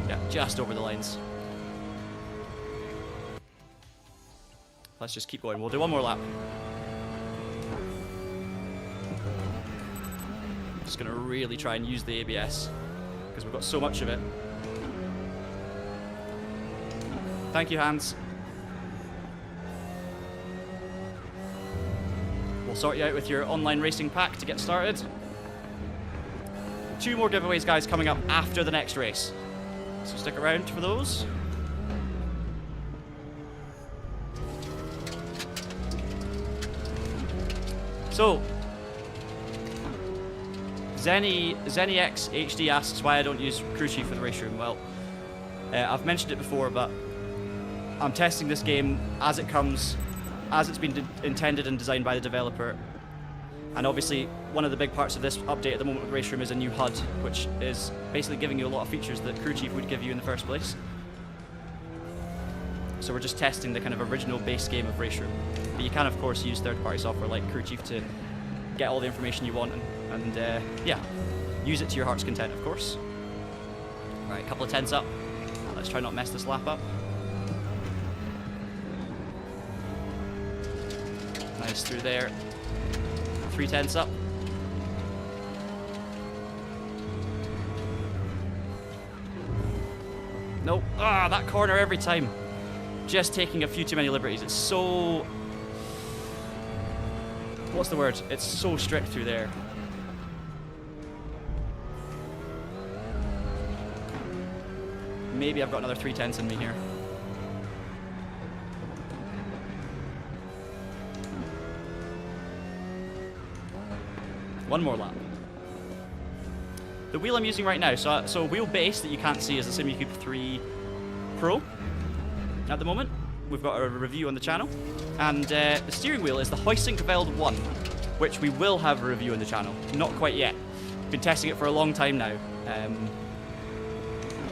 Yeah, just over the lines. Let's just keep going. We'll do one more lap. Just gonna really try and use the ABS. Because we've got so much of it. Thank you, Hans. We'll sort you out with your online racing pack to get started. 2 more giveaways, guys, coming up after the next race. So stick around for those. So, ZennyX HD asks why I don't use crew chief for the race room. Well, I've mentioned it before, but I'm testing this game as it comes, as it's been intended and designed by the developer. And obviously, one of the big parts of this update at the moment with race room is a new HUD, which is basically giving you a lot of features that crew chief would give you in the first place. So we're just testing the kind of original base game of race room. But you can, of course, use third-party software like crew chief to get all the information you want and yeah, Use it to your heart's content, of course. Right, a couple of tenths up. Let's try not mess this lap up. Nice through there. 3 tenths up. Nope. Ah, that corner every time. Just taking a few too many liberties. It's so... What's the word? It's so strict through there. Maybe I've got another 3 tenths in me here. One more lap. The wheel I'm using right now, so a wheel base that you can't see is the SimCube 3 Pro. At the moment, we've got a review on the channel. And the steering wheel is the Hoisink-Veld 1, which we will have a review on the channel. Not quite yet. Been testing it for a long time now.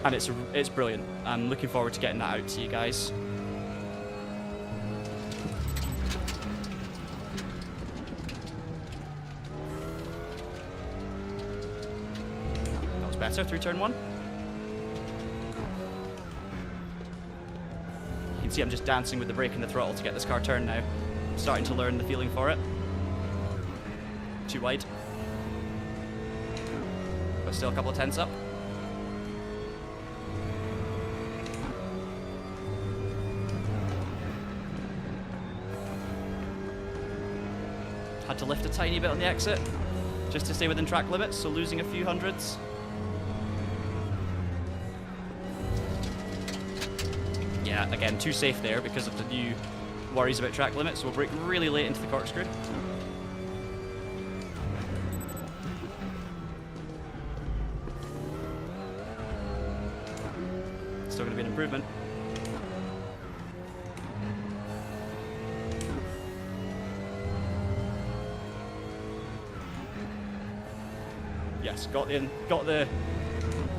And it's brilliant. I'm looking forward to getting that out to you guys. That was better through turn 1. You can see I'm just dancing with the brake and the throttle to get this car turned now. I'm starting to learn the feeling for it. Too wide. But still a couple of tenths up. Had to lift a tiny bit on the exit, just to stay within track limits, so losing a few hundreds. Yeah, again, too safe there because of the new worries about track limits, so we'll brake really late into the corkscrew. Still going to be an improvement. Yes, got the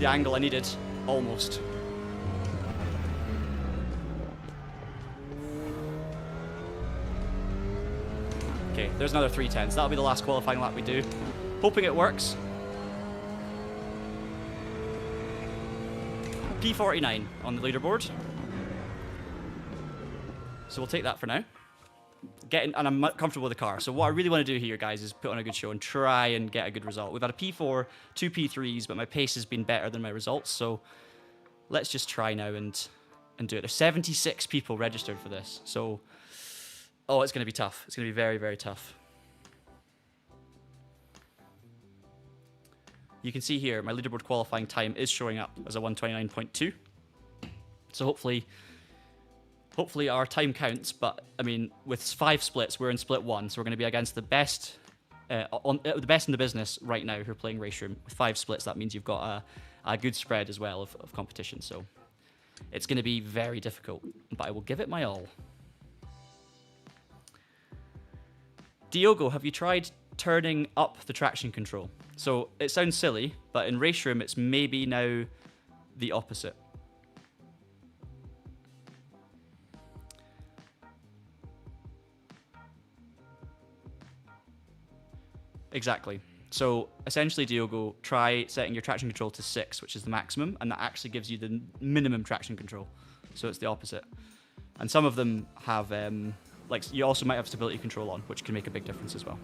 angle I needed, almost. Okay, there's another 3 tenths. That'll be the last qualifying lap we do. Hoping it works. P49 on the leaderboard. So we'll take that for now. And I'm comfortable with the car. So what I really want to do here, guys, is put on a good show and try and get a good result. We've had a P4, 2 P3s, but my pace has been better than my results. So let's just try now and do it. There's 76 people registered for this. So, oh, it's going to be tough. It's going to be very, very tough. You can see here, my leaderboard qualifying time is showing up as a 1:29.2. So hopefully our time counts, but I mean, with 5 splits, we're in split 1, so we're going to be against the best, the best in the business right now who are playing RaceRoom. With 5 splits, that means you've got a good spread as well of competition, so it's going to be very difficult, but I will give it my all. Diogo, have you tried turning up the traction control? So it sounds silly, but in RaceRoom, it's maybe now the opposite. Exactly. So essentially, Diogo, try setting your traction control to 6, which is the maximum, and that actually gives you the minimum traction control. So it's the opposite. And some of them have, like, you also might have stability control on, which can make a big difference as well.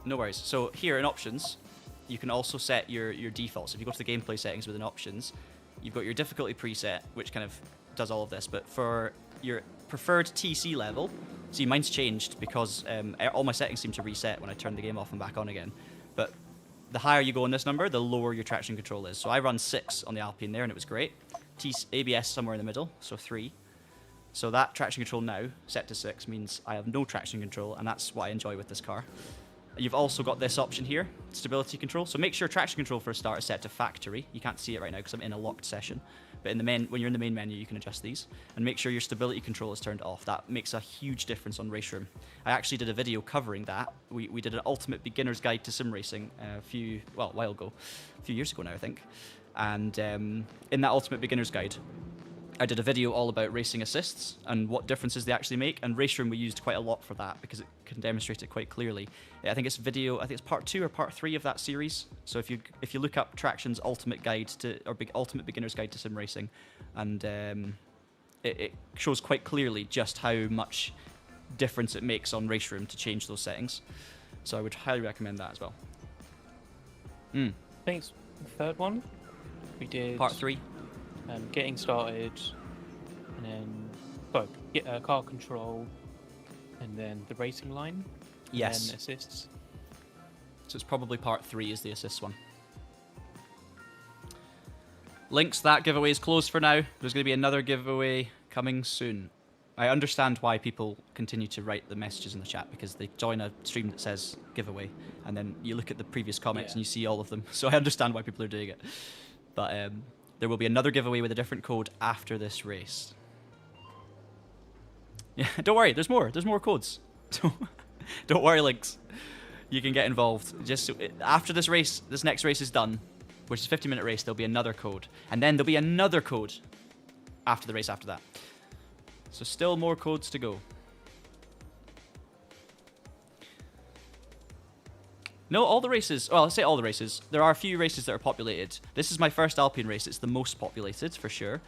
No worries. So here in options, you can also set your defaults. If you go to the gameplay settings within options, you've got your difficulty preset, which kind of does all of this, but for your preferred TC level, see, mine's changed because all my settings seem to reset when I turn the game off and back on again. But the higher you go on this number, the lower your traction control is. So I run 6 on the Alpine there, and it was great. ABS somewhere in the middle, so 3. So that traction control now, set to 6, means I have no traction control, and that's what I enjoy with this car. You've also got this option here, stability control. So make sure traction control for a start is set to factory. You can't see it right now because I'm in a locked session. But in the when you're in the main menu, you can adjust these. And make sure your stability control is turned off. That makes a huge difference on RaceRoom. I actually did a video covering that. We did an ultimate beginner's guide to sim racing a while ago. A few years ago now, I think. And in that ultimate beginner's guide, I did a video all about racing assists and what differences they actually make, and RaceRoom we used quite a lot for that because it can demonstrate it quite clearly. I think it's part 2 or part 3 of that series. So if you look up Traction's ultimate guide to, or ultimate beginner's guide to sim racing, and it shows quite clearly just how much difference it makes on RaceRoom to change those settings. So I would highly recommend that as well. I think it's the third one. We did Part 3. Getting started, and then car control, and then the racing line. Yes. And then assists. So it's probably part 3 is the assist one. Links, that giveaway is closed for now. There's going to be another giveaway coming soon. I understand why people continue to write the messages in the chat, because they join a stream that says giveaway, and then you look at the previous comments and you see all of them. So I understand why people are doing it. But there will be another giveaway with a different code after this race. Yeah, don't worry, there's more. There's more codes. Don't worry, Links. You can get involved. Just after this race, this next race is done, which is a 50-minute race, there'll be another code. And then there'll be another code after the race after that. So still more codes to go. No, all the races, well, let's say all the races. There are a few races that are populated. This is my first Alpine race. It's the most populated, for sure.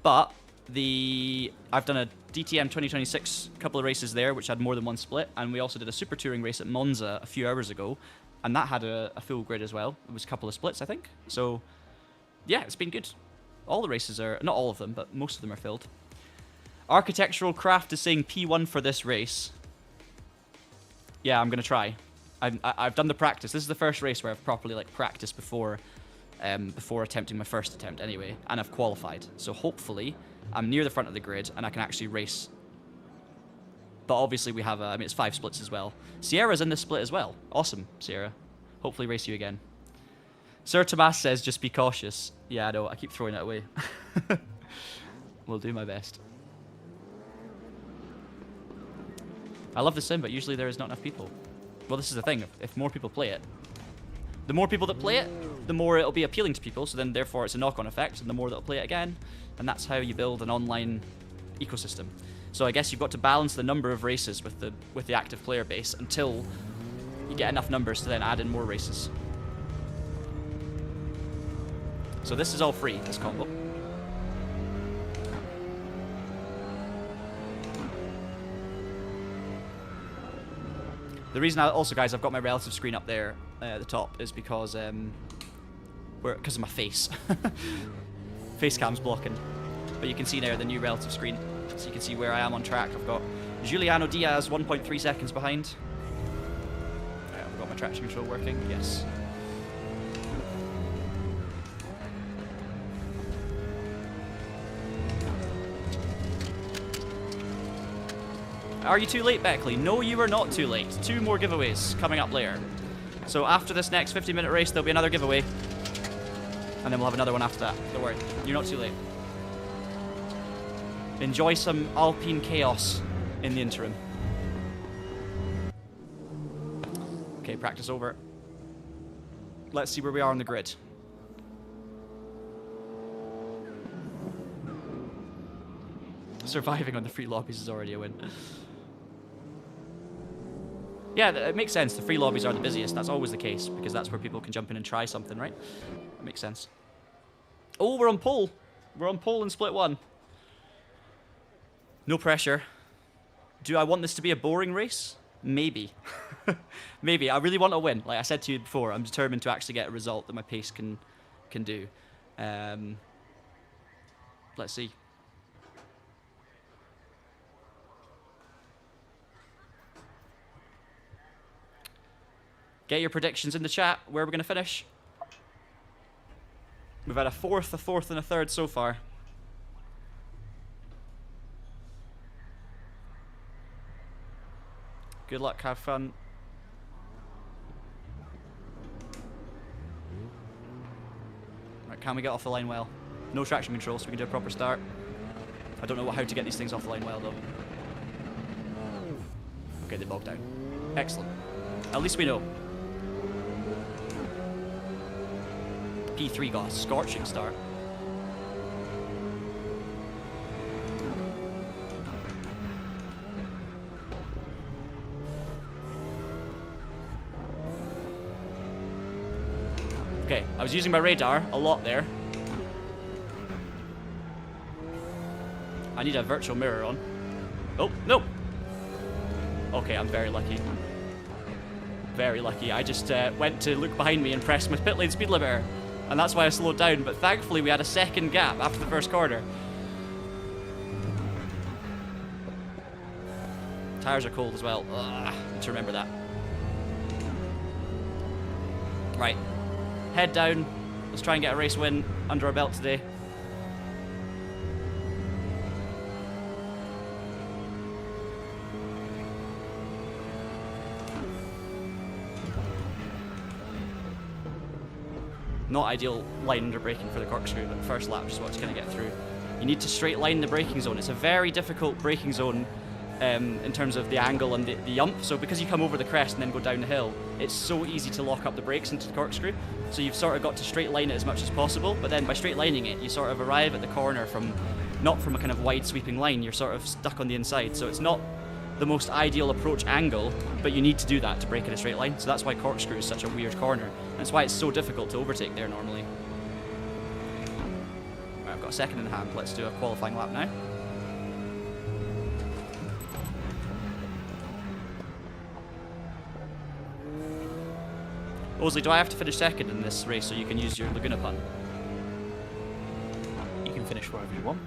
But I've done a DTM 2026 couple of races there, which had more than one split. And we also did a Super Touring race at Monza a few hours ago. And that had a full grid as well. It was a couple of splits, I think. So, yeah, it's been good. All the races are, not all of them, but most of them are filled. Architectural Craft is saying P1 for this race. Yeah, I'm going to try. I've done the practice. This is the first race where I've properly practiced before attempting my first attempt anyway, and I've qualified. So hopefully I'm near the front of the grid and I can actually race. But obviously we have, it's 5 splits as well. Sierra's in this split as well. Awesome, Sierra. Hopefully race you again. Sir Tomas says just be cautious. Yeah, I know. I keep throwing it away. We'll do my best. I love the sim, but usually there is not enough people. Well, this is the thing. If more people play it, the more people that play it, the more it'll be appealing to people. So then, therefore, it's a knock-on effect, and the more that'll play it again, and that's how you build an online ecosystem. So I guess you've got to balance the number of races with the active player base until you get enough numbers to then add in more races. So this is all free, this combo. The reason also, guys, I've got my relative screen up there at the top is because of my face. Face cam's blocking. But you can see there the new relative screen. So you can see where I am on track. I've got Giuliano Diaz 1.3 seconds behind. I've got my traction control working, yes. Are you too late, Beckley? No, you are not too late. 2 more giveaways coming up later. So after this next 50-minute race, there'll be another giveaway. And then we'll have another one after that. Don't worry, you're not too late. Enjoy some Alpine chaos in the interim. Okay, practice over. Let's see where we are on the grid. Surviving on the free lobbies is already a win. Yeah, it makes sense. The free lobbies are the busiest. That's always the case, because that's where people can jump in and try something, right? That makes sense. Oh, we're on pole. We're on pole in split 1. No pressure. Do I want this to be a boring race? Maybe. Maybe. I really want to win. Like I said to you before, I'm determined to actually get a result that my pace can do. Let's see. Get your predictions in the chat. Where we're going to finish. We've had a fourth, and a third so far. Good luck, have fun. Right, can we get off the line well? No traction control, so we can do a proper start. I don't know how to get these things off the line well, though. Okay, they bogged down. Excellent. At least we know. P3 got a scorching start. Okay, I was using my radar a lot there. I need a virtual mirror on. Oh, no! Okay, I'm very lucky. Very lucky. I just went to look behind me and pressed my pit lane speed limiter. And that's why I slowed down, but thankfully we had a second gap after the first corner. Tires are cold as well. Ugh, need to remember that. Right. Head down. Let's try and get a race win under our belt today. Not ideal line under braking for the corkscrew, but first lap is what's going to get through. You need to straight line the braking zone. It's a very difficult braking zone in terms of the angle and the ump. So because you come over the crest and then go down the hill, it's so easy to lock up the brakes into the corkscrew. So you've sort of got to straight line it as much as possible, but then by straight lining it, you sort of arrive at the corner not from a kind of wide sweeping line, you're sort of stuck on the inside. So it's not the most ideal approach angle, but you need to do that to brake in a straight line. So that's why corkscrew is such a weird corner. That's why it's so difficult to overtake there normally. Right, I've got a second in hand. Let's do a qualifying lap now. Osley, do I have to finish second in this race so you can use your Laguna pun? You can finish wherever you want.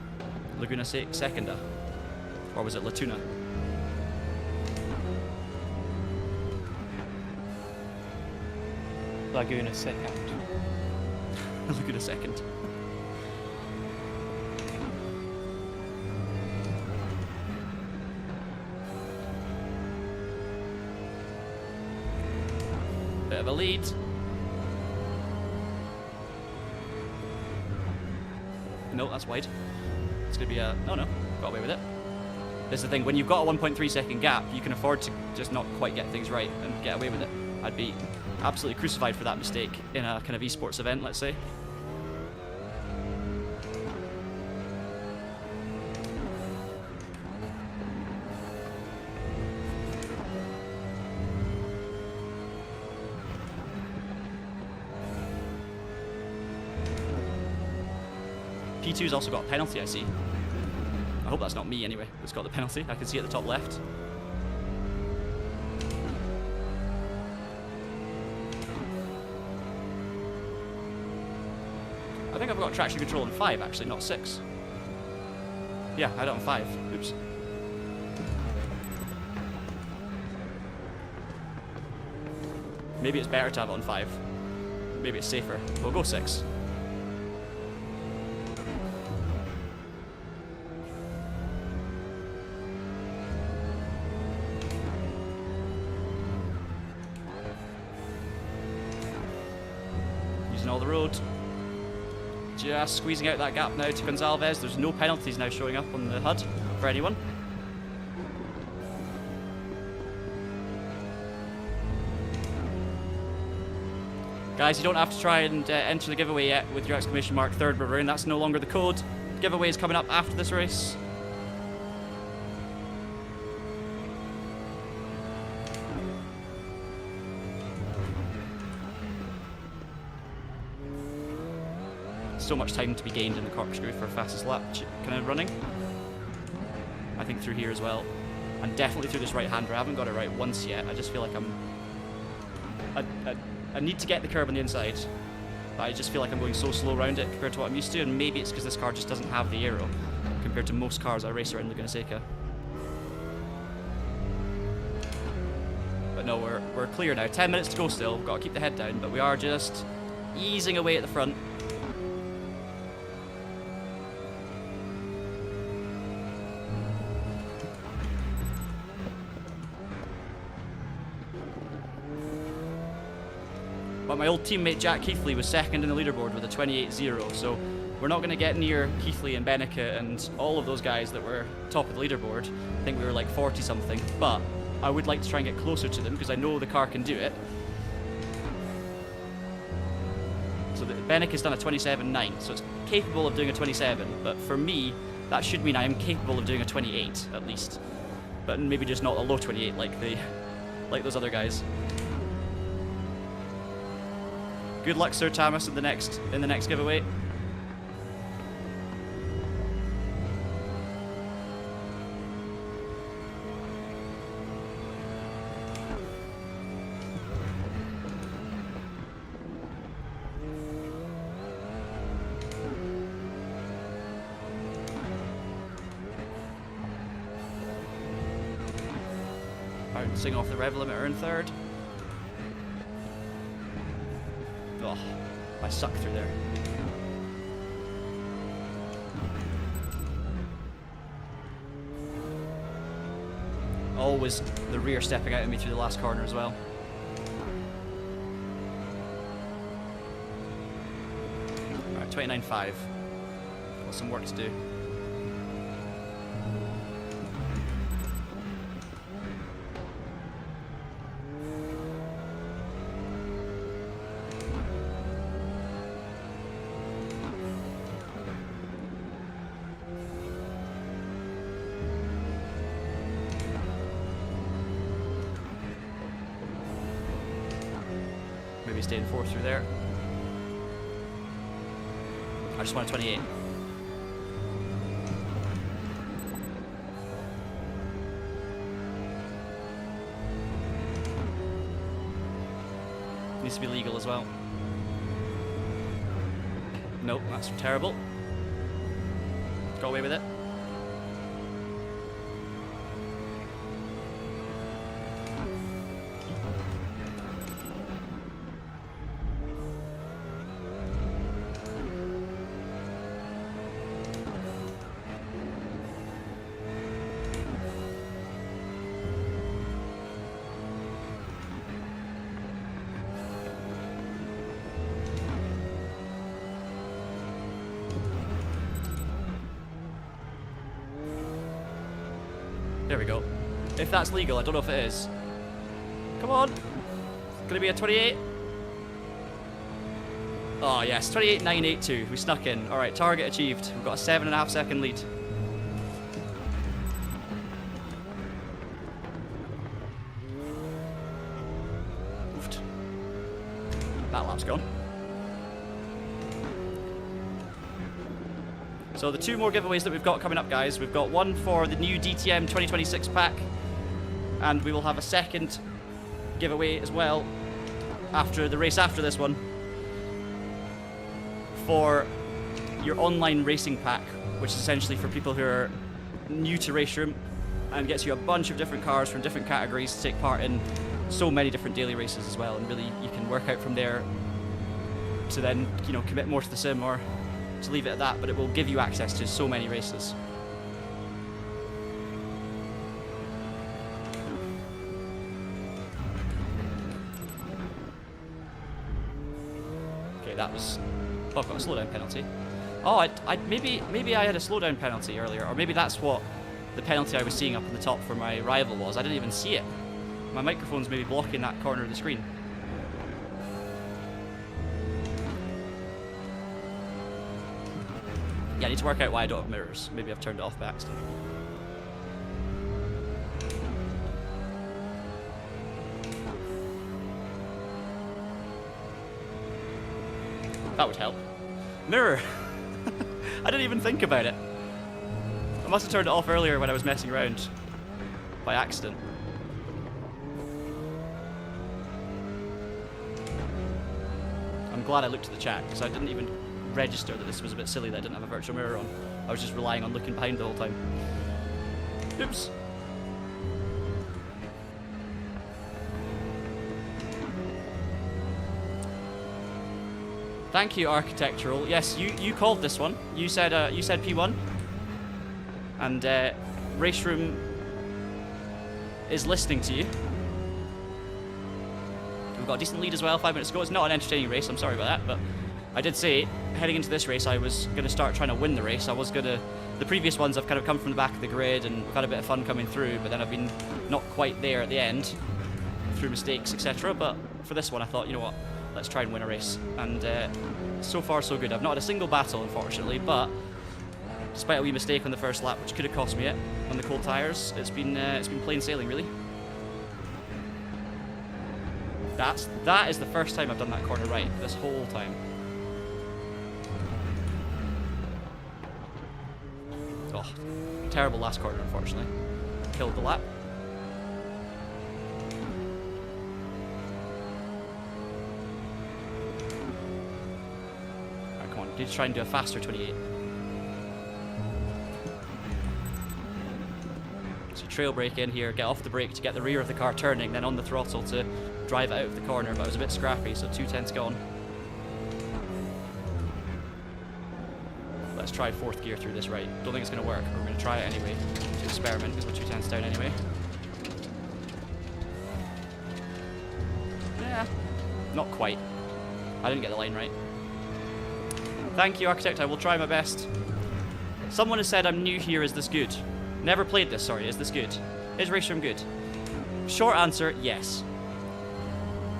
Laguna secunda? Or was it Latuna? Laguna second. Laguna second. Bit of a lead. No, that's wide. It's going to be a... Oh no, got away with it. This is the thing, when you've got a 1.3 second gap, you can afford to just not quite get things right and get away with it. I'd be absolutely crucified for that mistake in a kind of esports event, let's say. P2's also got a penalty, I see. I hope that's not me anyway that's got the penalty. I can see at the top left. I think I've got traction control on 5 actually, not 6. Yeah, I had it on 5. Oops. Maybe it's better to have it on 5. Maybe it's safer. We'll go 6. Using all the road. Just squeezing out that gap now to Gonzalez. There's no penalties now showing up on the HUD for anyone. Guys, you don't have to try and enter the giveaway yet with your exclamation mark third round. That's no longer the code. The giveaway is coming up after this race. So much time to be gained in the corkscrew for fastest lap kind of running. I think through here as well. And definitely through this right-hander. I haven't got it right once yet. I just feel like I need to get the curb on the inside. But I just feel like I'm going so slow around it compared to what I'm used to. And maybe it's because this car just doesn't have the aero compared to most cars I race around Laguna Seca. But no, we're clear now. 10 minutes to go still. We've got to keep the head down. But we are just easing away at the front. But my old teammate Jack Keithley was second in the leaderboard with a 28-0, so we're not going to get near Keithley and Benica and all of those guys that were top of the leaderboard. I think we were like 40-something, but I would like to try and get closer to them because I know the car can do it. So Benica's done a 27.9, so it's capable of doing a 27, but for me, that should mean I am capable of doing a 28, at least. But maybe just not a low 28 like those other guys. Good luck, Sir Thomas, in the next giveaway. Bouncing off the rev limiter in third. Oh, I suck through there. Always the rear stepping out at me through the last corner as well. Alright, 29.5. Got some work to do. Maybe staying fourth through there. I just want a 28. Needs to be legal as well. Nope, that's terrible. Got away with it. There we go. If that's legal, I don't know if it is. Come on. Gonna be a 28? Oh yes, 28.982. We snuck in. Alright, target achieved. We've got a 7.5 second lead. Oofed. That lap's gone. So the two more giveaways that we've got coming up, guys, we've got one for the new DTM 2026 pack, and we will have a second giveaway as well after the race after this one for your online racing pack, which is essentially for people who are new to RaceRoom and gets you a bunch of different cars from different categories to take part in so many different daily races as well, and really you can work out from there to then, you know, commit more to the sim or to leave it at that, but it will give you access to so many races. Okay, that was... Oh, I've got a slowdown penalty. Oh, maybe I had a slowdown penalty earlier, or maybe that's what the penalty I was seeing up on the top for my rival was. I didn't even see it. My microphone's maybe blocking that corner of the screen. Yeah, I need to work out why I don't have mirrors. Maybe I've turned it off by accident. That would help. Mirror! I didn't even think about it. I must have turned it off earlier when I was messing around by accident. I'm glad I looked at the chat because I didn't even register that this was a bit silly that I didn't have a virtual mirror on. I was just relying on looking behind the whole time. Oops. Thank you, Architectural. Yes, you called this one. You said P1, and RaceRoom is listening to you. We've got a decent lead as well. 5 minutes ago. It's not an entertaining race. I'm sorry about that, but I did say heading into this race I was going to start trying to win the race. I was going to. The previous ones I've kind of come from the back of the grid and we've had a bit of fun coming through, but then I've been not quite there at the end through mistakes, etc. But for this one, I thought, you know what? Let's try and win a race, and so far so good. I've not had a single battle, unfortunately, but despite a wee mistake on the first lap, which could have cost me it on the cold tyres, it's been plain sailing, really. That is the first time I've done that corner right this whole time. Oh, terrible last corner, unfortunately. Killed the lap. Alright, come on. Need to try and do a faster 28. So trail brake in here, get off the brake to get the rear of the car turning, then on the throttle to drive it out of the corner, but I was a bit scrappy, so 2/10's gone. Let's try 4th gear through this right. Don't think it's going to work, but we're going to try it anyway to experiment, because we're 2/10's down anyway. Yeah, not quite. I didn't get the line right. Thank you, Architect, I will try my best. Someone has said I'm new here, is this good? Never played this, sorry, is this good? Is RaceRoom good? Short answer, yes.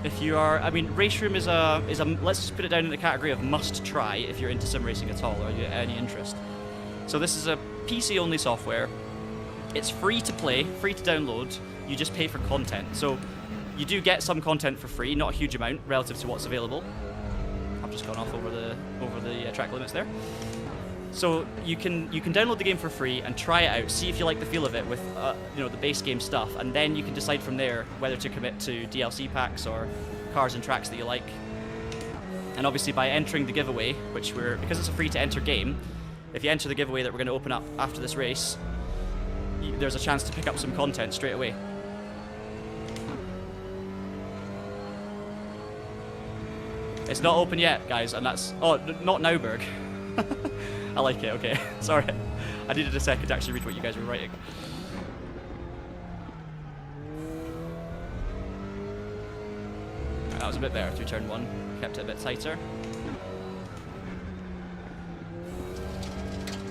If you are, I mean, RaceRoom is a, let's just put it down in the category of must try if you're into sim racing at all or you any interest. So this is a PC only software. It's free to play, free to download. You just pay for content. So you do get some content for free, not a huge amount relative to what's available. I've just gone off over the track limits there. So you can download the game for free and try it out, see if you like the feel of it with the base game stuff, and then you can decide from there whether to commit to DLC packs or cars and tracks that you like. And obviously by entering the giveaway, because it's a free to enter game, if you enter the giveaway that we're going to open up after this race, there's a chance to pick up some content straight away. It's not open yet, guys, and that's not Nauberg. I like it, okay. Sorry. I needed a second to actually read what you guys were writing. That was a bit better through turn 1. Kept it a bit tighter.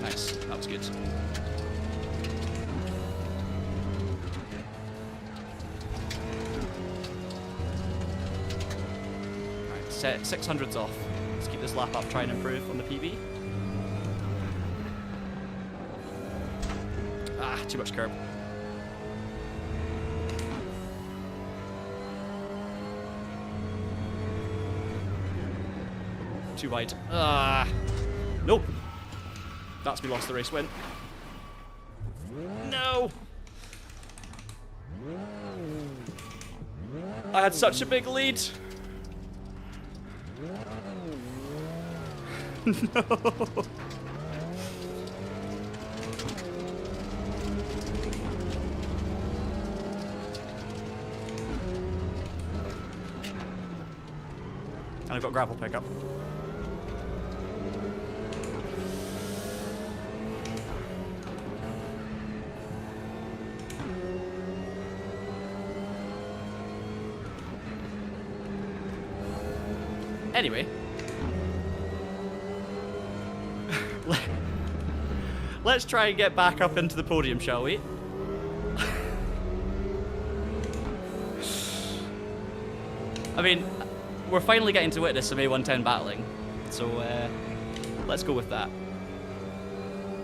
Nice. That was good. Alright, set 600s off. Let's keep this lap up, try and improve on the PB. Too much curb. Too wide. Nope. That's me lost the race win. No! I had such a big lead. No. And I've got gravel pickup. Anyway. Let's try and get back up into the podium, shall we? I mean, we're finally getting to witness some A110 battling, so let's go with that.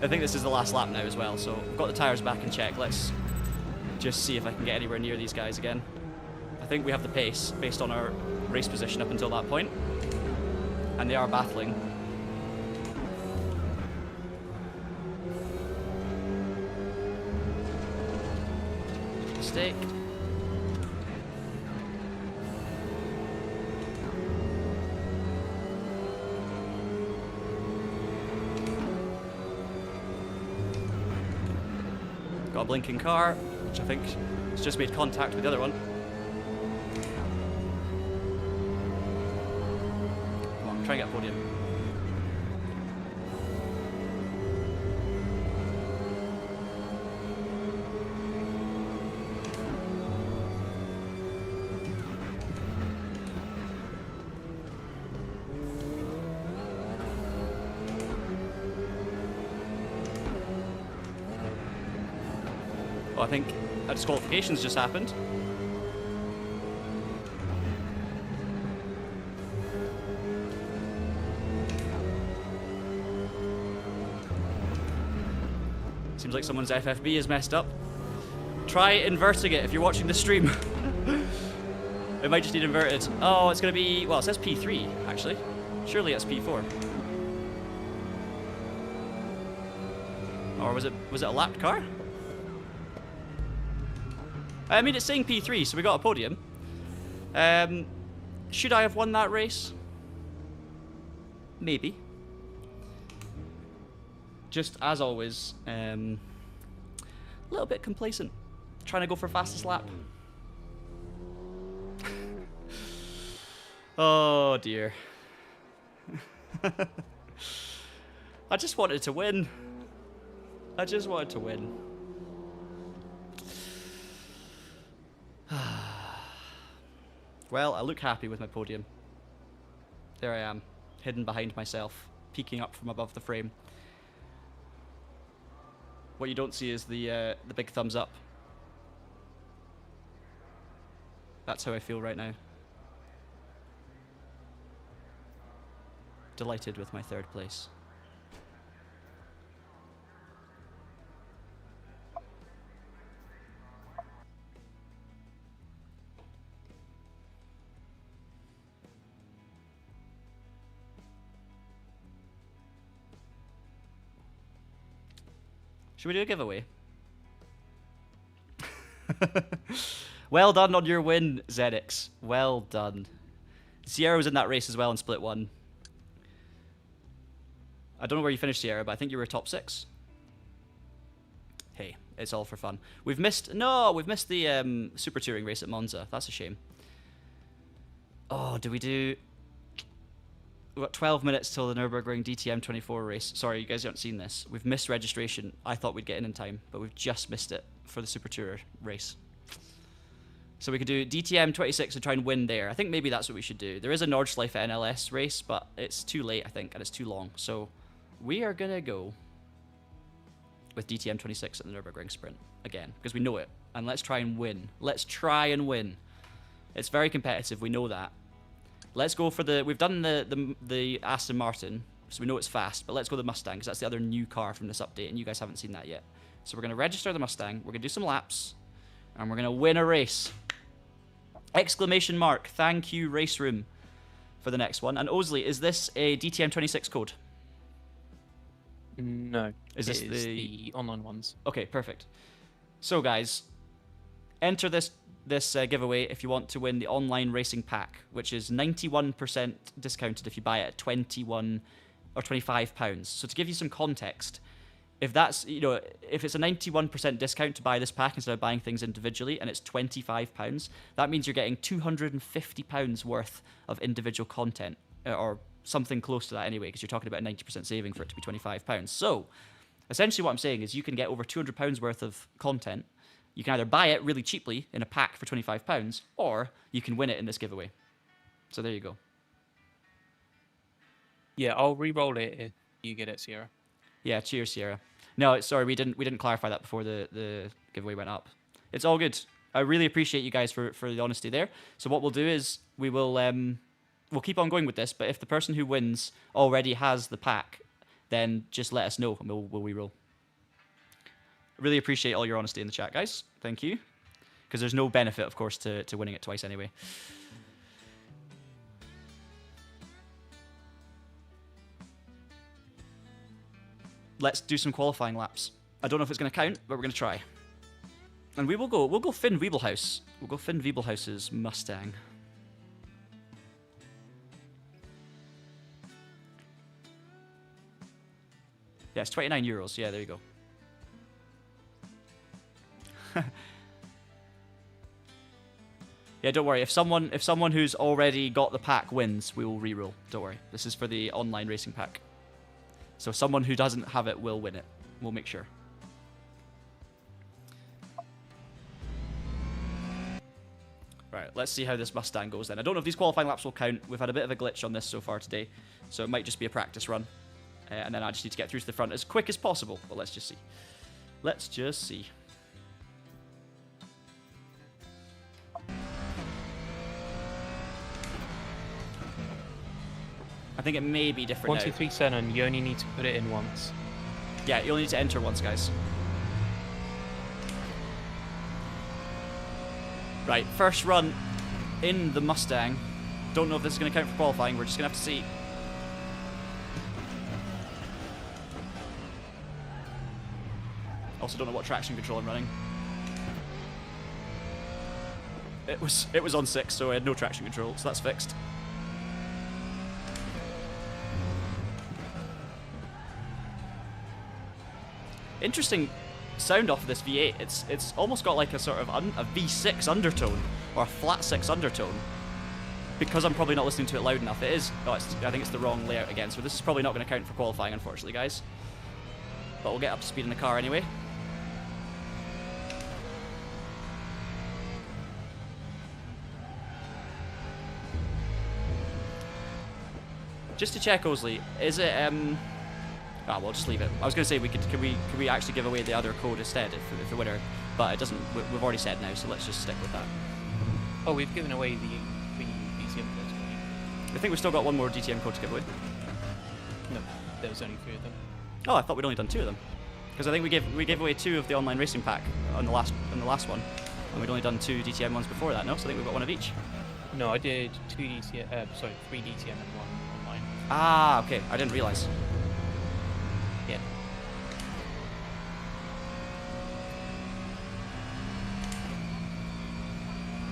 I think this is the last lap now as well, so I've got the tyres back in check. Let's just see if I can get anywhere near these guys again. I think we have the pace based on our race position up until that point, and they are battling. Mistake. Got a blinking car, which I think has just made contact with the other one. Come on, try and get a podium. I think a disqualification's just happened. Seems like someone's FFB is messed up. Try inverting it if you're watching the stream. It might just need inverted. Oh, it's going to be... Well, it says P3, actually. Surely it's P4. Or was it a lapped car? I mean, it's saying P3, so we got a podium. Should I have won that race? Maybe. Just as always, a little bit complacent. Trying to go for fastest lap. Oh dear. I just wanted to win. I just wanted to win. Well, I look happy with my podium. There I am, hidden behind myself, peeking up from above the frame. What you don't see is the big thumbs up. That's how I feel right now. Delighted with my 3rd place. Should we do a giveaway? Well done on your win, Zedix. Well done. Sierra was in that race as well in split 1. I don't know where you finished, Sierra, but I think you were top 6. Hey, it's all for fun. We've missed the Super Touring race at Monza. That's a shame. Oh, do we do... We've got 12 minutes till the Nürburgring DTM 24 race. Sorry, you guys haven't seen this. We've missed registration. I thought we'd get in time, but we've just missed it for the Super Tourer race. So we could do DTM 26 and try and win there. I think maybe that's what we should do. There is a Nordschleife NLS race, but it's too late, I think, and it's too long. So we are going to go with DTM 26 at the Nürburgring Sprint again, because we know it. And let's try and win. Let's try and win. It's very competitive, we know that. Let's go for the... We've done the Aston Martin, so we know it's fast, but let's go the Mustang, because that's the other new car from this update, and you guys haven't seen that yet. So we're going to register the Mustang, we're going to do some laps, and we're going to win a race. Exclamation mark. Thank you, RaceRoom, for the next one. And Osley, is this a DTM 26 code? No. Is this the online ones? Okay, perfect. So, guys, enter this giveaway if you want to win the online racing pack, which is 91% discounted if you buy it at £21 or £25. So to give you some context, if that's, if it's a 91% discount to buy this pack instead of buying things individually, and it's £25, that means you're getting £250 worth of individual content, or something close to that anyway, because you're talking about a 90% saving for it to be £25. So essentially what I'm saying is you can get over £200 worth of content. You can either buy it really cheaply in a pack for £25, or you can win it in this giveaway. So there you go. Yeah, I'll re-roll it if you get it, Sierra. Yeah, cheers, Sierra. No, sorry, we didn't clarify that before the giveaway went up. It's all good. I really appreciate you guys for the honesty there. So what we'll do is we'll keep on going with this, but if the person who wins already has the pack, then just let us know and we'll re-roll. Really appreciate all your honesty in the chat, guys. Thank you. Because there's no benefit, of course, to winning it twice anyway. Let's do some qualifying laps. I don't know if it's going to count, but we're going to try. And we'll go Finn Wiebelhaus. We'll go Finn Wiebelhaus's Mustang. Yeah, it's €29. Yeah, there you go. Yeah, don't worry. If someone who's already got the pack wins, we will re-roll. Don't worry. This is for the online racing pack. So someone who doesn't have it will win it. We'll make sure. Right, let's see how this Mustang goes then. I don't know if these qualifying laps will count. We've had a bit of a glitch on this so far today, so it might just be a practice run. And then I just need to get through to the front as quick as possible. But let's just see. Let's just see. I think it may be different 1, 2, 3, 7. You only need to put it in once. Yeah, you only need to enter once, guys. Right, first run. in the Mustang. Don't know if this is going to count for qualifying. We're just going to have to see. Also don't know what traction control I'm running. It was on 6, so I had no traction control, so that's fixed. Interesting sound off of this V8. It's almost got like a sort of a V6 undertone or a flat 6 undertone. Because I'm probably not listening to it loud enough. It is. Oh, I think it's the wrong layout again. So this is probably not going to count for qualifying, unfortunately, guys. But we'll get up to speed in the car anyway. Just to check, Osley, is it we'll just leave it. I was going to say can we actually give away the other code instead if the winner, but it doesn't. We've already said now, so let's just stick with that. Oh, we've given away the DTM codes, right? I think we've still got one more DTM code to give away. No, there was only 3 of them. Oh, I thought we'd only done 2 of them, because I think we gave away 2 of the online racing pack on the last one, and we'd only done 2 DTM ones before that. No, so I think we've got 1 of each. No, I did 3 DTM and 1 online. Ah, okay. I didn't realise. Yeah.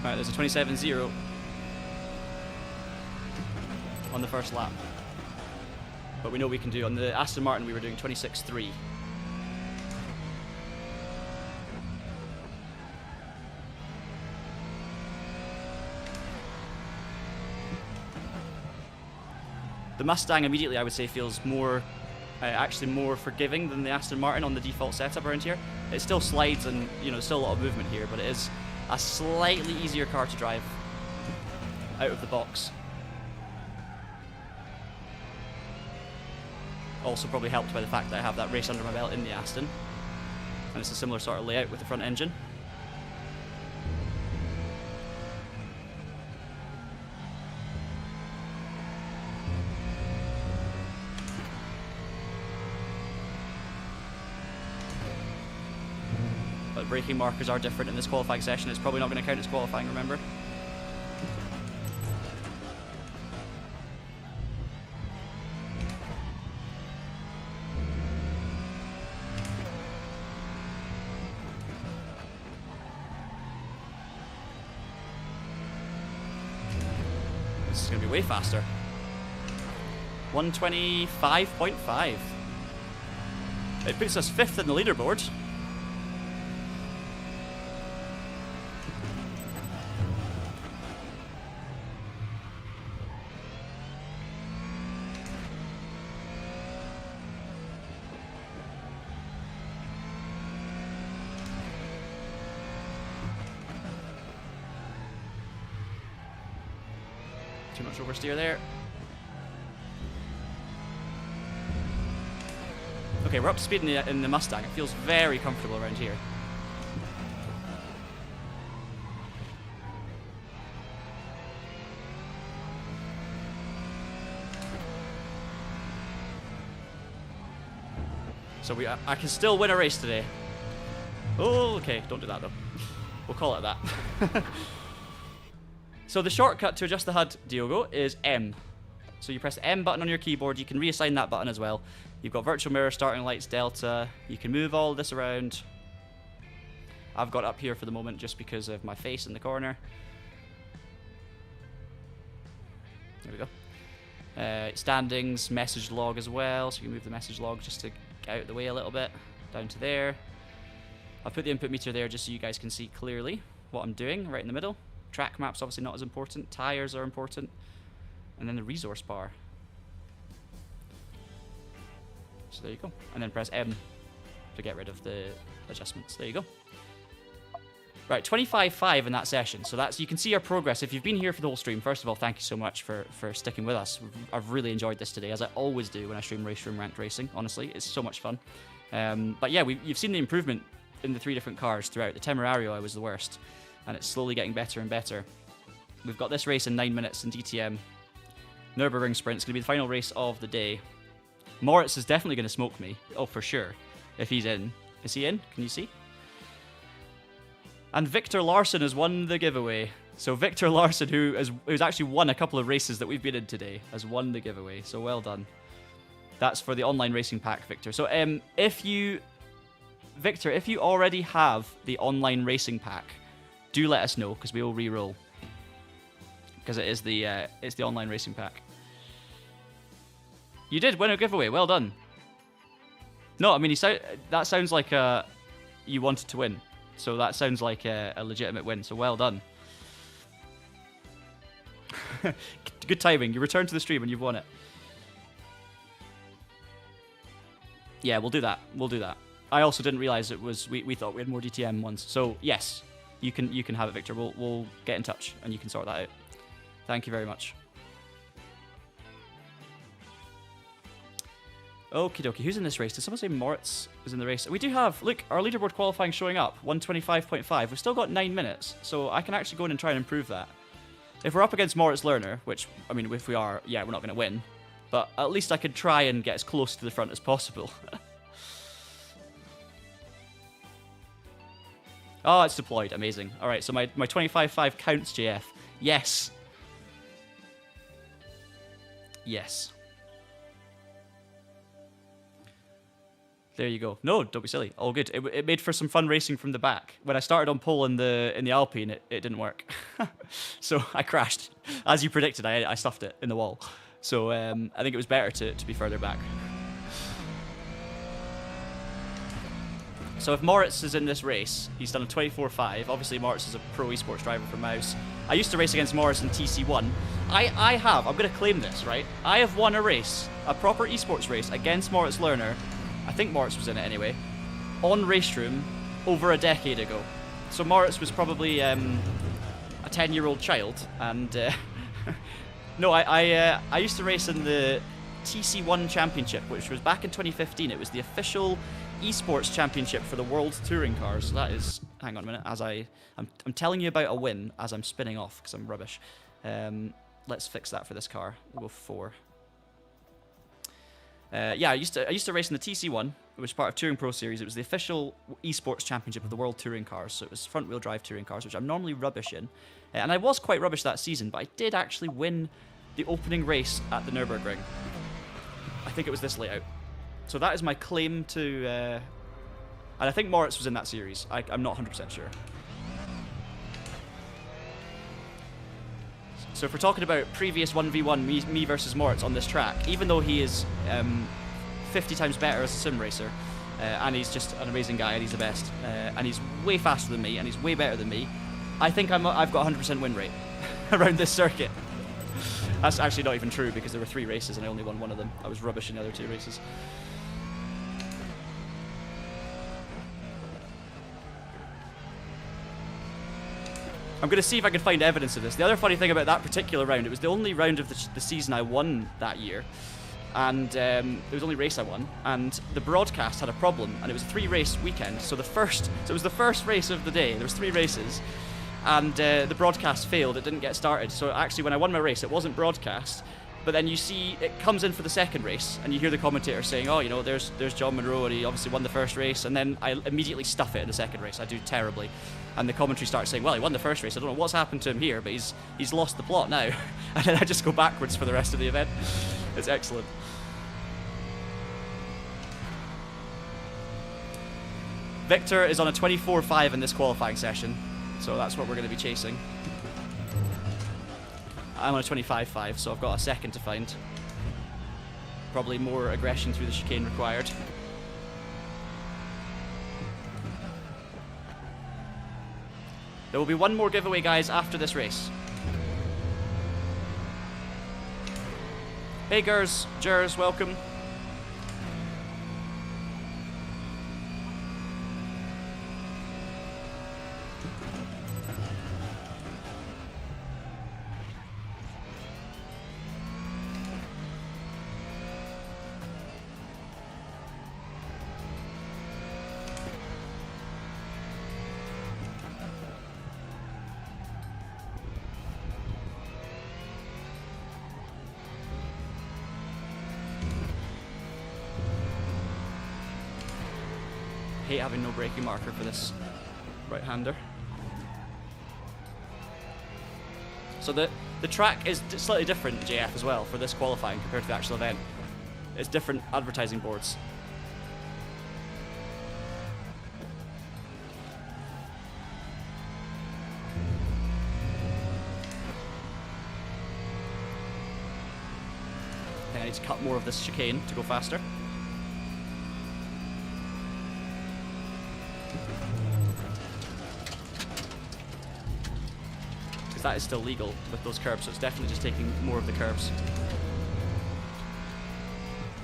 Right, there's a 27.0 on the first lap. But we know we can do. On the Aston Martin, we were doing 26.3. The Mustang immediately, I would say, feels more, actually more forgiving than the Aston Martin on the default setup around here. It still slides and, you know, still a lot of movement here, but it is a slightly easier car to drive out of the box. Also probably helped by the fact that I have that race under my belt in the Aston. And it's a similar sort of layout with the front engine. But braking markers are different in this qualifying session. It's probably not going to count as qualifying, remember? This is going to be way faster. 125.5. It puts us 5th in the leaderboard. Too much oversteer there. Okay, we're up to speed in the Mustang. It feels very comfortable around here. So I can still win a race today. Oh, okay, don't do that though. We'll call it that. So the shortcut to adjust the HUD, Diogo, is M. So you press the M button on your keyboard. You can reassign that button as well. You've got virtual mirror, starting lights, delta. You can move all this around. I've got up here for the moment just because of my face in the corner. There we go. Standings, message log as well. So you can move the message log just to get out of the way a little bit. Down to there. I've put the input meter there just so you guys can see clearly what I'm doing right in the middle. Track map's obviously not as important. Tires are important. And then the resource bar. So there you go. And then press M to get rid of the adjustments. There you go. Right, 25.5 in that session. So that's, you can see our progress. If you've been here for the whole stream, first of all, thank you so much for sticking with us. I've really enjoyed this today, as I always do when I stream RaceRoom Ranked Racing. Honestly, it's so much fun. But yeah, you've seen the improvement in the 3 different cars throughout. The Temerario, I was the worst. And it's slowly getting better and better. We've got this race in 9 minutes in DTM. Nürburgring Sprint. It's going to be the final race of the day. Moritz is definitely going to smoke me. Oh, for sure. If he's in. Is he in? Can you see? And Victor Larsson has won the giveaway. So Victor Larson, who's actually won a couple of races that we've been in today, has won the giveaway. So well done. That's for the online racing pack, Victor. So Victor, if you already have the online racing pack, do let us know because we will re-roll. Because it's the online racing pack. You did win a giveaway. Well done. No, I mean that sounds like you wanted to win. So that sounds like a legitimate win. So well done. Good timing. You return to the stream and you've won it. Yeah, we'll do that. We'll do that. I also didn't realize it was. We thought we had more DTM ones. So yes, you can have it, Victor. We'll get in touch and you can sort that out. Thank you very much. Okie dokie. Who's in this race? Did someone say Moritz is in the race? We do have. Look, our leaderboard qualifying showing up. 125.5. We've still got 9 minutes, so I can actually go in and try and improve that. If we're up against Moritz Lerner, which I mean, if we are, yeah, we're not going to win. But at least I could try and get as close to the front as possible. Oh, it's deployed. Amazing. All right, so my 25.5 counts, JF. Yes. Yes. There you go. No, don't be silly. All good. It made for some fun racing from the back. When I started on pole in the Alpine, it didn't work. So I crashed. As you predicted, I stuffed it in the wall. So I think it was better to be further back. So if Moritz is in this race, he's done a 24.5. Obviously, Moritz is a pro esports driver for Mouse. I used to race against Moritz in TC1. I'm going to claim this, right? I have won a race, a proper esports race against Moritz Lerner. I think Moritz was in it anyway, on RaceRoom over a decade ago. So Moritz was probably a 10-year-old child, and no, I used to race in the TC1 Championship, which was back in 2015. It was the official esports championship for the World Touring Cars. That is, hang on a minute, as I'm telling you about a win as I'm spinning off because I'm rubbish. Let's fix that for this car. We'll go 4. Yeah, I used to race in the TC1, which was part of Touring Pro Series. It was the official esports championship of the World Touring Cars, so it was front-wheel drive touring cars, which I'm normally rubbish in. And I was quite rubbish that season, but I did actually win the opening race at the Nürburgring. I think it was this layout. So that is my claim to... and I think Moritz was in that series. I'm not 100% sure. So if we're talking about previous 1v1 me versus Moritz on this track, even though he is 50 times better as a sim racer, and he's just an amazing guy and he's the best, and he's way faster than me and he's way better than me, I think I've got 100% win rate around this circuit. That's actually not even true because there were 3 races and I only won one of them. I was rubbish in the other 2 races. I'm going to see if I can find evidence of this. The other funny thing about that particular round, it was the only round of the season I won that year. And it was the only race I won. And the broadcast had a problem, and it was a 3-race weekend. So it was the first race of the day. There was 3 races. And the broadcast failed. It didn't get started. So actually, when I won my race, it wasn't broadcast. But then you see it comes in for the second race, and you hear the commentator saying, oh, you know, there's John Monroe, and he obviously won the first race. And then I immediately stuff it in the second race. I do terribly. And the commentary starts saying, well, he won the first race. I don't know what's happened to him here, but he's lost the plot now. And then I just go backwards for the rest of the event. It's excellent. Victor is on a 24.5 in this qualifying session. So that's what we're going to be chasing. I'm on a 25.5, so I've got a second to find. Probably more aggression through the chicane required. There will be one more giveaway, guys, after this race. Hey, Gers, welcome. Hate having no braking marker for this right-hander. So the track is slightly different, JF, as well, for this qualifying compared to the actual event. It's different advertising boards. Okay, I need to cut more of this chicane to go faster. Because that is still legal with those curbs, so it's definitely just taking more of the curbs.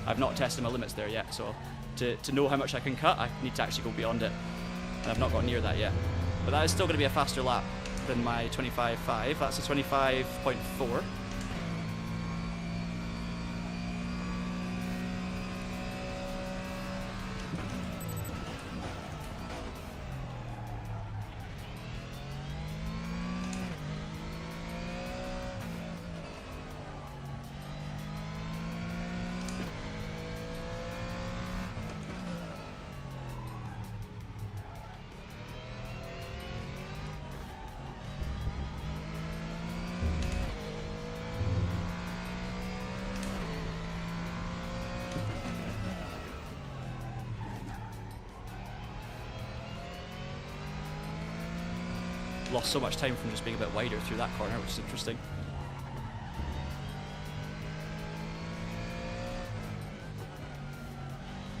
I've not tested my limits there yet, so to know how much I can cut, I need to actually go beyond it. And I've not got near that yet. But that is still going to be a faster lap than my 25.5. That's a 25.4. Lost so much time from just being a bit wider through that corner, which is interesting.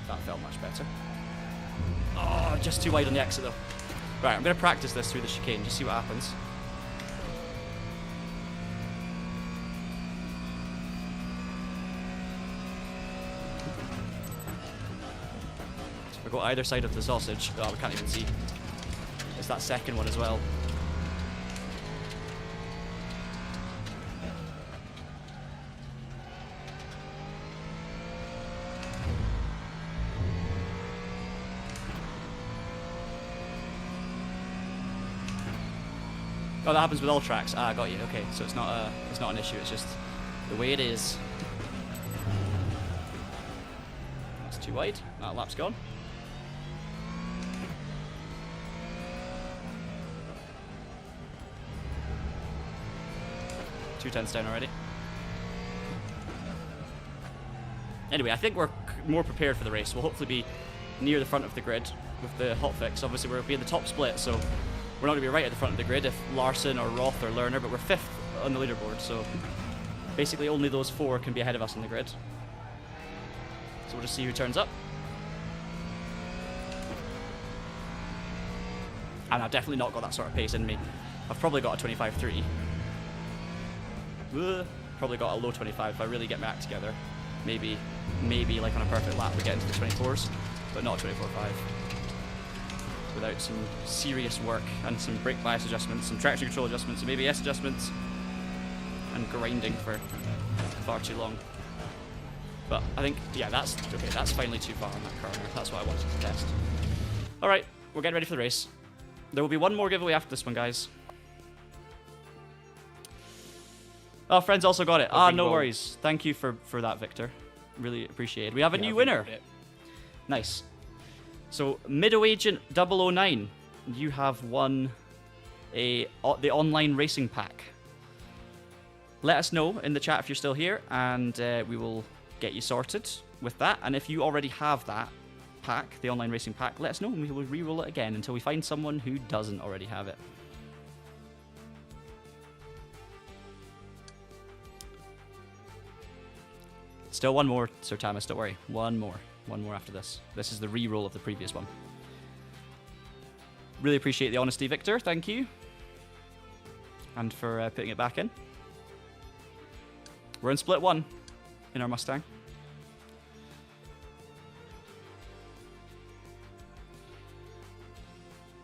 That felt much better. Oh, just too wide on the exit though. Right, I'm going to practice this through the chicane, just see what happens. So if I go either side of the sausage, oh, we can't even see. It's that second one as well. Oh, that happens with all tracks. Ah, got you. Okay, so it's not an issue. It's just the way it is. That's too wide. That lap's gone. 2 tenths down already. Anyway, I think we're more prepared for the race. We'll hopefully be near the front of the grid with the hotfix. Obviously, we'll be in the top split, so we're not going to be right at the front of the grid if Larson or Roth or Lerner, but we're 5th on the leaderboard, so basically only those 4 can be ahead of us on the grid. So we'll just see who turns up. And I've definitely not got that sort of pace in me. I've probably got a 25.3. Probably got a low 25 if I really get my act together. Maybe like on a perfect lap we get into the 24s, but not 24.5. Without some serious work and some brake bias adjustments, some traction control adjustments, some ABS adjustments, and grinding for far too long. But I think, yeah, that's okay. That's finally too far on that corner. That's what I wanted to test. All right, we're getting ready for the race. There will be one more giveaway after this one, guys. Oh, friends also got it. Ah, no worries. Thank you for that, Victor. Really appreciate it. We have a new winner. Nice. So, Middle Agent 009, you have won the online racing pack. Let us know in the chat if you're still here, and we will get you sorted with that. And if you already have that pack, the online racing pack, let us know, and we will re-roll it again until we find someone who doesn't already have it. Still one more, Sir Thomas, don't worry. One more after this. This is the re-roll of the previous one. Really appreciate the honesty, Victor. Thank you. And for putting it back in. We're in split 1 in our Mustang.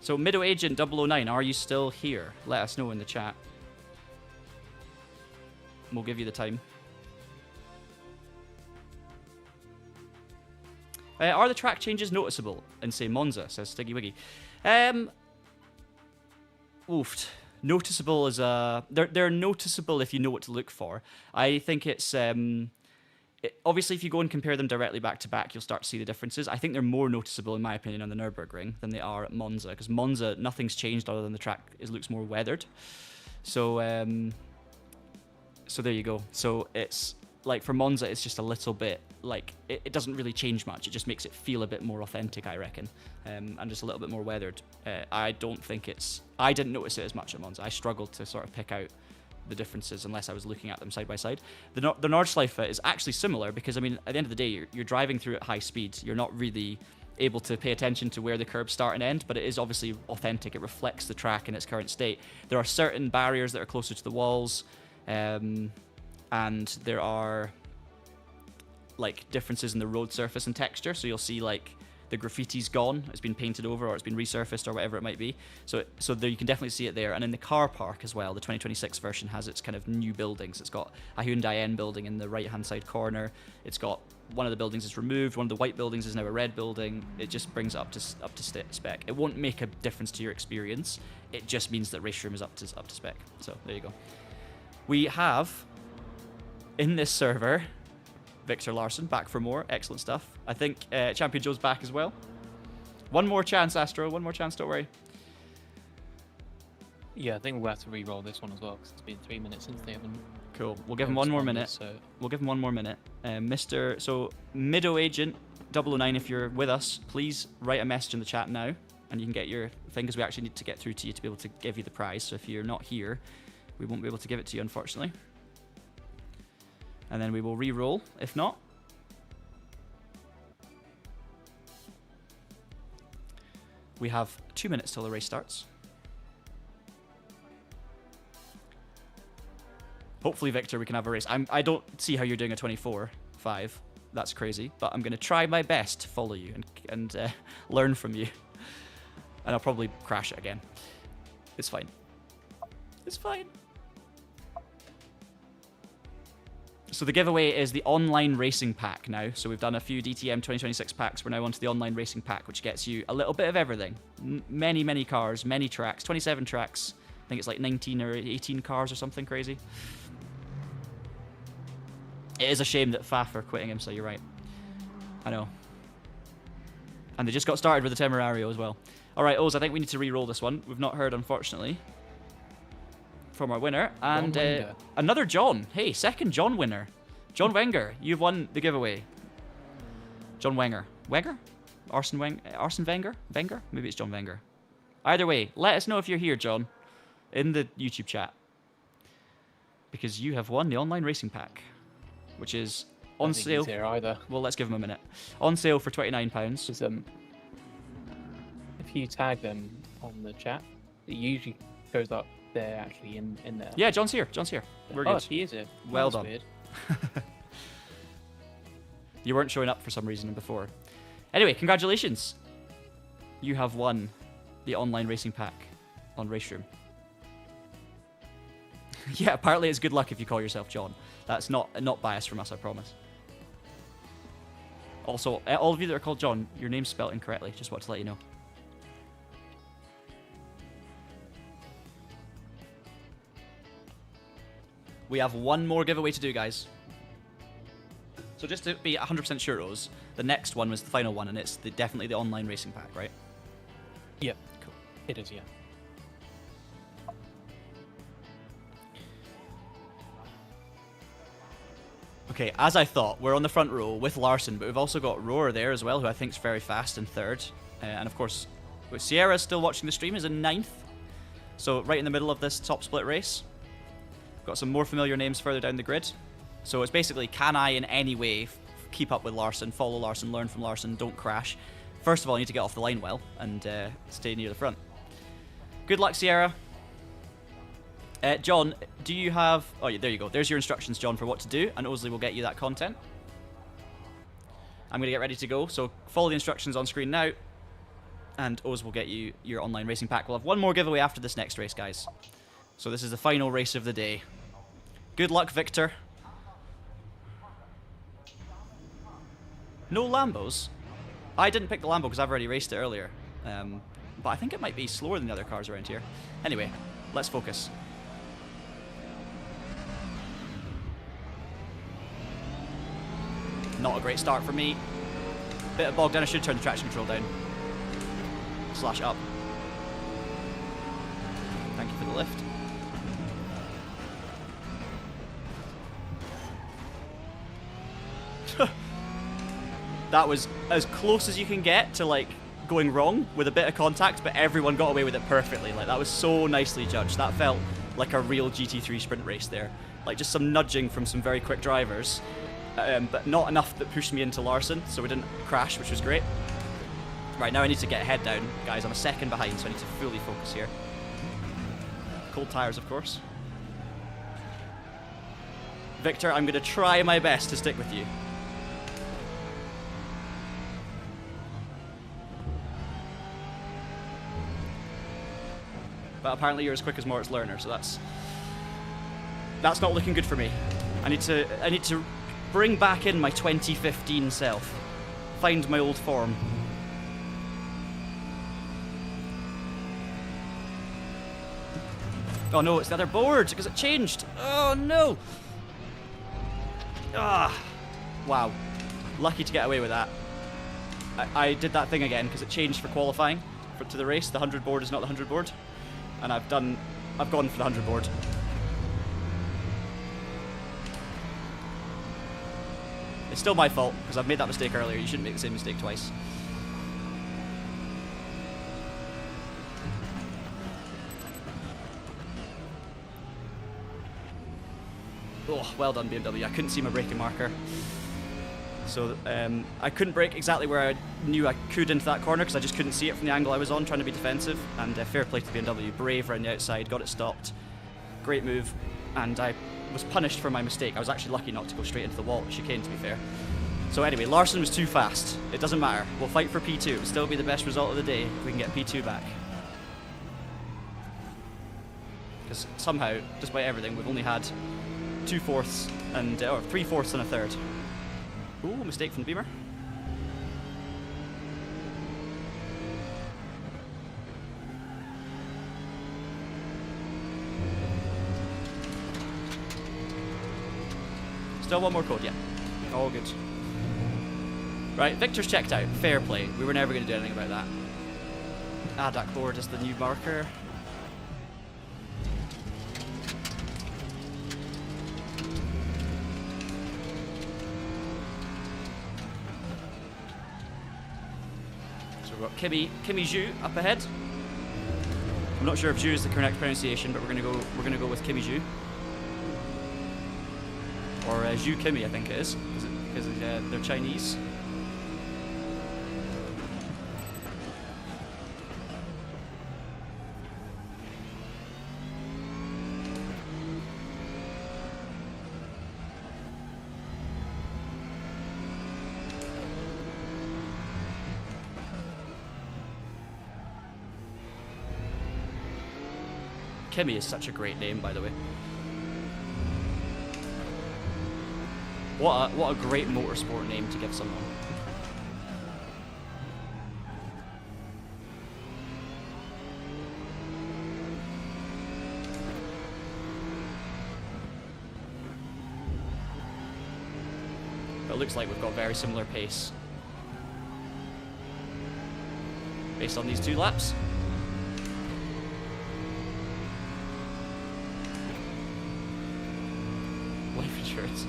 So, Middle Agent 009, are you still here? Let us know in the chat. We'll give you the time. Are the track changes noticeable in, say, Monza, says Stiggy Wiggy? Noticeable is they're noticeable if you know what to look for. I think it's obviously if you go and compare them directly back to back, you'll start to see the differences. I think they're more noticeable, in my opinion, on the Nürburgring than they are at Monza, because Monza, nothing's changed other than the track looks more weathered. So So there you go. So it's like for Monza, it's just a little bit like it doesn't really change much. It just makes it feel a bit more authentic, I reckon, and just a little bit more weathered. I don't think I didn't notice it as much at Monza. I struggled to sort of pick out the differences unless I was looking at them side by side. The Nordschleife is actually similar because, I mean, at the end of the day, you're driving through at high speed. You're not really able to pay attention to where the curbs start and end, but it is obviously authentic. It reflects the track in its current state. There are certain barriers that are closer to the walls, and there are like differences in the road surface and texture. So you'll see like the graffiti's gone, it's been painted over, or it's been resurfaced, or whatever it might be. So there you can definitely see it there. And in the car park as well, the 2026 version has its kind of new buildings. It's got a Hyundai N building in the right-hand side corner. It's got one of the buildings is removed. One of the white buildings is now a red building. It just brings it up to spec. It won't make a difference to your experience. It just means that RaceRoom is up to spec. So there you go. We have in this server Victor Larson back for more. Excellent stuff. I think Champion Joe's back as well. One more chance, Astro. One more chance, don't worry. Yeah, I think we'll have to re-roll this one as well, because it's been 3 minutes since they haven't... Cool. We'll give him one more minute. So... We'll give him one more minute. So Mido Agent 009, if you're with us, please write a message in the chat now, and you can get your thing, because we actually need to get through to you to be able to give you the prize. So if you're not here, we won't be able to give it to you, unfortunately. And then we will re-roll, if not. We have 2 minutes till the race starts. Hopefully, Victor, we can have a race. I don't see how you're doing a 24.5. That's crazy. But I'm going to try my best to follow you and learn from you. And I'll probably crash it again. It's fine. It's fine. So the giveaway is the online racing pack now. So we've done a few DTM 2026 packs. We're now onto the online racing pack, which gets you a little bit of everything. Many, many cars, many tracks, 27 tracks. I think it's like 19 or 18 cars or something crazy. It is a shame that Faf are quitting him, so you're right. I know. And they just got started with the Temerario as well. All right, Oz, I think we need to re-roll this one. We've not heard, unfortunately, from our winner. And another John. Hey, second John winner. John Wenger, you've won the giveaway. John Wenger. Wenger? Arsene Wenger? Wenger? Maybe it's John Wenger. Either way, let us know if you're here, John, in the YouTube chat. Because you have won the online racing pack, which is on sale. Here either. Well, let's give him a minute. On sale for £29. If you tag them on the chat, it usually goes up there actually in there. Yeah, John's here. John's here. We're good. He is here. Well That's done. Weird. You weren't showing up for some reason before. Anyway, congratulations. You have won the online racing pack on RaceRoom. Yeah, apparently it's good luck if you call yourself John. That's not biased from us, I promise. Also, all of you that are called John, your name's spelled incorrectly. Just want to let you know. We have one more giveaway to do, guys. So just to be 100% sure, Rose, the next one was the final one, and it's definitely the online racing pack, right? Yeah. Cool. It is, yeah. Okay, as I thought, we're on the front row with Larson, but we've also got Roar there as well, who I think is very fast in third. And of course, Sierra still watching the stream, is in ninth. So right in the middle of this top split race. Got some more familiar names further down the grid. So it's basically, can I in any way keep up with Larson, follow Larson, learn from Larson, don't crash. First of all, I need to get off the line well and stay near the front. Good luck, Sierra. John, do you have... Oh, yeah, there you go. There's your instructions, John, for what to do, and Osley will get you that content. I'm going to get ready to go, so follow the instructions on screen now, and Oz will get you your online racing pack. We'll have one more giveaway after this next race, guys. So this is the final race of the day. Good luck, Victor. No Lambos? I didn't pick the Lambo because I've already raced it earlier. But I think it might be slower than the other cars around here. Anyway, let's focus. Not a great start for me. Bit of bogged down. I should turn the traction control down. Slash up. Thank you for the lift. That was as close as you can get to like going wrong with a bit of contact, but everyone got away with it perfectly. Like that was so nicely judged. That felt like a real GT3 sprint race there. Like just some nudging from some very quick drivers, but not enough that pushed me into Larson, so we didn't crash, which was great. Right, now I need to get head down, guys. I'm a second behind, so I need to fully focus here. Cold tires, of course. Victor, I'm going to try my best to stick with you. But apparently you're as quick as Moritz Lerner, so that's not looking good for me. I need to bring back in my 2015 self. Find my old form. Oh no, it's the other board because it changed. Oh no. Ah, wow. Lucky to get away with that. I did that thing again because it changed for qualifying to the race. The 100 board is not the 100 board. And I've gone for the 100 board. It's still my fault because I've made that mistake earlier. You shouldn't make the same mistake twice. Oh, well done BMW. I couldn't see my braking marker. So I couldn't brake exactly where I knew I could into that corner because I just couldn't see it from the angle I was on, trying to be defensive. And fair play to BMW. Brave around the outside, got it stopped. Great move. And I was punished for my mistake. I was actually lucky not to go straight into the wall at chicane, to be fair. So anyway, Larson was too fast. It doesn't matter. We'll fight for P2. It'll still be the best result of the day if we can get P2 back. Because somehow, despite everything, we've only had 2/4 and or 3/4 and a third. Ooh, mistake from the Beamer. Still one more code, yeah. All good. Right, Victor's checked out. Fair play. We were never going to do anything about that. ADAC board is the new marker. So we've got Kimi Zhu up ahead. I'm not sure if Zhu is the correct pronunciation, but we're gonna go with Kimi Zhu. Or Zhu Kimi, I think it is, because they're Chinese. Kimi is such a great name, by the way. What a great motorsport name to give someone. But it looks like we've got very similar pace based on these 2 laps. Life insurance.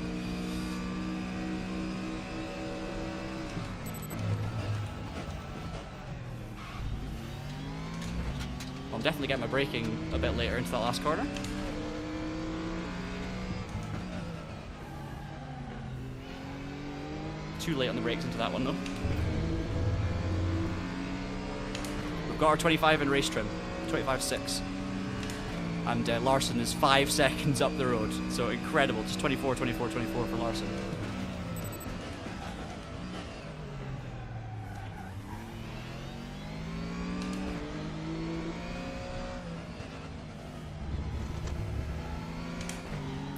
I'm definitely getting my braking a bit later into that last corner. Too late on the brakes into that one though. We've got our 25 in race trim, 25.6. And Larson is 5 seconds up the road, so incredible. Just 24, 24, 24 for Larson.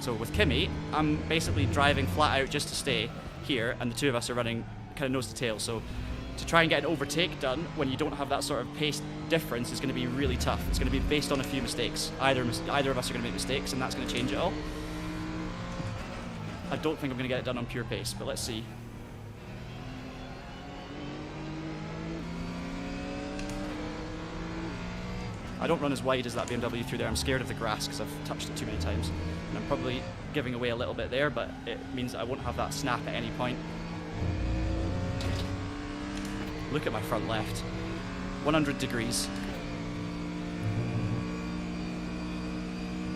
So with Kimi, I'm basically driving flat out just to stay here, and the 2 of us are running kind of nose to tail. So to try and get an overtake done when you don't have that sort of pace difference is going to be really tough. It's going to be based on a few mistakes. Either of us are going to make mistakes, and that's going to change it all. I don't think I'm going to get it done on pure pace, but let's see. I don't run as wide as that BMW through there. I'm scared of the grass because I've touched it too many times. And I'm probably giving away a little bit there, but it means that I won't have that snap at any point. Look at my front left. 100 degrees.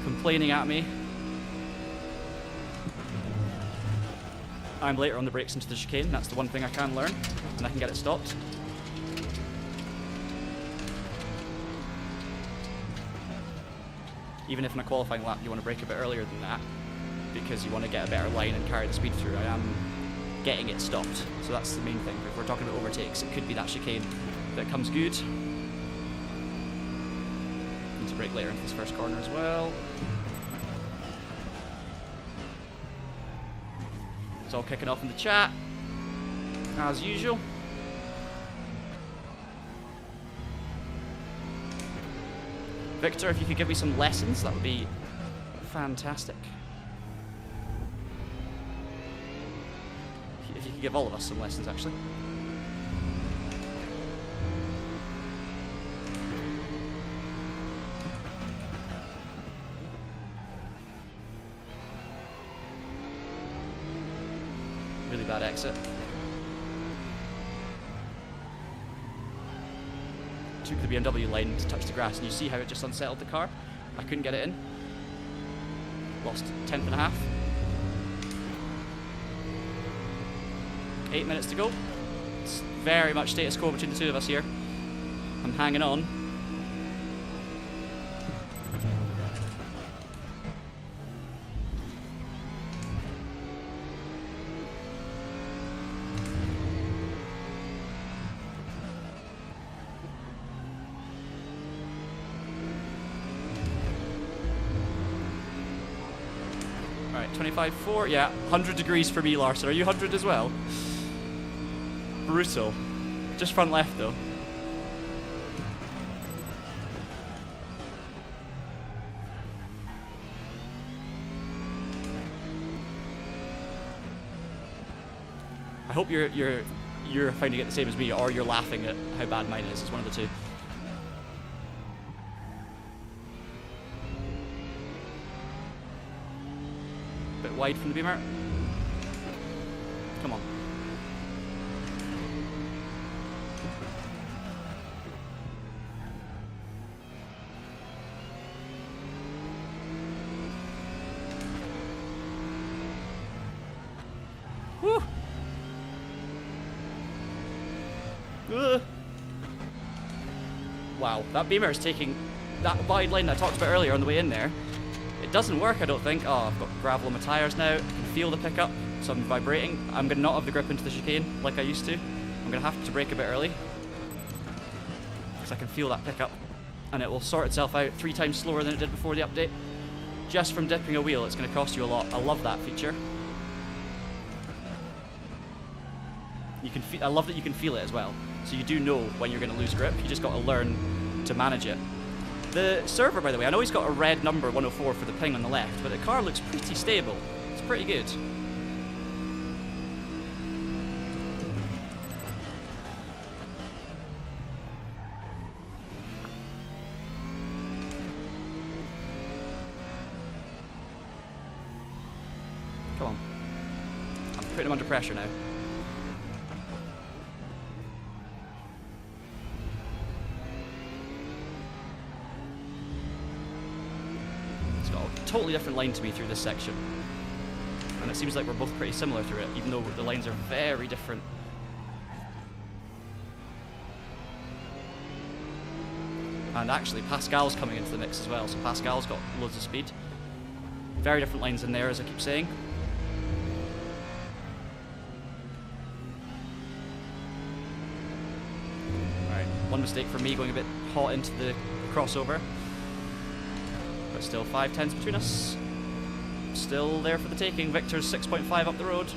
Complaining at me. I'm later on the brakes into the chicane. That's the one thing I can learn, and I can get it stopped. Even if in a qualifying lap you want to brake a bit earlier than that, because you want to get a better line and carry the speed through, I am getting it stopped. So that's the main thing. If we're talking about overtakes, it could be that chicane that comes good. Need to brake later into this first corner as well. It's all kicking off in the chat, as usual. Victor, if you could give me some lessons, that would be fantastic. If you could give all of us some lessons, actually. Really bad exit. Took the BMW line to touch the grass, and you see how it just unsettled the car. I couldn't get it in. Lost 10th and a half. 8 minutes to go. It's very much status quo between the two of us here. I'm hanging on. Alright, 25.4. Yeah, 100 degrees for me, Larson. Are you 100 as well? Brutal. Just front left, though. I hope you're finding it the same as me, or you're laughing at how bad mine is. It's one of the two. Bit wide from the beamer. Come on. Woo! Wow, that beamer is taking that wide line that I talked about earlier on the way in there. It doesn't work, I don't think. Oh, I've got gravel on my tyres now. I can feel the pickup, so I'm vibrating. I'm going to not have the grip into the chicane like I used to. I'm going to have to brake a bit early, because I can feel that pickup, and it will sort itself out 3 times slower than it did before the update. Just from dipping a wheel, it's going to cost you a lot. I love that feature. You can I love that you can feel it as well. So you do know when you're going to lose grip. You just got to learn to manage it. The server, by the way, I know he's got a red number 104 for the ping on the left, but the car looks pretty stable. It's pretty good. Come on. I'm putting him under pressure now. Totally different line to me through this section, and it seems like we're both pretty similar through it, even though the lines are very different. And actually Pascal's coming into the mix as well, so Pascal's got loads of speed. Very different lines in there, as I keep saying. Alright, one mistake for me going a bit hot into the crossover. But still 5 tenths between us. Still there for the taking. Victor's 6.5 up the road.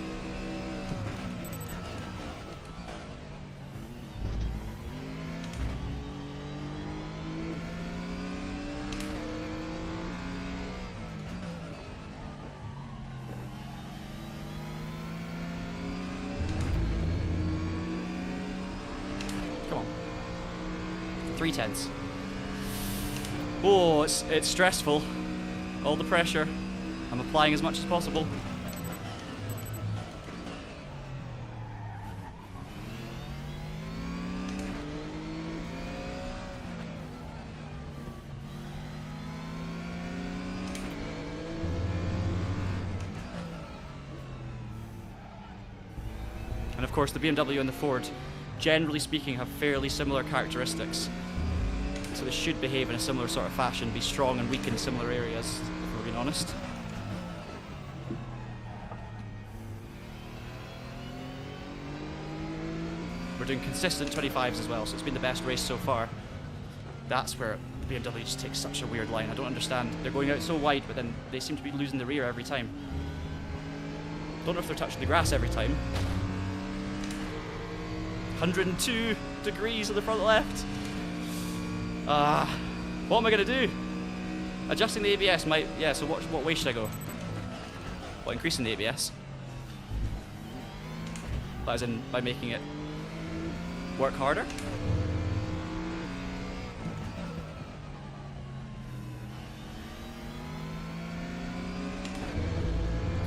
Come on. 3 tenths. Oh, it's stressful. All the pressure. I'm applying as much as possible. And of course the BMW and the Ford, generally speaking, have fairly similar characteristics. So they should behave in a similar sort of fashion, be strong and weak in similar areas, if we're being honest. We're doing consistent 25s as well, so it's been the best race so far. That's where BMW just takes such a weird line. I don't understand. They're going out so wide, but then they seem to be losing the rear every time. Don't know if they're touching the grass every time. 102 degrees on the front left. What am I going to do? Adjusting the ABS might... Yeah, so what way should I go? What, increasing the ABS? That is in by making it work harder?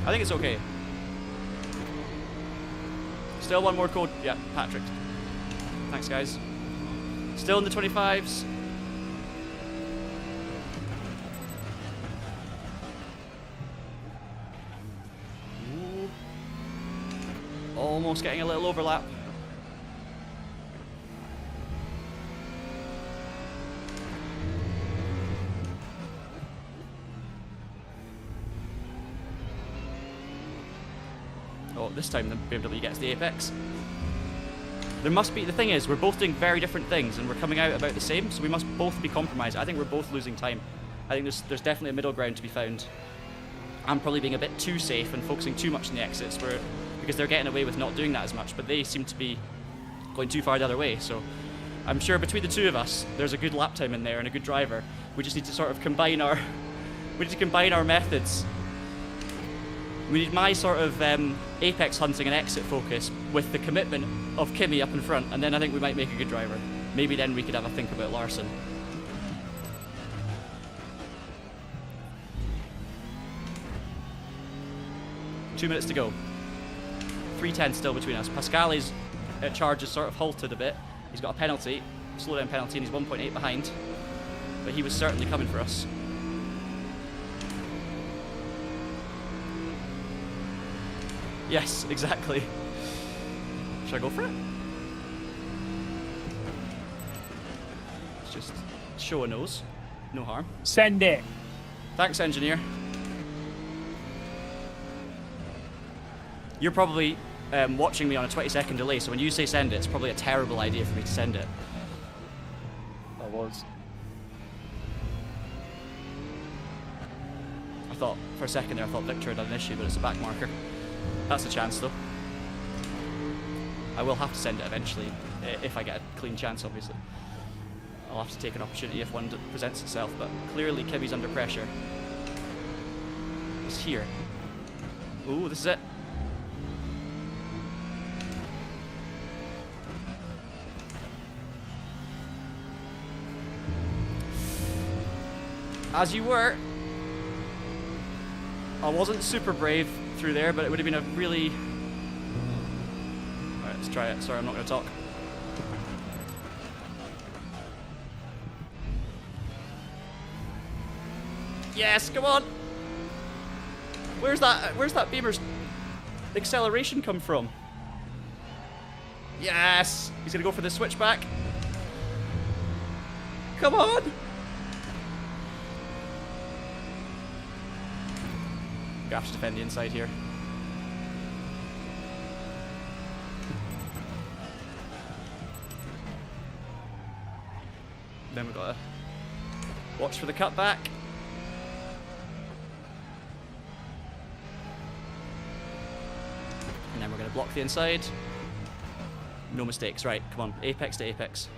I think it's okay. Still one more code. Yeah, Patrick. Thanks, guys. Still in the 25s. Ooh. Almost getting a little overlap. Oh, this time the BMW gets the apex. There must be, the thing is, we're both doing very different things and we're coming out about the same, so we must both be compromised. I think we're both losing time. I think there's definitely a middle ground to be found. I'm probably being a bit too safe and focusing too much on the exits because they're getting away with not doing that as much, but they seem to be going too far the other way. So I'm sure between the two of us, there's a good lap time in there and a good driver. We just need to sort of combine our methods. We need my sort of apex hunting and exit focus with the commitment of Kimi up in front, and then I think we might make a good driver. Maybe then we could have a think about Larson. Two minutes to go. 3:10 still between us. Pascali's charge is sort of halted a bit. He's got a penalty, slow down penalty, and he's 1.8 behind. But he was certainly coming for us. Yes, exactly. Should I go for it? Let's just show a nose. No harm. Send it. Thanks, engineer. You're probably watching me on a 20-second delay, so when you say send it, it's probably a terrible idea for me to send it. I was. I thought, for a second there, I thought Victor had done an issue, but it's a back marker. That's a chance, though. I will have to send it eventually, if I get a clean chance, obviously. I'll have to take an opportunity if one presents itself, but clearly Kimi's under pressure. It's here. Ooh, this is it. As you were. I wasn't super brave through there, but it would have been a really... Alright, let's try it. Sorry, I'm not going to talk. Yes, come on! Where's that Beamer's acceleration come from? Yes! He's going to go for the switchback. Come on! Gonna have to defend the inside here. Then we've got to watch for the cutback. And then we're going to block the inside. No mistakes. Right, come on. Apex to apex.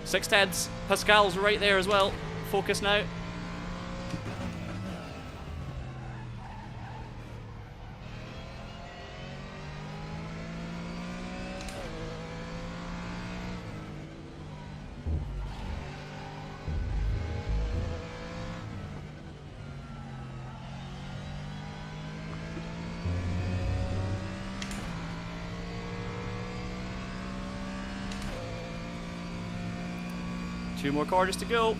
Six tenths. Pascal's right there as well. Focus now. 2 more corners to go.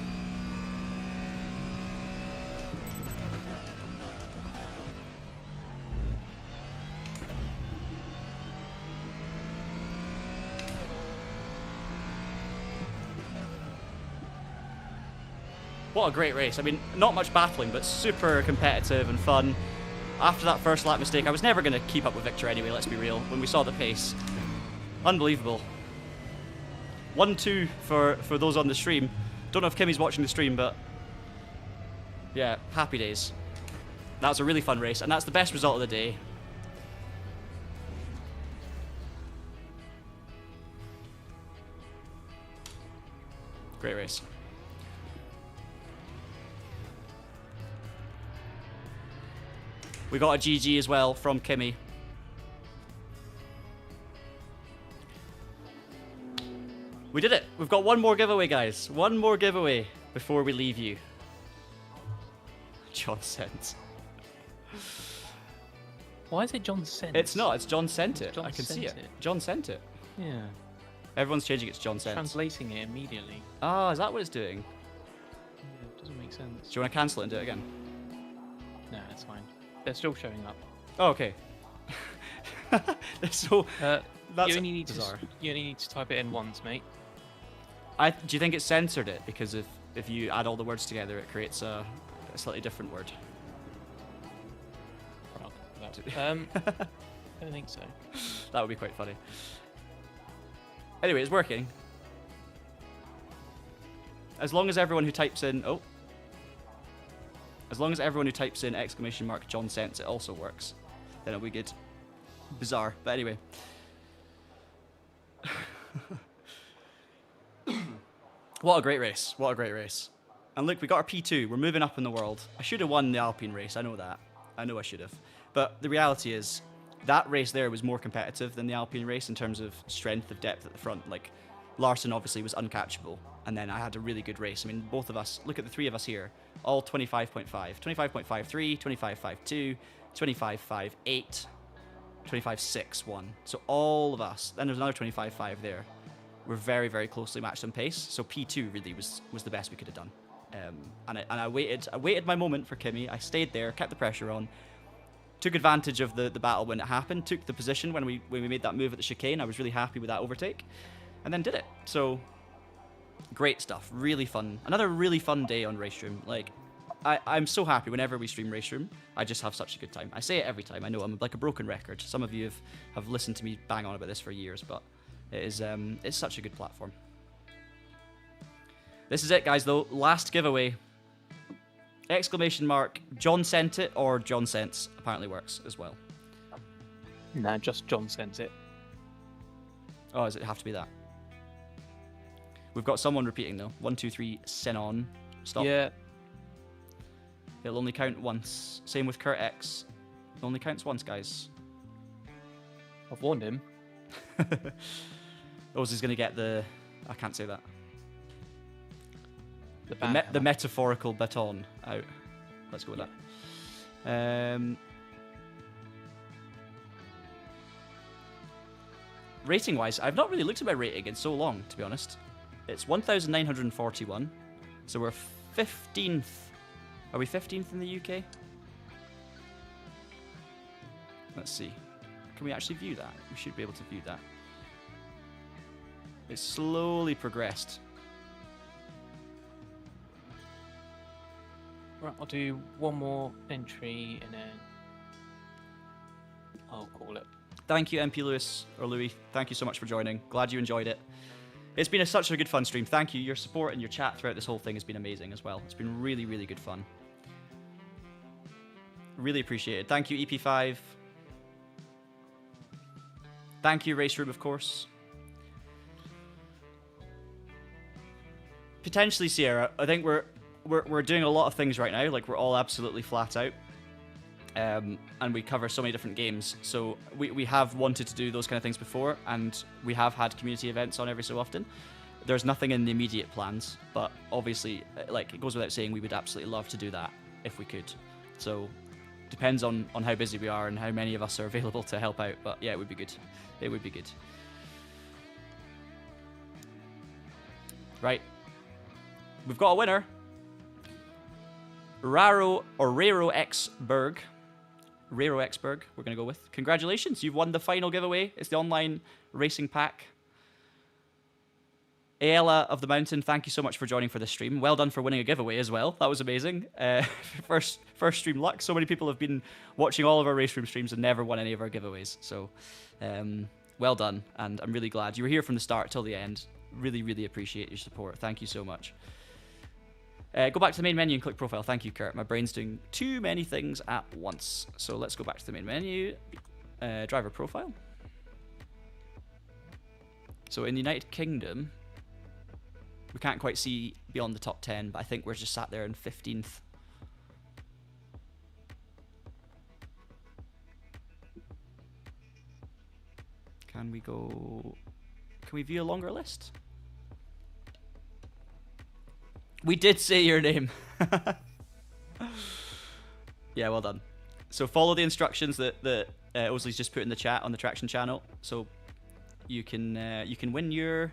What a great race. I mean, not much battling, but super competitive and fun. After that first lap mistake, I was never going to keep up with Victor anyway, let's be real, when we saw the pace. Unbelievable. 1-2 for those on the stream. Don't know if Kimmy's watching the stream, but yeah, happy days. That was a really fun race, and that's the best result of the day. Great race. We got a GG as well from Kimmy. We did it. We've got one more giveaway, guys. One more giveaway before we leave you. John sent. Why is it John sent? It's not. It's John sent it. John I can see sent it. it. John sent it. Yeah. Everyone's changing it to John sent. Translating it immediately. Ah, is that what it's doing? Yeah, it doesn't make sense. Do you want to cancel it and do it again? No, it's fine. They're still showing up. Oh, okay. So that's you only need bizarre. you only need to type it in once, mate. Do you think it censored it because if you add all the words together, it creates a slightly different word? I don't think so. That would be quite funny. Anyway, it's working. As long as everyone who types in as long as everyone who types in !! John sent it also works, then it'll be good. Bizarre, but anyway. What a great race. What a great race. And look, we got our P2. We're moving up in the world. I should have won the Alpine race. I know that. I know I should have. But the reality is, that race there was more competitive than the Alpine race in terms of strength of depth at the front. Like, Larson obviously was uncatchable. And then I had a really good race. I mean, both of us, look at the three of us here, all 25.5. 25.53, 25.52, 25.58, 25.61. So all of us, then there's another 25.5 there. We're very, very closely matched on pace. So P2 really was the best we could have done. And I waited my moment for Kimmy. I stayed there, kept the pressure on, took advantage of the battle when it happened, took the position when we made that move at the chicane. I was really happy with that overtake, and then did it. So great stuff, really fun. Another really fun day on RaceRoom. Like, I'm so happy whenever we stream RaceRoom. I just have such a good time. I say it every time. I know I'm like a broken record. Some of you have listened to me bang on about this for years, but it is it's such a good platform. This is it, guys, though. Last giveaway. ! John sent it, or John Sense apparently works as well. Nah, just John sent it. Oh, does it have to be that? We've got someone repeating, though. 1, 2, 3, Senon. Stop. Yeah. It'll only count once. Same with Kurt X. It only counts once, guys. I've warned him. Oz is going to get the... I can't say that. The The metaphorical baton out. Let's go with that. Rating-wise, I've not really looked at my rating in so long, to be honest. It's 1,941. So we're 15th. Are we 15th in the UK? Let's see. Can we actually view that? We should be able to view that. It's slowly progressed. Right, I'll do one more entry and then I'll call it. Thank you, MP Lewis, or Louis. Thank you so much for joining. Glad you enjoyed it. It's been such a good fun stream. Thank you. Your support and your chat throughout this whole thing has been amazing as well. It's been really, really good fun. Really appreciate it. Thank you, EP5. Thank you, RaceRoom, of course. Potentially, Sierra. I think we're doing a lot of things right now. Like, we're all absolutely flat out. And we cover so many different games. So we have wanted to do those kind of things before, and we have had community events on every so often. There's nothing in the immediate plans, but obviously, like, it goes without saying, we would absolutely love to do that if we could. So depends on how busy we are and how many of us are available to help out. But yeah, it would be good. It would be good. Right. we've got a winner. Raro Xberg. Raro Xberg, we're going to go with. Congratulations, you've won the final giveaway. It's the online racing pack. Ayala of the Mountain, thank you so much for joining for this stream. Well done for winning a giveaway as well. That was amazing. First stream luck. So many people have been watching all of our RaceRoom streams and never won any of our giveaways. So, well done. And I'm really glad. You were here from the start till the end. Really, really appreciate your support. Thank you so much. Go back to the main menu and click profile. Thank you, Kurt. My brain's doing too many things at once. So let's go back to the main menu. Driver profile. So in the United Kingdom, we can't quite see beyond the top 10, but I think we're just sat there in 15th. Can we view a longer list? We did say your name. Yeah, well done. So follow the instructions that Osley's just put in the chat on the Traction channel. So you can win your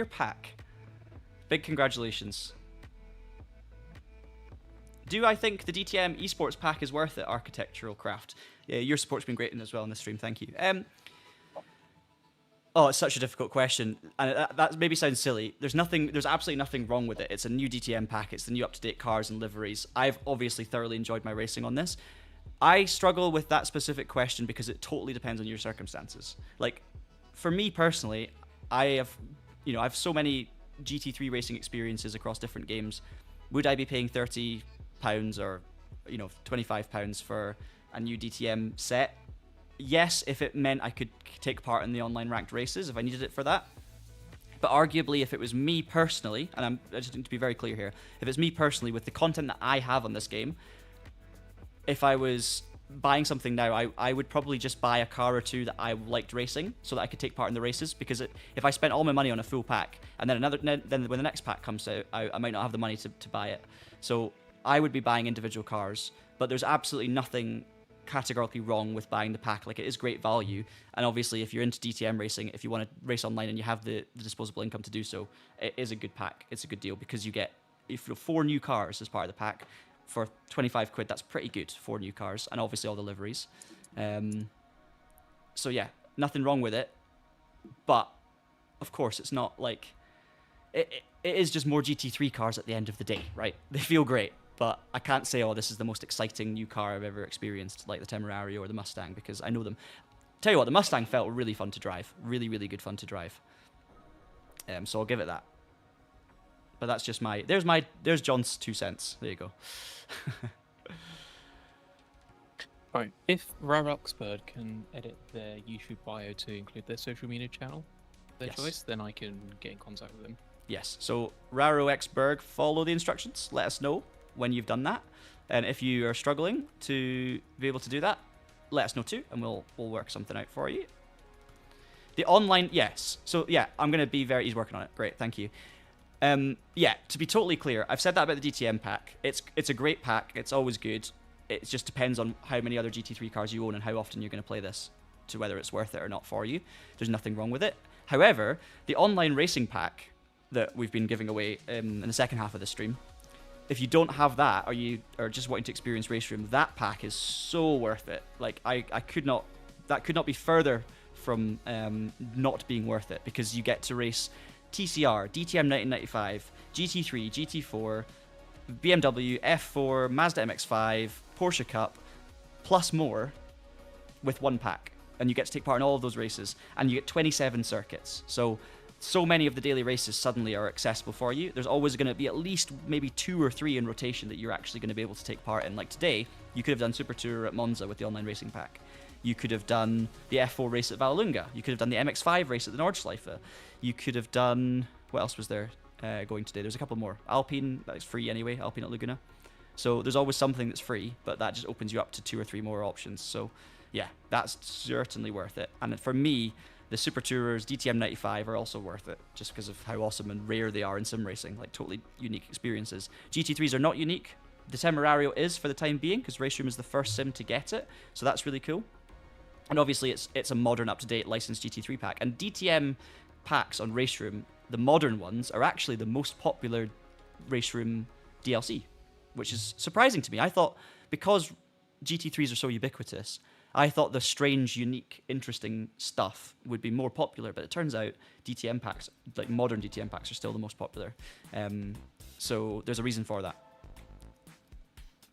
pack. Big congratulations. Do I think the DTM esports pack is worth it, Architectural Craft? Yeah, your support's been great as well in the stream. Thank you. Oh, it's such a difficult question, and that maybe sounds silly. There's absolutely nothing wrong with it. It's a new DTM pack. It's the new up-to-date cars and liveries. I've obviously thoroughly enjoyed my racing on this. I struggle with that specific question because it totally depends on your circumstances. Like, for me personally, I have so many GT3 racing experiences across different games. Would I be paying £30 or £25 for a new DTM set? Yes, if it meant I could take part in the online ranked races, if I needed it for that. But arguably, if it was me personally, and I just need to be very clear here, if it's me personally with the content that I have on this game, if I was buying something now, I would probably just buy a car or two that I liked racing so that I could take part in the races, because if I spent all my money on a full pack and then when the next pack comes out, I might not have the money to buy it. So I would be buying individual cars, but there's absolutely nothing categorically wrong with buying the pack. Like, it is great value, and obviously if you're into DTM racing, if you want to race online and you have the disposable income to do so, it is a good pack. It's a good deal because you get 4 new cars as part of the pack for 25 quid. That's pretty good. 4 new cars, and obviously all the liveries. So yeah, nothing wrong with it, but of course it's not like it is just more GT3 cars at the end of the day, right? They feel great. But I can't say, oh, this is the most exciting new car I've ever experienced, like the Temerario or the Mustang, because I know them. Tell you what, the Mustang felt really fun to drive. Really, really good fun to drive. So I'll give it that. But that's just there's John's 2 cents. There you go. Right. If Raroxbird can edit their YouTube bio to include their social media channel, their choice, then I can get in contact with them. Yes. So Raro Xberg, follow the instructions. Let us know when you've done that, and if you are struggling to be able to do that, let us know too, and we'll work something out for you. The online, yes. So yeah, I'm gonna be he's working on it. Great, thank you. Yeah, to be totally clear, I've said that about the DTM pack. It's a great pack. It's always good. It just depends on how many other GT3 cars you own and how often you're going to play this, to whether it's worth it or not for you. There's nothing wrong with it. However, the online racing pack that we've been giving away in the second half of the stream, if you don't have that, or you are just wanting to experience RaceRoom, that pack is so worth it. Like, that could not be further from not being worth it, because you get to race TCR, DTM 1995, GT3, GT4, BMW, F4, Mazda MX-5, Porsche Cup, plus more with one pack. And you get to take part in all of those races, and you get 27 circuits. So many of the daily races suddenly are accessible for you. There's always going to be at least maybe 2 or 3 in rotation that you're actually going to be able to take part in. Like today, you could have done Super Tourer at Monza with the online racing pack. You could have done the F4 race at Vallelunga. You could have done the MX-5 race at the Nordschleife. You could have done... What else was there going today? There's a couple more. Alpine, that's free anyway. Alpine at Laguna. So there's always something that's free, but that just opens you up to 2 or 3 more options. So yeah, that's certainly worth it. And for me, the Super Tourers, DTM 95 are also worth it, just because of how awesome and rare they are in sim racing, like totally unique experiences. GT3s are not unique. The Temerario is for the time being, because RaceRoom is the first sim to get it, so that's really cool. And obviously it's a modern, up-to-date licensed GT3 pack. And DTM packs on RaceRoom, the modern ones, are actually the most popular RaceRoom DLC, which is surprising to me. I thought, because GT3s are so ubiquitous, I thought the strange, unique, interesting stuff would be more popular, but it turns out DTM packs, like modern DTM packs, are still the most popular. So there's a reason for that.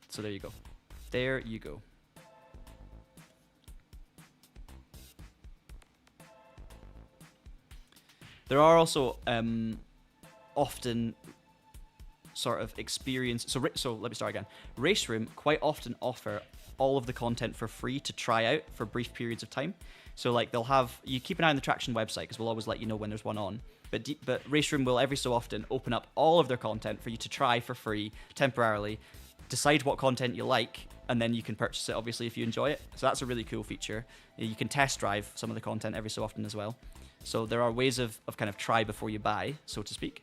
So there you go. There you go. There are also often sort of experience. So let me start again. RaceRoom quite often offer all of the content for free to try out for brief periods of time. So like they'll have, you keep an eye on the Traction website because we'll always let you know when there's one on. But RaceRoom will every so often open up all of their content for you to try for free temporarily, decide what content you like, and then you can purchase it obviously if you enjoy it. So that's a really cool feature. You can test drive some of the content every so often as well. So there are ways of kind of try before you buy, so to speak.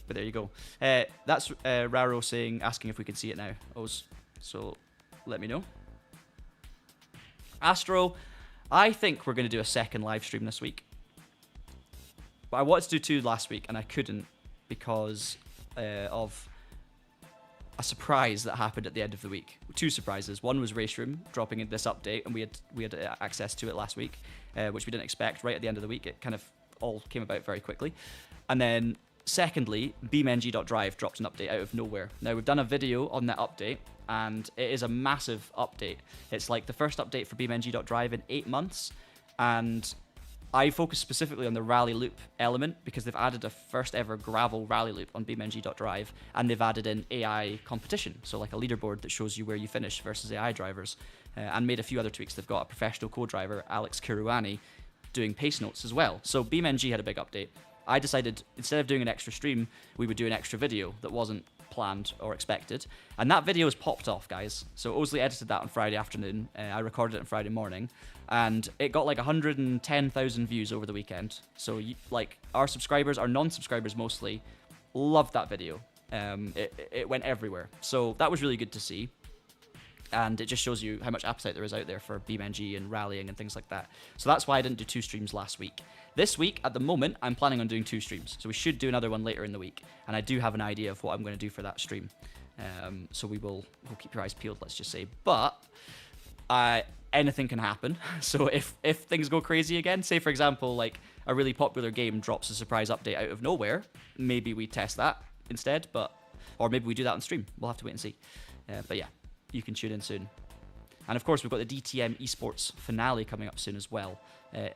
But there you go. That's Raro asking if we can see it now. So let me know. Astro, I think we're going to do a second live stream this week. But I wanted to do 2 last week, and I couldn't because of a surprise that happened at the end of the week. 2 surprises. One was RaceRoom dropping in this update, and we had access to it last week, which we didn't expect right at the end of the week. It kind of all came about very quickly. And then secondly, BeamNG.drive dropped an update out of nowhere. Now, we've done a video on that update, and it is a massive update. It's like the first update for BeamNG.drive in 8 months, and I focus specifically on the rally loop element because they've added a first ever gravel rally loop on BeamNG.drive, and they've added in AI competition, so like a leaderboard that shows you where you finish versus AI drivers, and made a few other tweaks. They've got a professional co-driver, Alex Kiruani, doing pace notes as well. So BeamNG had a big update. I decided instead of doing an extra stream, we would do an extra video that wasn't planned or expected, and that video has popped off, guys. So Osley edited that on Friday afternoon. I recorded it on Friday morning, and it got like 110,000 views over the weekend. So like our subscribers, our non-subscribers mostly, loved that video. It went everywhere, so that was really good to see. And it just shows you how much appetite there is out there for BeamNG and rallying and things like that. So that's why I didn't do 2 streams last week. This week, at the moment, I'm planning on doing 2 streams. So we should do another one later in the week. And I do have an idea of what I'm going to do for that stream. So we'll keep your eyes peeled, let's just say. But anything can happen. So if things go crazy again, say for example, like a really popular game drops a surprise update out of nowhere, maybe we test that instead. Or maybe we do that on stream. We'll have to wait and see. But yeah. You can tune in soon. And of course, we've got the DTM esports finale coming up soon as well,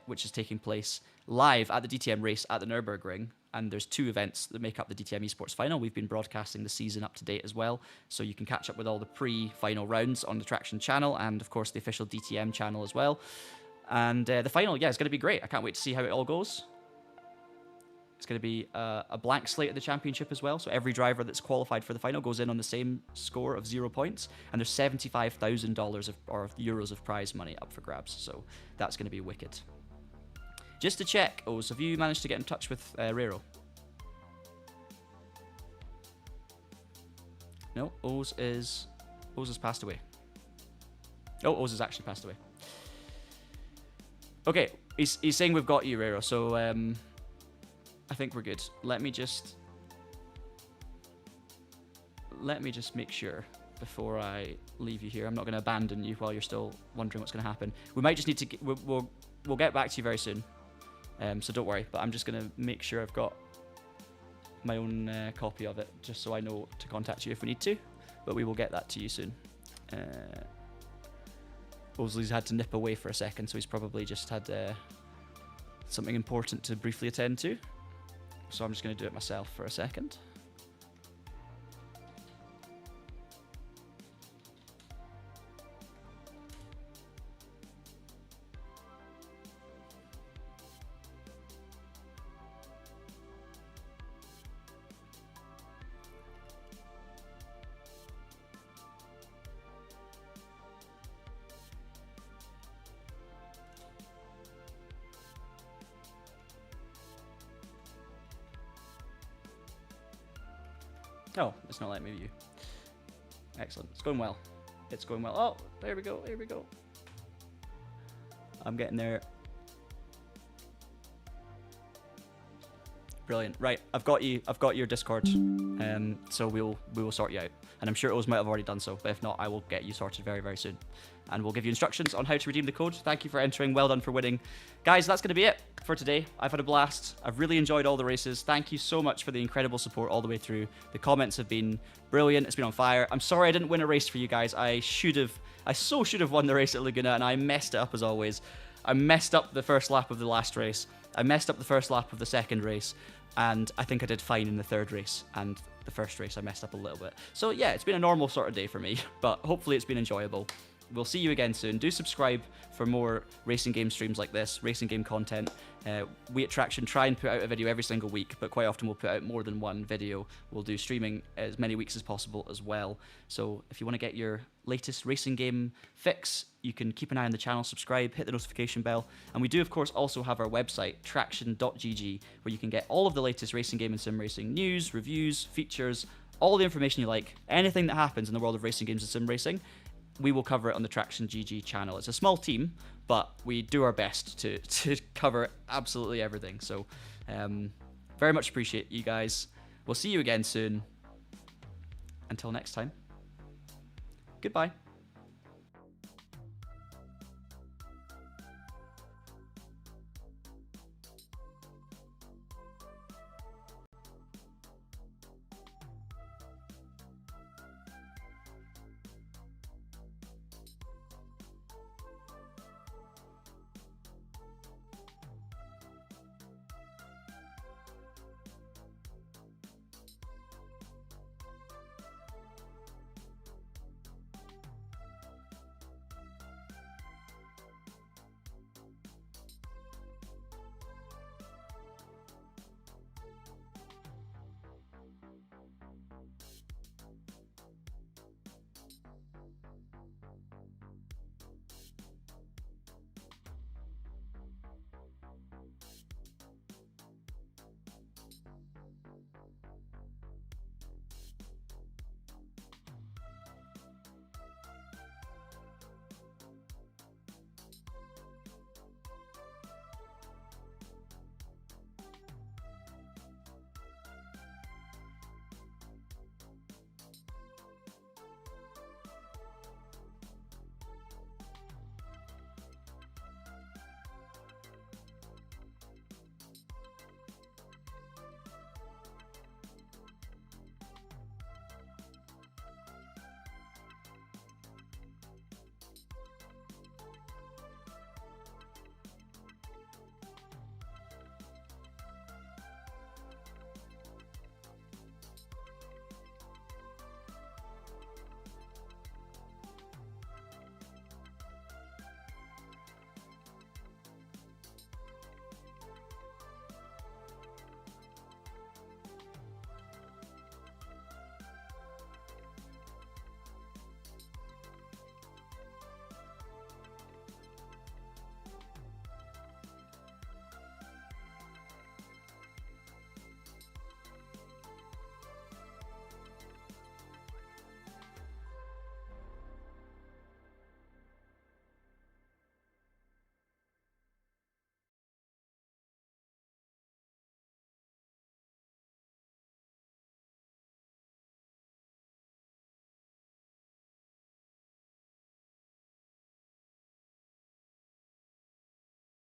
which is taking place live at the DTM race at the Nürburgring. And there's 2 events that make up the DTM esports final. We've been broadcasting the season up to date as well, so you can catch up with all the pre-final rounds on the Traction channel and of course the official DTM channel as well. And the final, yeah, it's going to be great. I can't wait to see how it all goes. It's going to be a blank slate at the championship as well. So every driver that's qualified for the final goes in on the same score of 0 points. And there's $75,000 or euros of prize money up for grabs. So that's going to be wicked. Just to check, Oz, have you managed to get in touch with Rero? No, Oz has passed away. Oh, Oz has actually passed away. Okay, he's saying we've got you, Rero. So I think we're good. Let me just make sure before I leave you here. I'm not going to abandon you while you're still wondering what's going to happen. We might just need to. We'll get back to you very soon. So don't worry. But I'm just going to make sure I've got my own copy of it, just so I know to contact you if we need to. But we will get that to you soon. Osley's had to nip away for a second, so he's probably just had something important to briefly attend to. So I'm just going to do it myself for a second. Oh, it's not letting me view. Excellent. It's going well. It's going well. Oh, there we go. Here we go. I'm getting there. Brilliant. Right, I've got you. I've got your Discord. So we will sort you out. And I'm sure Oz might have already done so, but if not, I will get you sorted very, very soon. And we'll give you instructions on how to redeem the code. Thank you for entering. Well done for winning. Guys, that's going to be it for today. I've had a blast. I've really enjoyed all the races. Thank you so much for the incredible support all the way through. The comments have been brilliant. It's been on fire. I'm sorry I didn't win a race for you guys. I should have won the race at Laguna, and I messed it up as always. I messed up the first lap of the last race. I messed up the first lap of the second race. And I think I did fine in the third race, and the first race I messed up a little bit. So yeah, it's been a normal sort of day for me, but hopefully it's been enjoyable. We'll see you again soon. Do subscribe for more racing game streams like this, racing game content. We at Traxion try and put out a video every single week, but quite often we'll put out more than one video. We'll do streaming as many weeks as possible as well. So if you want to get your latest racing game fix, you can keep an eye on the channel, subscribe, hit the notification bell. And we do, of course, also have our website, TraxionGG, where you can get all of the latest racing game and sim racing news, reviews, features, all the information you like. Anything that happens in the world of racing games and sim racing, we will cover it on the TraxionGG channel. It's a small team, but we do our best to cover absolutely everything. So very much appreciate you guys. We'll see you again soon. Until next time, goodbye.